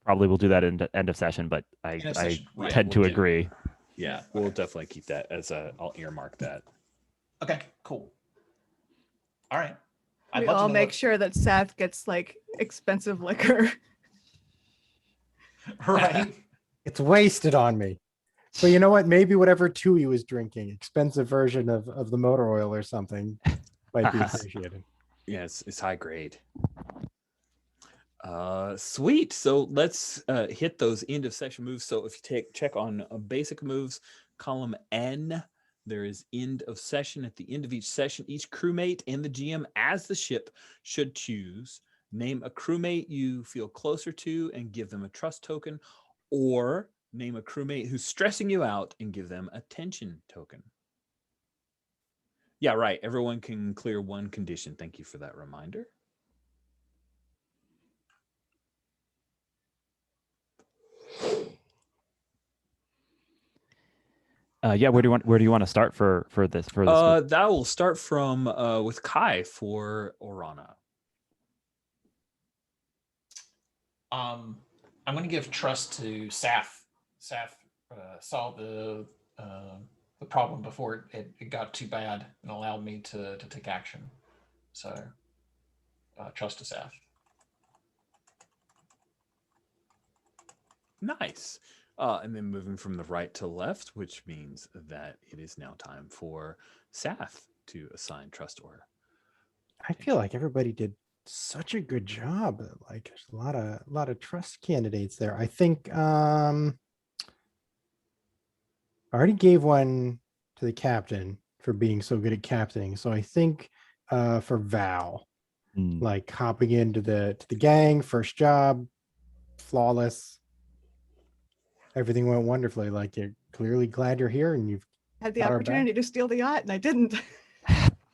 Probably we'll do that in the end of session, but I Right. tend to agree. Yeah, we'll definitely keep that as I'll earmark that. Okay, cool. All right. We all make sure that Seth gets like expensive liquor. Right. It's wasted on me. But you know what? Maybe whatever Tui was drinking, expensive version of the motor oil or something, might be appreciated. Yes, it's high grade. Sweet. So let's hit those end of session moves. So if you check on basic moves, column N, there is end of session. At the end of each session, each crewmate and the GM as the ship should choose. Name a crewmate you feel closer to and give them a trust token, or name a crewmate who's stressing you out and give them a tension token. Yeah, right. Everyone can clear one condition. Thank you for that reminder. Yeah, where do you want to start for this? That will start from with Kai for Orana. I'm going to give trust to Saf. Saf saw the the problem before it got too bad and allowed me to take action. So trust to Seth. Nice. And then moving from the right to left, which means that it is now time for Sath to assign trust or. I feel like everybody did such a good job. Like there's a lot of trust candidates there. I think I already gave one to the captain for being so good at captaining. So I think for Val, like hopping into the gang, first job, flawless. Everything went wonderfully. Like you're clearly glad you're here and you've Had the got our back. opportunity to steal the yacht and I didn't.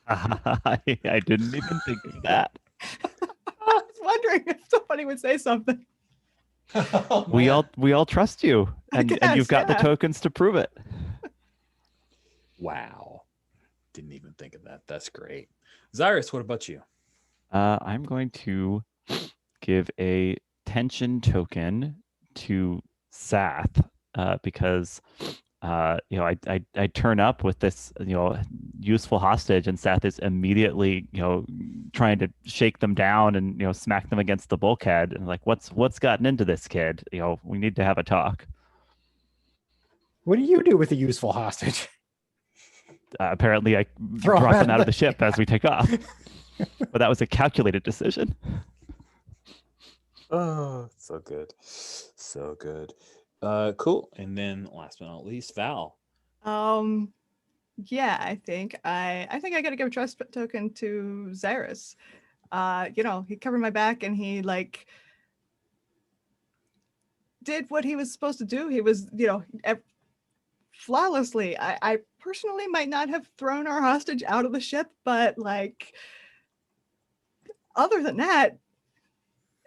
I didn't even think of that. I was wondering if somebody would say something. Oh, We man. all trust you, and you've got the yeah. tokens to prove it. Wow. Didn't even think of that. That's great. Zyrus, what about you? I'm going to give a tension token to Sath because I turn up with this useful hostage, and Sath is immediately trying to shake them down and smack them against the bulkhead, and like what's gotten into this kid? We need to have a talk. What do you do with a useful hostage? Apparently, I Throw drop him them out of the ship as we take off. But that was a calculated decision. Oh, so good. So good. Cool. And then last but not least, Val. Yeah, I think I got to give a trust token to Zyrus. He covered my back and he like did what he was supposed to do. He was, flawlessly. I personally might not have thrown our hostage out of the ship, but like other than that,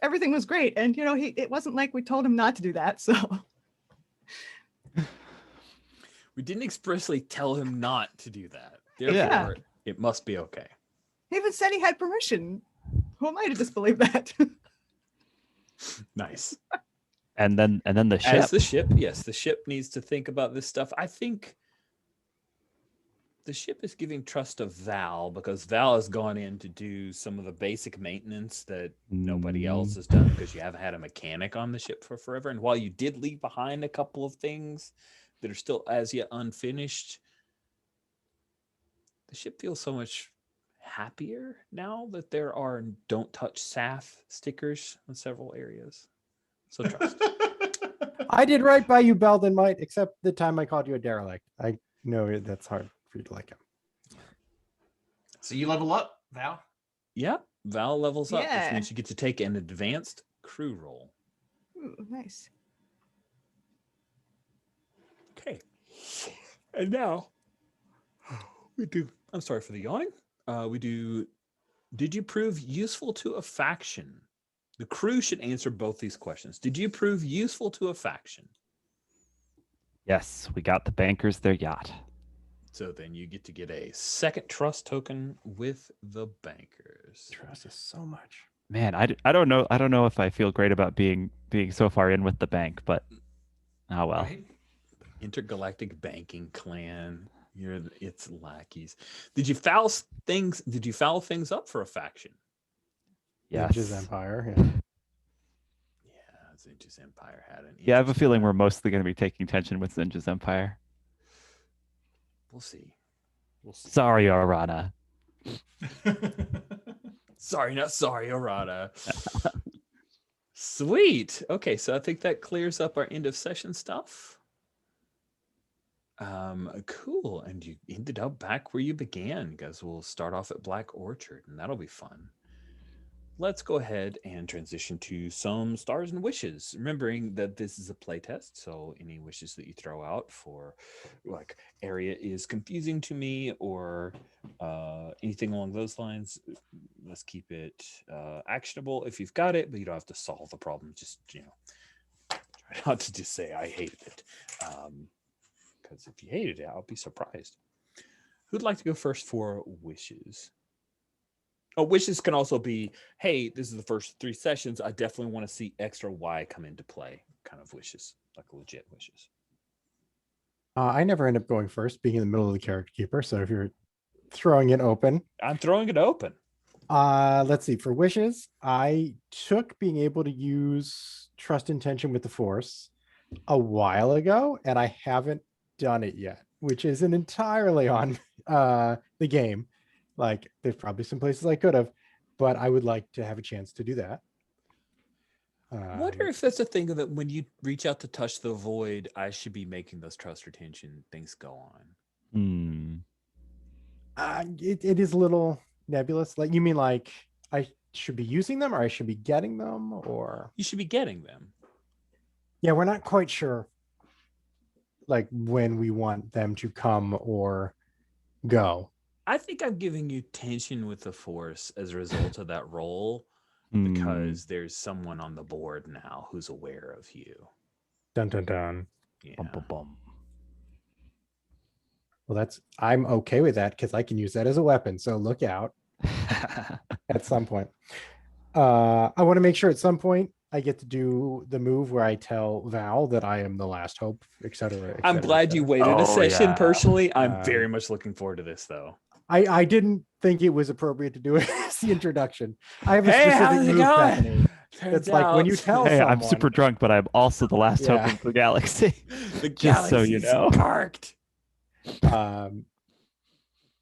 everything was great. And it wasn't like we told him not to do that. So We didn't expressly tell him not to do that. Yeah. Therefore, it must be okay. he even said he had permission. Who am I to disbelieve that? Nice. And then the ship. As the ship, yes, the ship needs to think about this stuff. I think the ship is giving trust to Val because Val has gone in to do some of the basic maintenance that nobody else has done because you haven't had a mechanic on the ship for forever. And while you did leave behind a couple of things that are still as yet unfinished, the ship feels so much happier now that there are don't touch Sath stickers in several areas. So trust. I did right by you, Belden Might, except the time I called you a derelict. I know that's hard for you to like him. So you level up, Val? Yeah, Val levels up, which Yeah. means you get to take an advanced crew roll. Ooh, nice. Okay. And now we do. I'm sorry for the yawning. We do. Did you prove useful to a faction? The crew should answer both these questions. Did you prove useful to a faction? Yes, we got the bankers their yacht. So then you get to get a second trust token with the bankers. Trust us so much. Man, I don't know. I don't know if I feel great about being so far in with the bank, but oh well. Right? Intergalactic banking clan. You're its lackeys. Did you foul things up for a faction? Yes. Ninja's Empire. Yeah, Zinja's Empire had an. Yeah, I have a interesting feeling run. we're mostly going to be taking tension with Zinja's Empire. We'll see. We'll see. Sorry, Arana. Sorry, not sorry, Arata. Sweet. Okay, so I think that clears up our end of session stuff. Cool. And you ended up back where you began, because we'll start off at Black Orchard, and that'll be fun. Let's go ahead and transition to some stars and wishes, remembering that this is a playtest, so any wishes that you throw out for like area is confusing to me or anything along those lines, let's keep it actionable if you've got it, but you don't have to solve the problem. Just try not to just say I hated it, because if you hated it, I'll be surprised. Who'd like to go first for wishes? Oh, wishes can also be, hey, this is the first 3 sessions. I definitely want to see extra Y come into play kind of wishes, like legit wishes. I never end up going first, being in the middle of the character keeper. So if you're throwing it open, I'm throwing it open. let's see. For wishes, I took being able to use trust intention with the Force a while ago, and I haven't done it yet, which isn't entirely on the game. Like, there's probably some places I could have, but I would like to have a chance to do that. Wonder if that's a thing that when you reach out to touch the void, I should be making those trust retention things go on. It is a little nebulous. Like, you mean like I should be using them, or I should be getting them, or You should be getting them. yeah, we're not quite sure like when we want them to come or go. I think I'm giving you tension with the Force as a result of that roll Hmm. because there's someone on the board now who's aware of you. Dun dun dun. Yeah. Bum, bum, bum. Well, I'm okay with that because I can use that as a weapon. So look out at some point. I want to make sure at some point I get to do the move where I tell Val that I am the last hope, etc. I'm glad you waited Oh, a session yeah. personally. I'm Um, very much looking forward to this though. I didn't think it was appropriate to do it as the introduction. I have a Hey, specific how's it move, going? Bethany. It's like when you tell Hey, someone, I'm super drunk, but I'm also the last hope Yeah. of the galaxy. The Just so you galaxy's know. parked.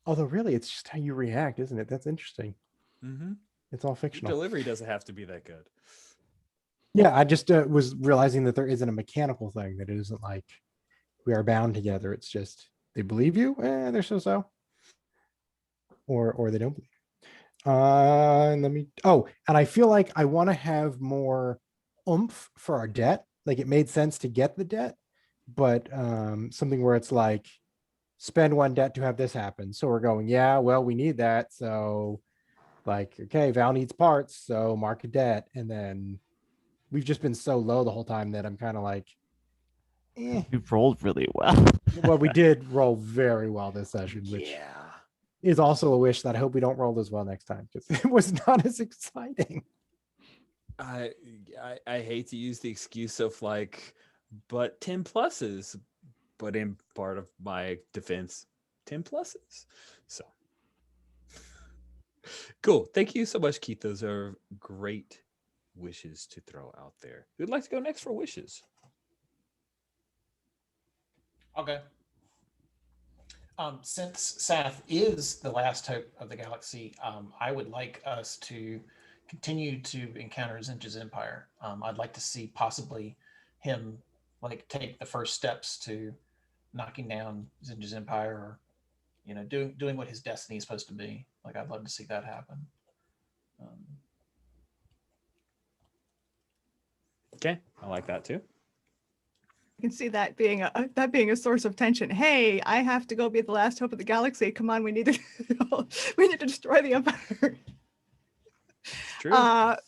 Although really it's just how you react, isn't it? That's interesting. Mm-hmm. It's all Your fictional. delivery doesn't have to be that good. Yeah, I just was realizing that there isn't a mechanical thing, that it isn't like we are bound together. It's just they believe you, they're so, or they don't believe. And I feel like I want to have more oomph for our debt. Like, it made sense to get the debt, but something where it's like spend one debt to have this happen. So we're going, yeah, well, we need that. So like, okay, Val needs parts, so mark a debt, and then we've just been so low the whole time that I'm kind of like, You rolled really well. well, we did roll very well this session, which is also a wish that I hope we don't roll as well next time, because it was not as exciting. I hate to use the excuse of like, but 10 pluses, but in part of my defense, 10 pluses. So cool. Thank you so much, Keith. Those are great wishes to throw out there. Who'd like to go next for wishes? Okay. Since Sath is the last hope of the galaxy, I would like us to continue to encounter Zinja's Empire. I'd like to see possibly him like take the first steps to knocking down Zinja's Empire, or doing what his destiny is supposed to be. Like, I'd love to see that happen. Okay, I like that too. I can see that being a source of tension. Hey, I have to go be the last hope of the galaxy. Come on, we need to we need to destroy the Empire. True.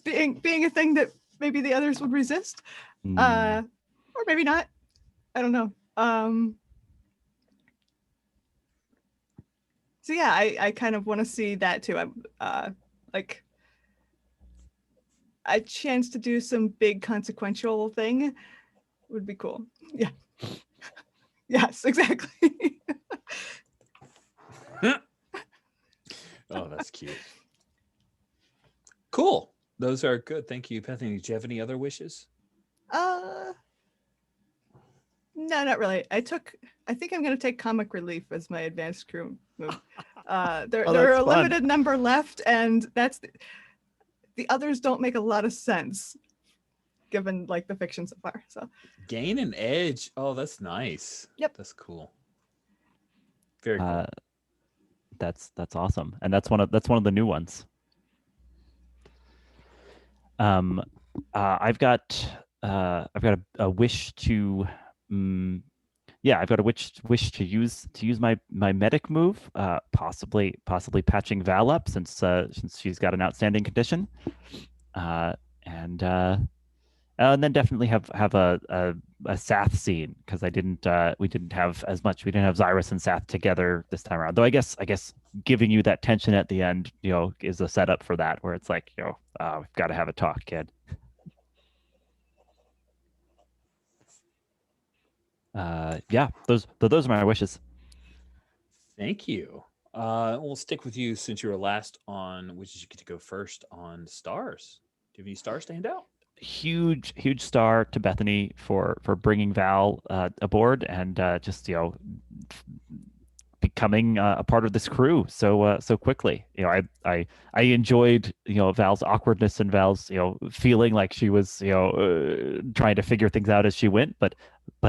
Being a thing that maybe the others would resist, or maybe not. I don't know. So yeah, I kind of want to see that too. I'm like a chance to do some big consequential thing would be cool. Yeah. Yes, exactly. Oh, that's cute. Cool. Those are good. Thank you, Bethany. Do you have any other wishes? No, not really. I think I'm going to take comic relief as my advanced crew move. There are a limited number left, and that's the others don't make a lot of sense given like the fiction so far. So gain an edge. Oh, that's nice. Yep. That's cool. Very cool. That's awesome, and that's one of the new ones. I've got a wish to I've got a wish to use my medic move, possibly patching Val up since she's got an outstanding condition, and then definitely have a Sath scene, because we didn't have Xyrus and Sath together this time around. Though I guess giving you that tension at the end, is a setup for that, where it's like, we've got to have a talk, kid. Yeah, those are my wishes. Thank you. We'll stick with you since you were last on, which is you get to go first on stars. Do you have any stars stand out? Huge star to Bethany for bringing Val aboard and just becoming a part of this crew so quickly. I enjoyed Val's awkwardness and Val's feeling like she was trying to figure things out as she went, but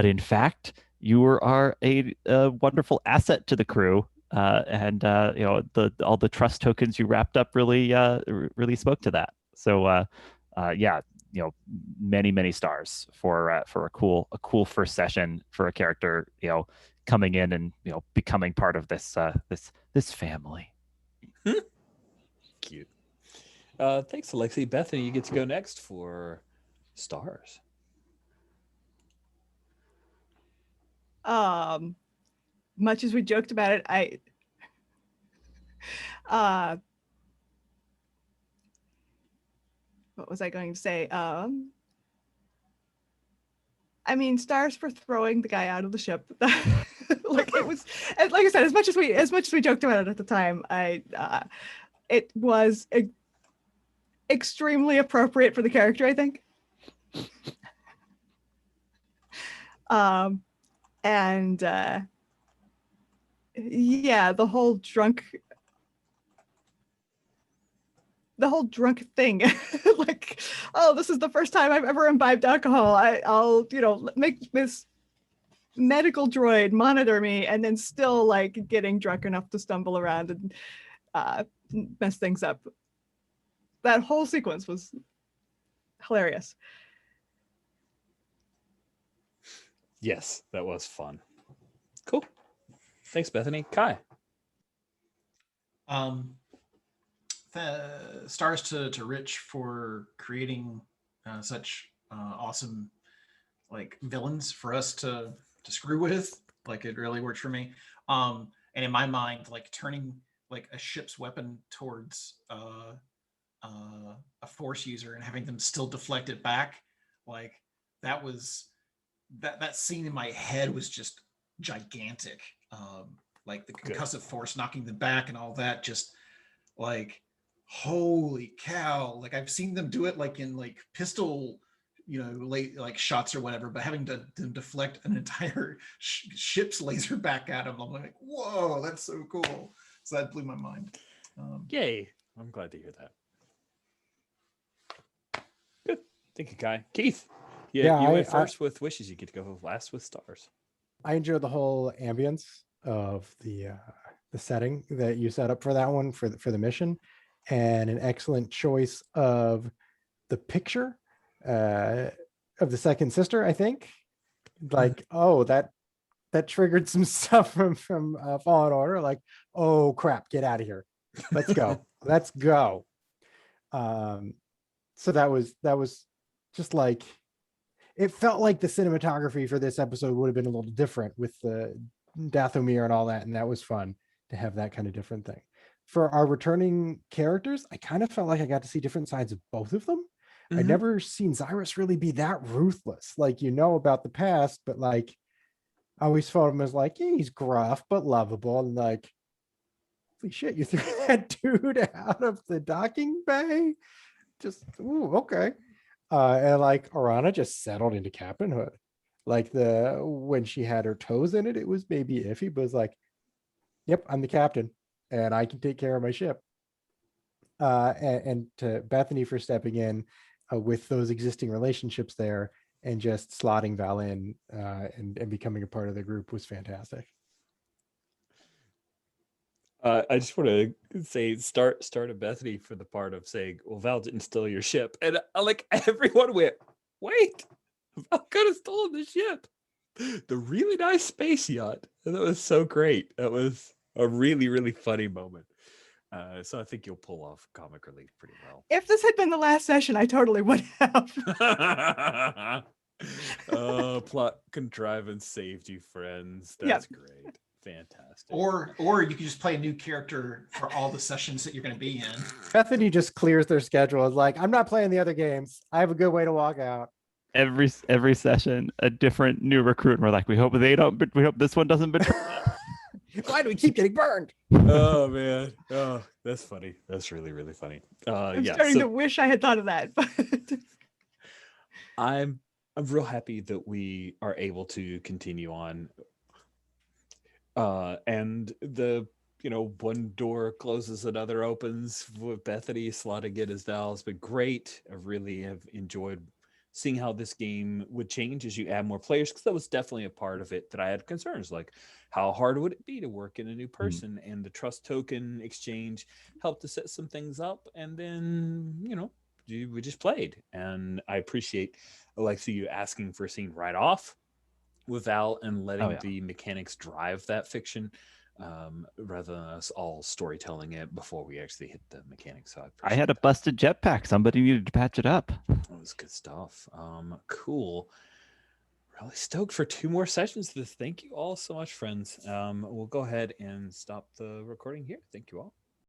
in fact you are a wonderful asset to the crew. And all the trust tokens you wrapped up really spoke to that. So yeah, many stars for a cool first session for a character coming in and becoming part of this family. Cute. Thanks, Alexi. Bethany, you get to go next for stars. Much as we joked about it, what was I going to say? I mean, stars for throwing the guy out of the ship. Like it was, like I said, as much as we joked about it at the time, it was extremely appropriate for the character, I think. And yeah, the whole drunk thing. Like, oh, this is the first time I've ever imbibed alcohol. I'll make this medical droid monitor me, and then still like getting drunk enough to stumble around and mess things up. That whole sequence was hilarious. Yes, that was fun. Cool. Thanks, Bethany. Kai. Stars to Rich for creating such awesome like villains for us to screw with. Like it really worked for me. And in my mind, like turning like a ship's weapon towards a force user and having them still deflect it back, like that was that scene in my head was just gigantic. Like the concussive force knocking them back and all that, just like holy cow. Like I've seen them do it like in like pistol late like shots or whatever, but having to deflect an entire ship's laser back at him, I'm like, whoa, that's so cool. So that blew my mind. Yay. I'm glad to hear that. Good. Thank you, Kai. Keith. Yeah, you went first with wishes. You get to go last with stars. I enjoyed the whole ambience of the setting that you set up for that one for the mission, and an excellent choice of the picture of the second sister. I think like that triggered some stuff from Fallen Order. Like, oh crap, get out of here, let's go. Let's go. So that was just like, it felt like the cinematography for this episode would have been a little different with the Dathomir and all that, and that was fun to have that kind of different thing. For our returning characters, I kind of felt like I got to see different sides of both of them. Mm-hmm. I'd never seen Xyrus really be that ruthless. Like, about the past, but like I always felt him as like, yeah, he's gruff but lovable, and like, holy shit, you threw that dude out of the docking bay? Just, ooh, okay. And like Orana just settled into captainhood. Like when she had her toes in it, it was maybe iffy, but it's like, yep, I'm the captain and I can take care of my ship. And to Bethany for stepping in with those existing relationships there and just slotting Val in and becoming a part of the group was fantastic. I just want to say start at Bethany for the part of saying, well, Val didn't steal your ship. And like everyone went, wait, Val could have stolen the ship. The really nice space yacht. And that was so great. That was a really, really funny moment. So I think you'll pull off comic relief pretty well. If this had been the last session, I totally would have. Plot contrivance saved you, friends. That's great. Fantastic. Or you could just play a new character for all the sessions that you're going to be in. Bethany just clears their schedule. Is like, I'm not playing the other games. I have a good way to walk out. every session a different new recruit. And we're like, we hope this one doesn't betray us. Why do we keep getting burned? Oh man. Oh, that's funny. That's really, really funny. I'm Yeah. starting So to wish I had thought of that. But I'm real happy that we are able to continue on. And the one door closes, another opens with Bethany slotting in as Val has been great. I really have enjoyed seeing how this game would change as you add more players, because that was definitely a part of it that I had concerns, like how hard would it be to work in a new person, and the trust token exchange helped to set some things up, and then we just played. And I appreciate Alexi you asking for a scene right off with Val and letting the mechanics drive that fiction, rather than us all storytelling it before we actually hit the mechanics. So I had a busted jetpack. Somebody needed to patch it up. That was good stuff. Cool. Really stoked for 2 more sessions of this. Thank you all so much, friends. We'll go ahead and stop the recording here. Thank you all.